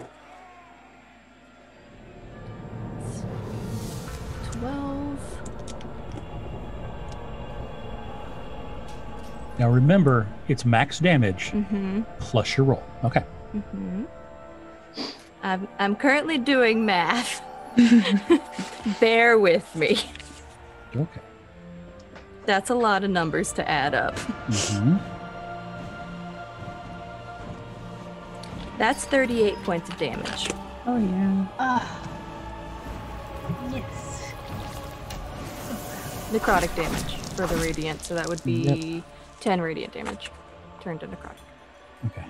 12. Now remember, it's max damage Mm-hmm. plus your roll. Okay. Mm-hmm. I'm currently doing math. Bear with me. Okay. That's a lot of numbers to add up. Mm-hmm. That's 38 points of damage. Oh yeah. Yes. Necrotic damage for the radiant, so that would be 10 radiant damage turned to necrotic. Okay.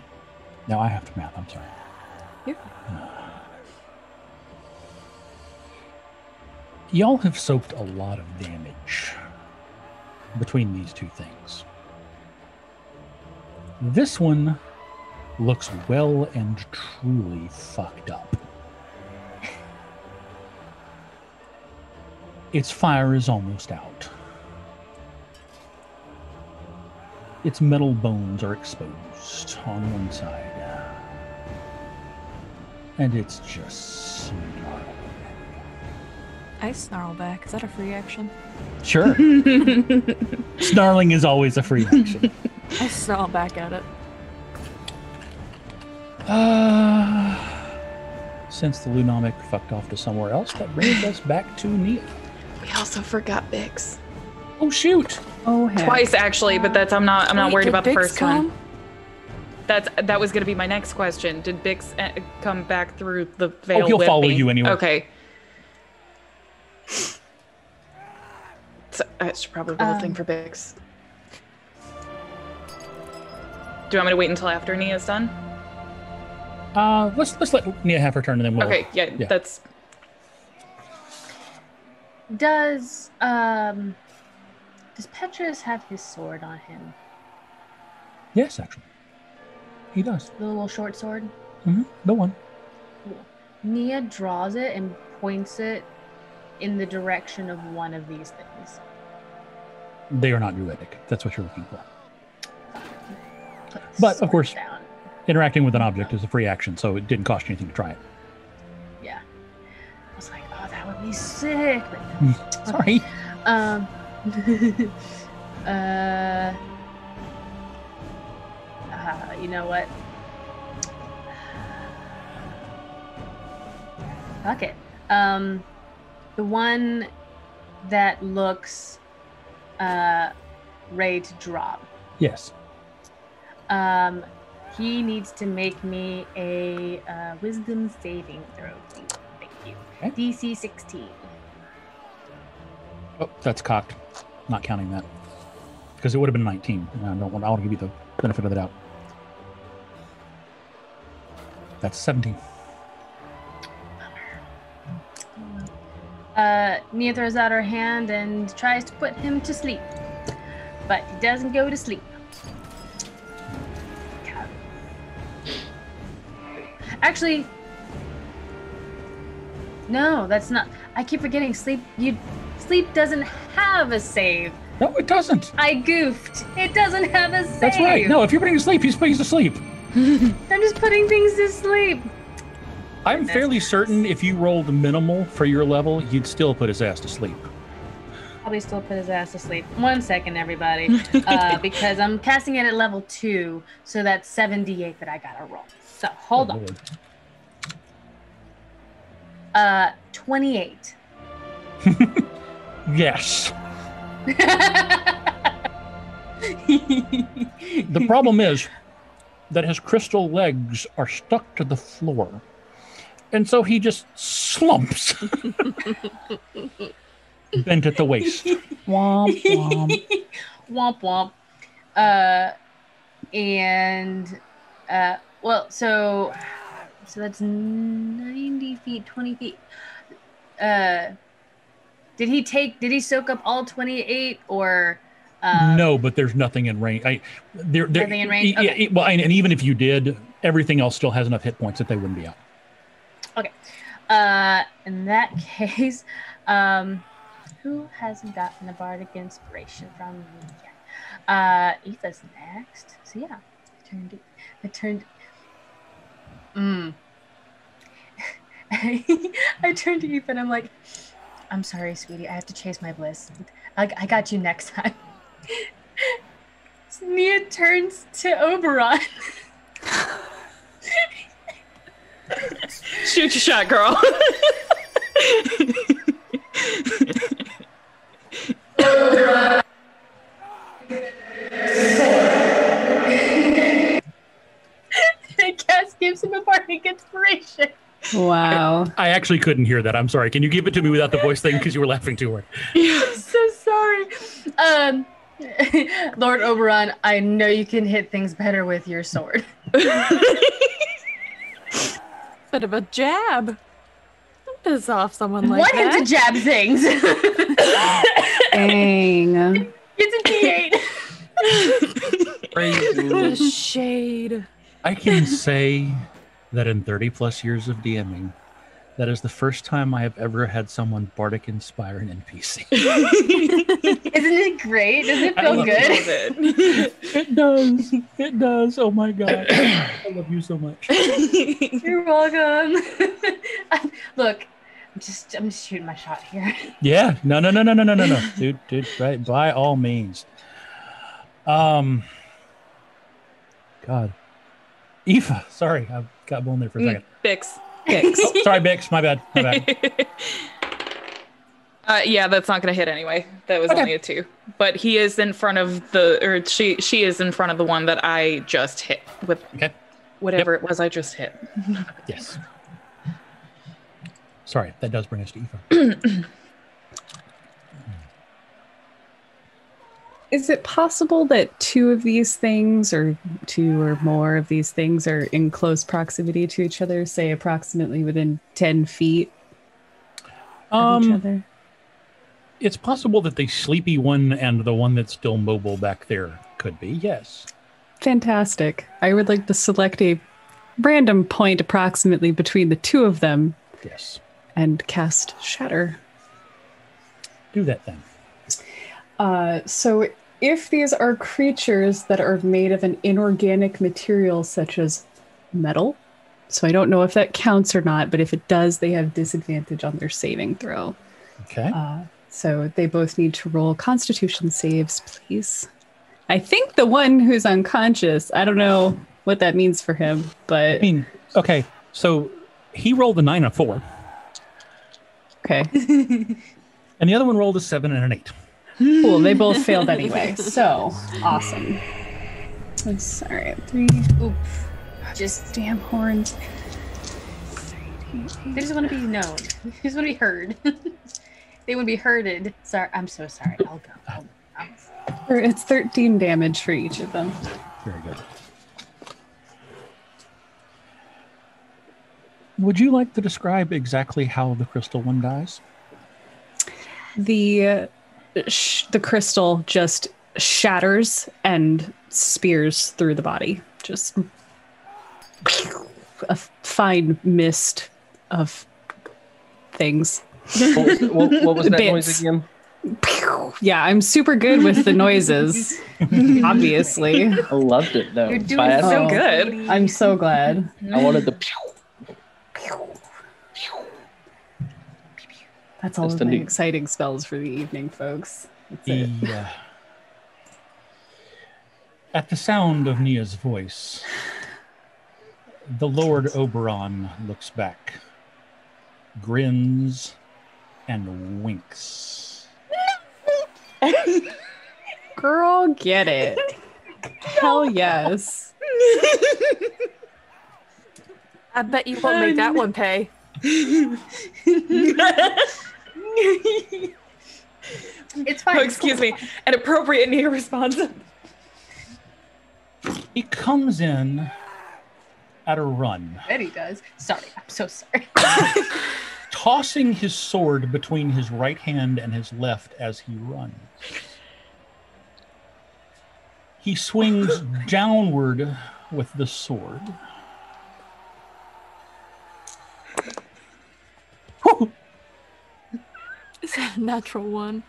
Now I have to math. I'm sorry. Here. Y'all have soaked a lot of damage between these two things. This one looks well and truly fucked up. Its fire is almost out. Its metal bones are exposed on one side. And it's just snarling. I snarl back. Is that a free action? Sure. Snarling is always a free action. I snarl back at it. Since the Lunomic fucked off to somewhere else, that brings us back to Nia. We also forgot Bix. Oh shoot! Oh heck. Twice actually, but that's I'm not Wait, worried did about the Bix first come? one. That was gonna be my next question. Did Bix come back through the veil? Oh, he'll with follow me? you anyway. Okay. So, I should probably roll a thing for Bix. Do you want me to wait until after Nia's done? Let's let Nia have her turn and then we'll. Okay, yeah, that's. Does Petrus have his sword on him? Yes, actually, he does. The little short sword? Mm-hmm. The one. Nia draws it and points it in the direction of one of these things. They are not druidic. That's what you're looking for. Put the But, of sword course- down. Interacting with an object is a free action, so it didn't cost you anything to try it. Yeah. I was like, oh, that would be sick. But no. Sorry. You know what? Fuck it. The one that looks ready to drop. Yes. He needs to make me a wisdom saving throw, please. Thank you. Okay. DC 16. Oh, that's cocked. Not counting that. Because it would have been 19. I want to give you the benefit of the doubt. That's 17. Nia throws out her hand and tries to put him to sleep. But he doesn't go to sleep. Actually, no, that's not. I keep forgetting sleep. Sleep doesn't have a save. No, it doesn't. I goofed. It doesn't have a save. That's right. No, if you're putting to sleep, he's putting to sleep. I'm just putting things to sleep. I'm fairly certain if you rolled minimal for your level, you'd still put his ass to sleep. Probably still put his ass to sleep. 1 second, everybody. Because I'm casting it at level 2, so that's 78 that I gotta roll. So hold on. Lord. 28. Yes. The problem is that his crystal legs are stuck to the floor. And so he just slumps. Bent at the waist. Womp, womp. Womp, womp. Well, so that's 90 feet, 20 feet. Did he soak up all 28 or? No, but there's nothing in range. Nothing in range? Okay. Well, and even if you did, everything else still has enough hit points that they wouldn't be out. Okay. In that case, who hasn't gotten a bardic inspiration from me yet? Aoife's next. So yeah, I turned. I turned to Aoife and I'm like, I'm sorry, sweetie. I have to chase my bliss. I got you next time. Nia turns to Oberon. Shoot your shot, girl. I guess gives him a bardic inspiration. Wow. I actually couldn't hear that. I'm sorry. Can you give it to me without the voice thing? Because you were laughing too hard. I'm so sorry. Lord Oberon, I know you can hit things better with your sword. Bit of a jab. Don't piss off someone like Want that. him to jab things. Dang. It's a D8. The shade. I can say that in 30 plus years of DMing, that is the first time I have ever had someone bardic inspire an NPC. Isn't it great? Does it feel good? It does. It does. Oh my God. I love you so much. You're welcome. Look, I'm just shooting my shot here. Yeah. No. Dude, right. By all means. God. Aoife, sorry. I got blown there for a second. Bix. Oh, sorry, Bix. My bad. Yeah, that's not going to hit anyway. That was only a 2. But he is in front of she is in front of the one that I just hit with whatever it was I just hit. Yes. Sorry, that does bring us to Aoife. Is it possible that two of these things, or two or more of these things, are in close proximity to each other, say approximately within 10 feet of each other? It's possible that the sleepy one and the one that's still mobile back there could be, yes. Fantastic. I would like to select a random point approximately between the two of them. Yes. And cast Shatter. Do that then. So if these are creatures that are made of an inorganic material such as metal, so I don't know if that counts or not, but if it does, they have disadvantage on their saving throw. Okay. So they both need to roll Constitution saves, please. I think the one who's unconscious, I don't know what that means for him, but... I mean, okay, so he rolled a 9 and a 4. Okay. And the other one rolled a 7 and an 8. Cool, they both failed anyway. So, awesome. I'm sorry, 3. Oof. Just Damn horns. they just want to be known. They just want to be heard. They want to be herded. Sorry, I'm so sorry. I'll go. It's 13 damage for each of them. Very good. Would you like to describe exactly how the crystal one dies? The crystal just shatters and spears through the body. Just a fine mist of things. What was that Bits. noise again? Yeah, I'm super good with the noises, obviously. I loved it though. You're doing But So good. I'm so glad. I wanted the. That's all That's of the my new- exciting spells for the evening, folks. That's it. At the sound of Nia's voice, the Lord Oberon looks back, grins, and winks. Girl, get it. Hell yes. I bet you won't make that one pay. It's fine. Oh, excuse me. An appropriate Nia response. He comes in at a run, Bet he does. Sorry, I'm so sorry. tossing his sword between his right hand and his left as he runs. He swings downward with the sword. Whew. Is that a natural one?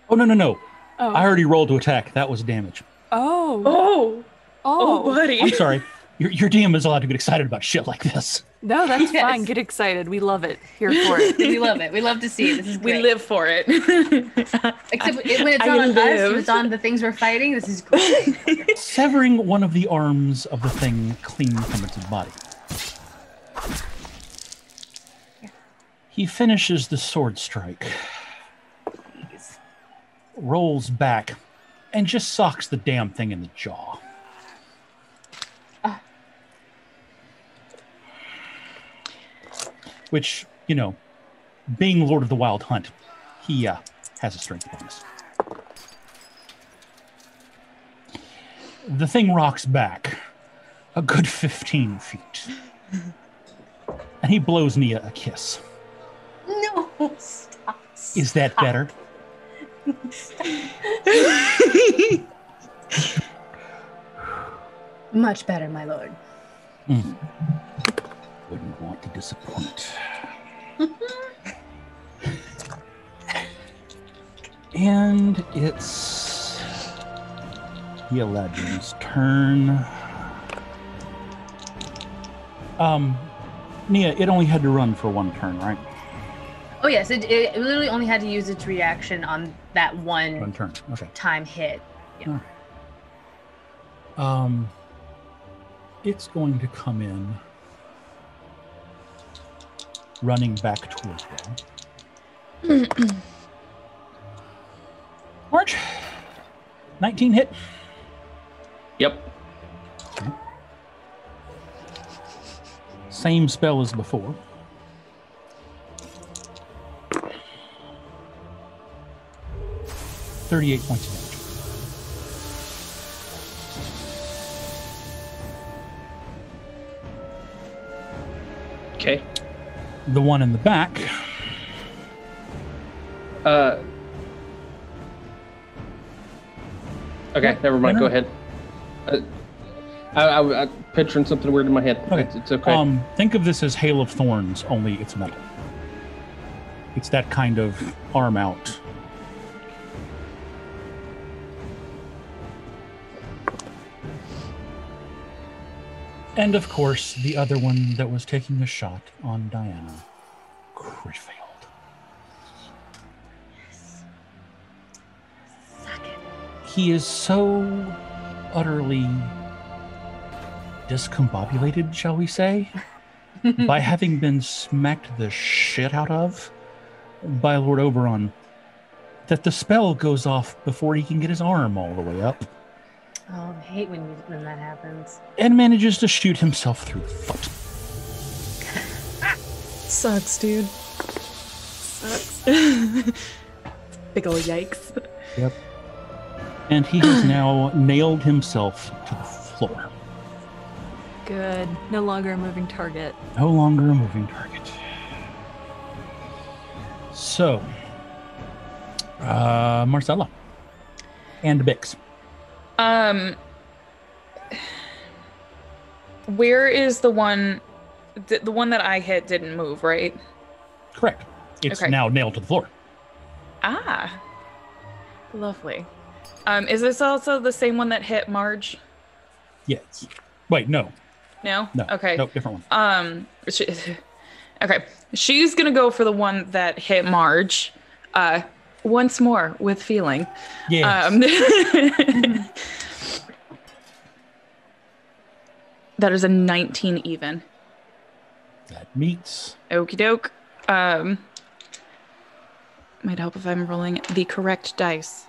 Oh, no. Oh. I already rolled to attack. That was damage. Oh. Oh, Oh. buddy. I'm sorry. Your DM is allowed to get excited about shit like this. No, that's Yes. fine. Get excited. We love it. Here for it. We love it. We love to see it. This is We great. live for it. Except when it's I not on us, live. when it's on the things we're fighting. This is great. Severing one of the arms of the thing clean from its body. He finishes the sword strike, rolls back, and just socks the damn thing in the jaw. Which, you know, being Lord of the Wild Hunt, he has a strength bonus. The thing rocks back a good 15 feet. And he blows Nia a kiss. No, stop. Is that better? Much better, my lord. Wouldn't want to disappoint. And it's the Aladdin's turn. Nia, it only had to run for one turn, right? Oh yes, it literally only had to use its reaction on that One one turn. Okay. time hit. Yeah. It's going to come in, running back towards them. March, 19 hit. Yep. Same spell as before. $38 points of damage. Okay. The one in the back. Okay, never mind. No, Go no. ahead. I'm picturing something weird in my head. Okay. It's okay. Think of this as Hail of Thorns, only it's metal. It's that kind of arm out. And of course, the other one that was taking a shot on Diana crit failed. he is so utterly discombobulated, shall we say, by having been smacked the shit out of by Lord Oberon, that the spell goes off before he can get his arm all the way up. Oh, I hate when that happens. And manages to shoot himself through the foot. Sucks, dude. Sucks. Big ol' yikes. Yep. And he has now nailed himself to the floor. Good. No longer a moving target. No longer a moving target. So, Marcella and Bix. Where is the one? The one that I hit didn't move, right? Correct. It's Okay. now nailed to the floor. Ah, lovely. Is this also the same one that hit Marge? Yes. Wait, no. No. No. Okay. Nope, different one. Okay. She's gonna go for the one that hit Marge. Once more with feeling. Yes. That is a 19 even. That meets. Okie doke. Might help if I'm rolling the correct dice.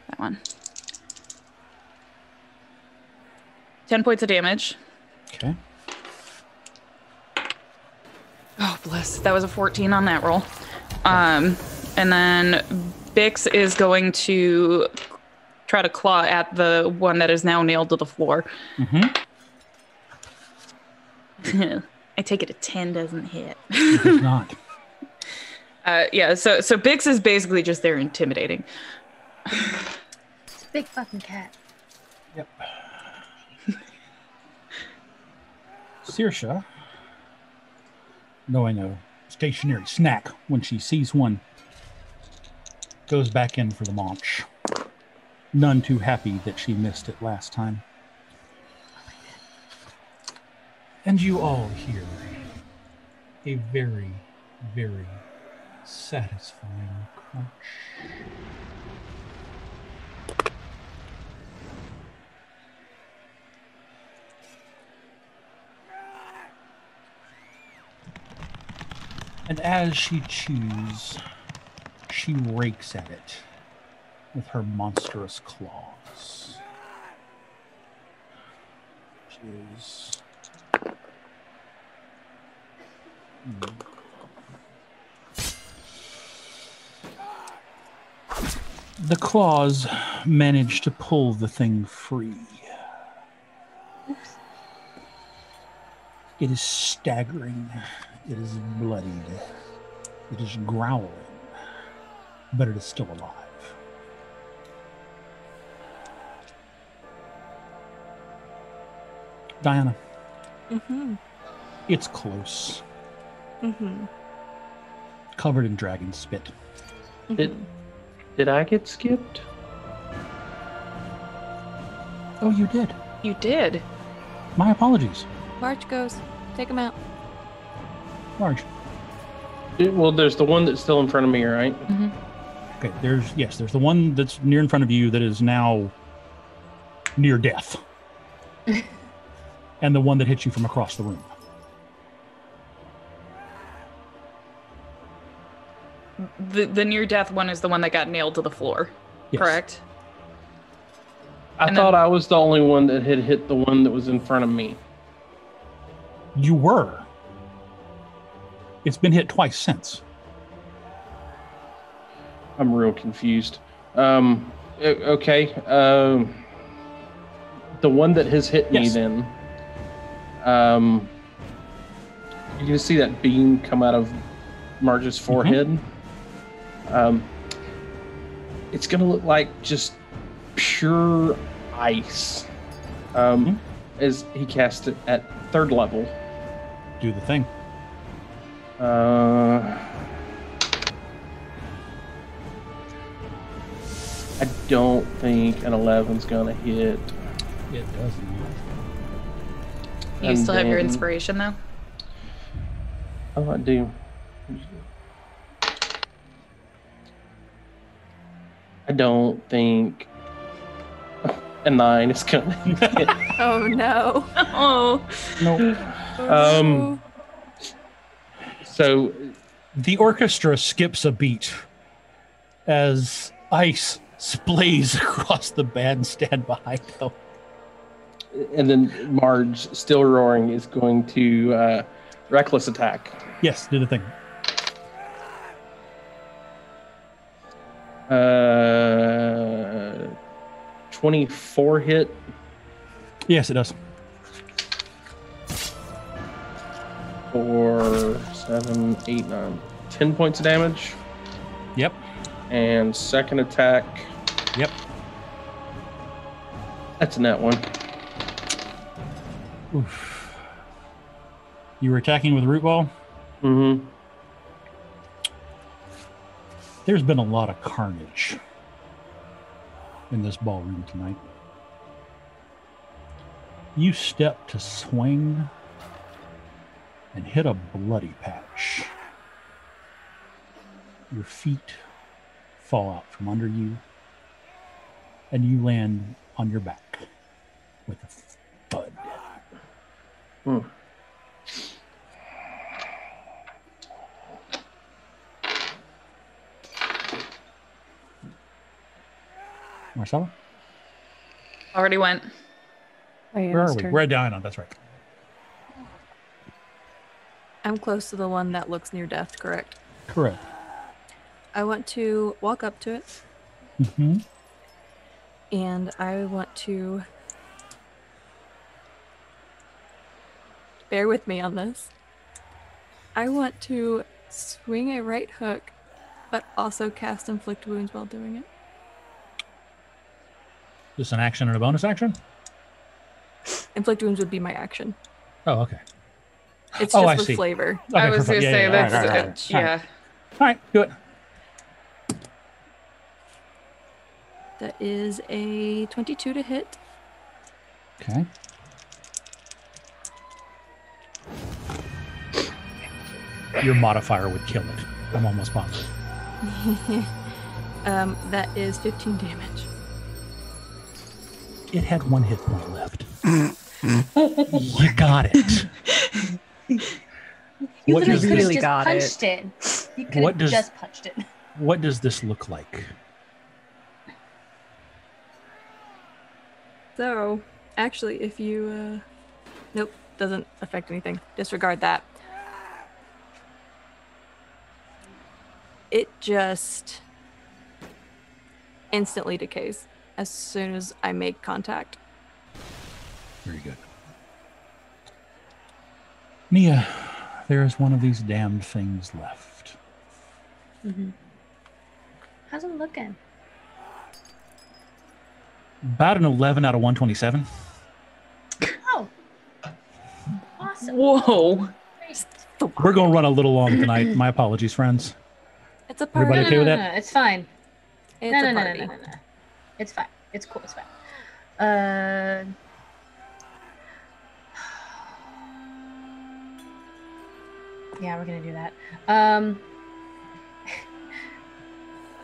That one. 10 points of damage. Okay. Oh, bless. That was a 14 on that roll. And then Bix is going to try to claw at the one that is now nailed to the floor. Mm-hmm. I take it a 10 doesn't hit. It does not. Yeah, so Bix is basically just there intimidating. It's a big fucking cat. Yep. Saoirse, knowing a stationary snack when she sees one, goes back in for the munch. None too happy that she missed it last time. And you all hear a very, very satisfying crunch. And as she chews, she rakes at it with her monstrous claws. Which is... The claws manage to pull the thing free. Oops. It is staggering. It is bloodied. It is growling. But it is still alive. Diana. Mm-hmm. It's close. Mm-hmm. Covered in dragon spit. Did I get skipped? Oh, you did. You did. My apologies. March goes. Take him out. Marge. Well, there's the one that's still in front of me, right? Mm-hmm. Okay, there's the one that's near in front of you that is now near death. And the one that hit you from across the room. The near-death one is the one that got nailed to the floor, Yes. correct? I thought I was the only one that had hit the one that was in front of me. You were. It's been hit twice since. I'm real confused. Okay. The one that has hit me Yes. then. You can see that beam come out of Marge's forehead. It's going to look like just pure ice as he casts it at 3rd level. Do the thing. I don't think an 11's going to hit. It does not. You And still have your then- inspiration, though? Oh, I do. I don't think a 9 is going to hit. Oh no. Oh. Nope. Um, So The orchestra skips a beat as ice splays across the bandstand behind them. and then Marge, still roaring, is going to reckless attack. Yes, do the thing. 24 hit. Yes, it does. 4, 7, 8, 9, 10 points of damage. Yep. And second attack. Yep. That's a net one. Oof. You were attacking with root ball? Mm-hmm. There's been a lot of carnage in this ballroom tonight. You step to swing and hit a bloody patch. Your feet fall out from under you, and you land on your back with a thud. Hmm. Marcella? Already went. Where are we? We're at Diana, that's right. I'm close to the one that looks near death, correct? Correct. I want to walk up to it. Mm-hmm. And I want to... Bear with me on this. I want to swing a right hook, but also cast Inflict Wounds while doing it. Just an action and a bonus action? Inflict Wounds would be my action. Oh, okay. It's Oh, just I with see. flavor. Okay, I was perfect. going to say Yeah, that's all right. yeah. All right, do it. That is a 22 to hit. Okay. Your modifier would kill it. I'm almost positive. That is 15 damage. It had one hit point left. You got it. You What could does have this- really just got punched it. You could What have does- just punched it. What does this look like? So, actually, if you... Nope, doesn't affect anything. Disregard that. It just instantly decays as soon as I make contact. Very good. Nia, there is one of these damned things left. Mm-hmm. How's it looking? About an 11 out of 127. Oh, awesome. Whoa. We're going to run a little long tonight. My apologies, friends. It's a party. Everybody okay with that? No, it's fine. It's no, a no, party. no. It's fine. It's cool. It's fine. Yeah, we're gonna do that.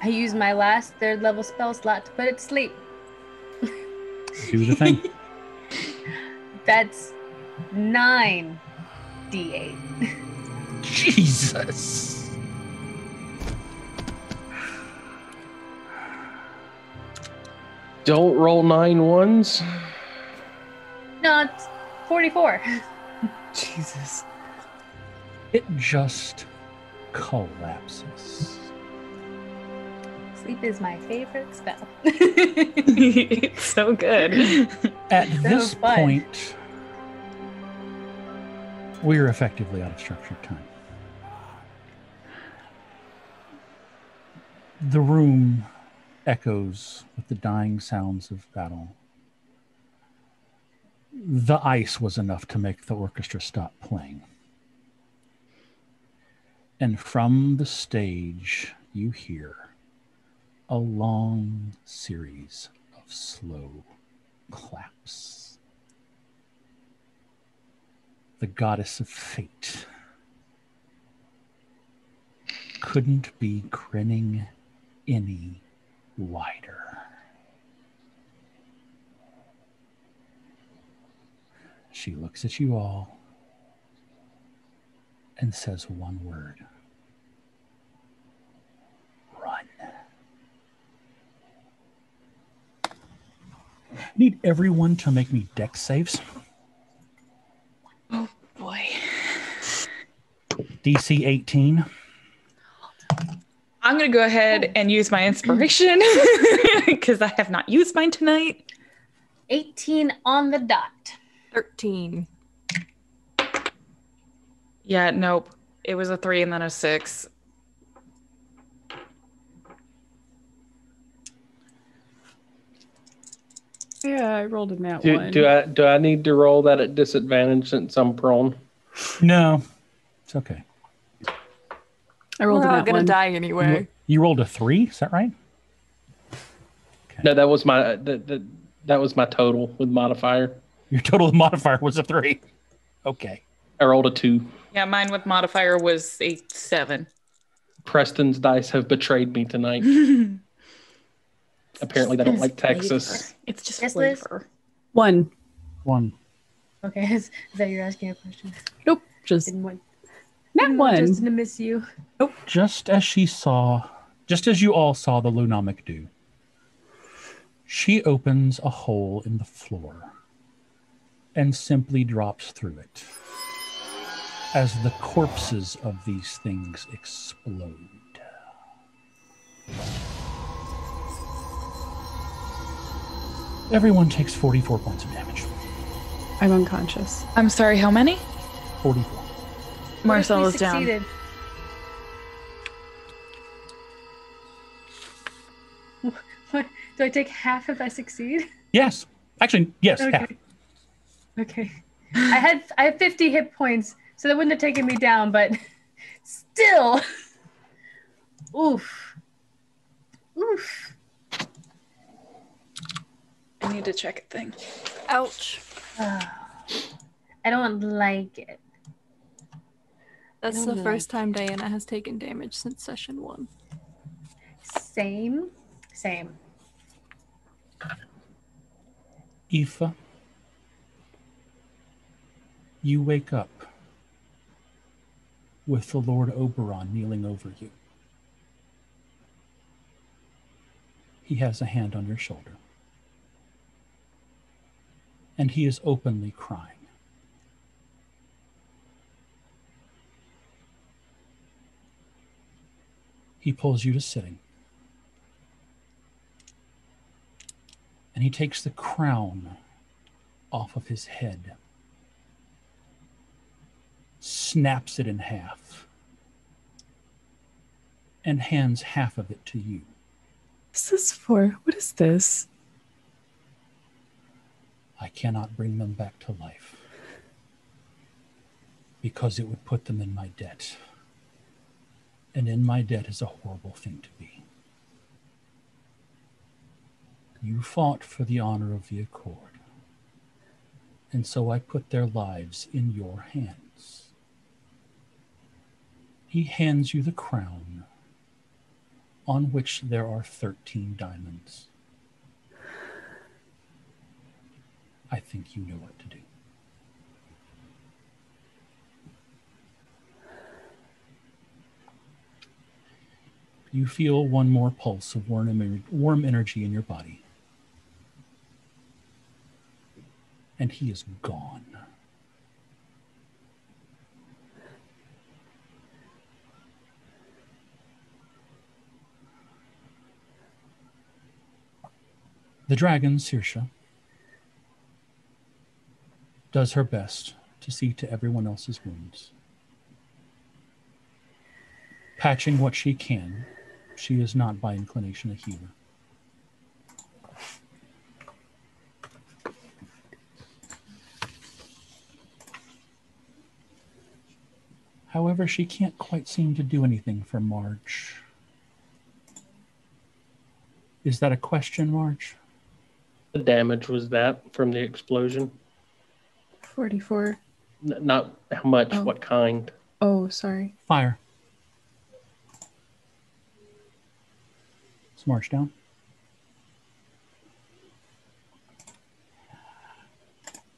I used my last 3rd level spell slot to put it to sleep. Do the thing. That's 9 d8. Jesus. Don't roll 9 ones. No, it's 44. Jesus. It just collapses. Sleep is my favorite spell. It's so good. At So this fun. point, we're effectively out of structured time. The room echoes with the dying sounds of battle. The ice was enough to make the orchestra stop playing. And from the stage, you hear a long series of slow claps. The goddess of fate couldn't be grinning any wider. She looks at you all and says one word. Run. Need everyone to make me dex saves. Oh boy. DC 18. I'm going to go ahead and use my inspiration because I have not used mine tonight. 18 on the dot. 13. Yeah, nope. It was a 3 and then a 6. Yeah, I rolled a nat Do, 1. do I need to roll that at disadvantage since I'm prone? No, it's okay. I rolled We're a all nat gonna 1. die anyway. You rolled a 3, is that right? No, that was my that was my total with modifier. Your total modifier was a 3. Okay. I rolled a 2. Yeah, mine with modifier was a 7. Preston's dice have betrayed me tonight. Apparently, they don't like Texas. It's just Yes, Liz? flavor. 1. 1. Okay, is that you're asking a question? Nope, just Didn't want, nat didn't want 1. Justin to miss you. Just as you all saw the Lunomic do, she opens a hole in the floor and simply drops through it as the corpses of these things explode. Everyone takes 44 points of damage. I'm unconscious. I'm sorry, how many? 44. Marcel is We down. succeeded. What? Do I take half if I succeed? Yes. Actually, yes. Okay. Half. Okay. I have 50 hit points, so that wouldn't have taken me down, but still. Oof. Oof. I need to check a thing. Ouch. I don't like it. That's don't the like first time Diana has taken damage since session 1. Same. Aoife, you wake up with the Lord Oberon kneeling over you. He has a hand on your shoulder, and he is openly crying. He pulls you to sitting, and he takes the crown off of his head, snaps it in half, and hands half of it to you. What's this for? What is this? I cannot bring them back to life because it would put them in my debt. And in my debt is a horrible thing to be. You fought for the honor of the Accord, and so I put their lives in your hands. He hands you the crown, on which there are 13 diamonds. I think you know what to do. You feel one more pulse of warm energy in your body. And he is gone. The dragon, Saoirse, does her best to see to everyone else's wounds. Patching what she can. She is not by inclination a healer. However, she can't quite seem to do anything for Marge. Is that a question, Marge? The damage was that from the explosion. 44. Not how much, Oh. what kind. Oh, sorry. Fire. Is Marge down?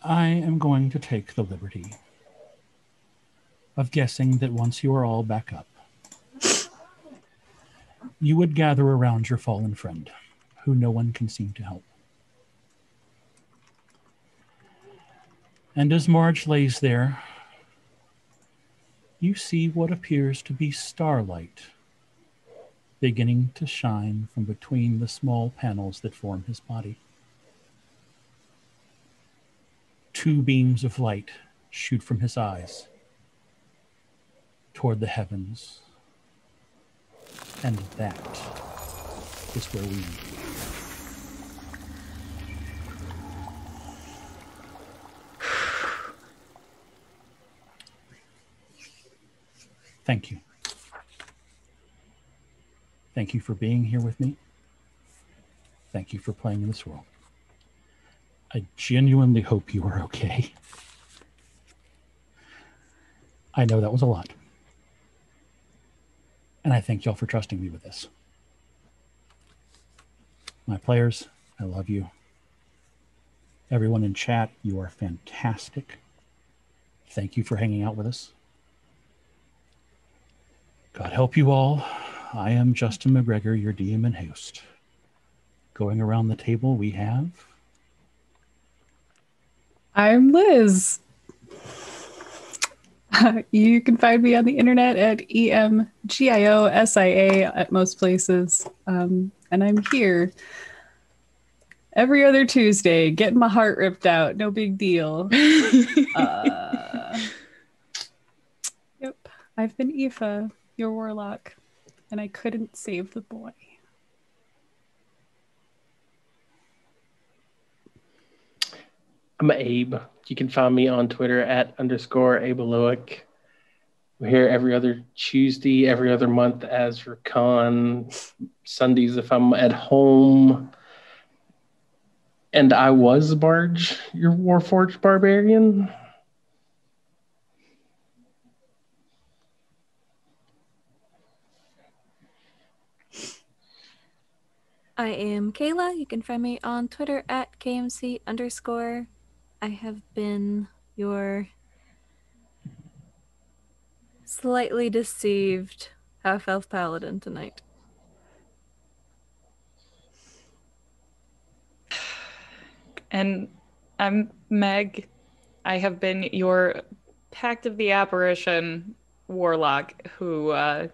I am going to take the liberty of guessing that once you are all back up, you would gather around your fallen friend, who no one can seem to help. And as Marge lays there, you see what appears to be starlight beginning to shine from between the small panels that form his body. Two beams of light shoot from his eyes toward the heavens. And that is where we meet. Thank you. Thank you for being here with me. Thank you for playing in this world. I genuinely hope you are okay. I know that was a lot. And I thank y'all for trusting me with this. My players, I love you. Everyone in chat, you are fantastic. Thank you for hanging out with us. God help you all. I am Justin McGregor, your DM and host. Going around the table, we have... I'm Liz. You can find me on the internet at EMGIOSIA at most places. And I'm here every other Tuesday, getting my heart ripped out. No big deal. Yep. I've been Aoife, your warlock, and I couldn't save the boy. I'm Abe. You can find me on Twitter at _Abeloic. We're here every other Tuesday, every other month as for con, Sundays if I'm at home. And I was Barge, your Warforged barbarian. I am Kayla. You can find me on Twitter at KMC_. I have been your slightly deceived half-elf paladin tonight. And I'm Meg. I have been your Pact of the Apparition warlock who, as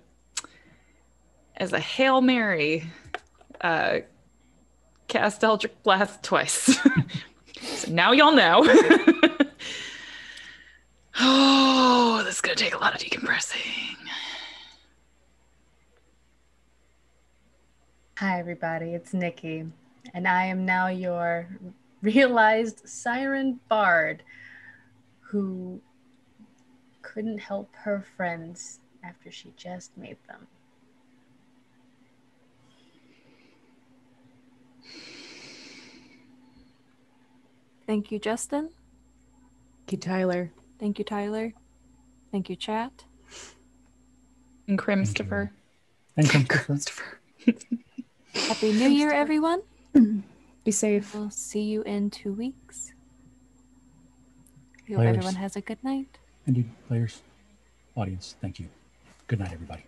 a Hail Mary, cast Eldritch Blast twice. So now y'all know. Oh, this is going to take a lot of decompressing. Hi, everybody. It's Nikki, and I am now your realized Siren Bard who couldn't help her friends after she just made them. Thank you, Justin. Thank you, Tyler. Thank you, Tyler. Thank you, chat. And Crimstopher. And Christopher. Happy New Year, everyone. Be safe. We'll see you in 2 weeks. Hope Players. everyone has a good night. Indeed, players, audience, thank you. Good night, everybody.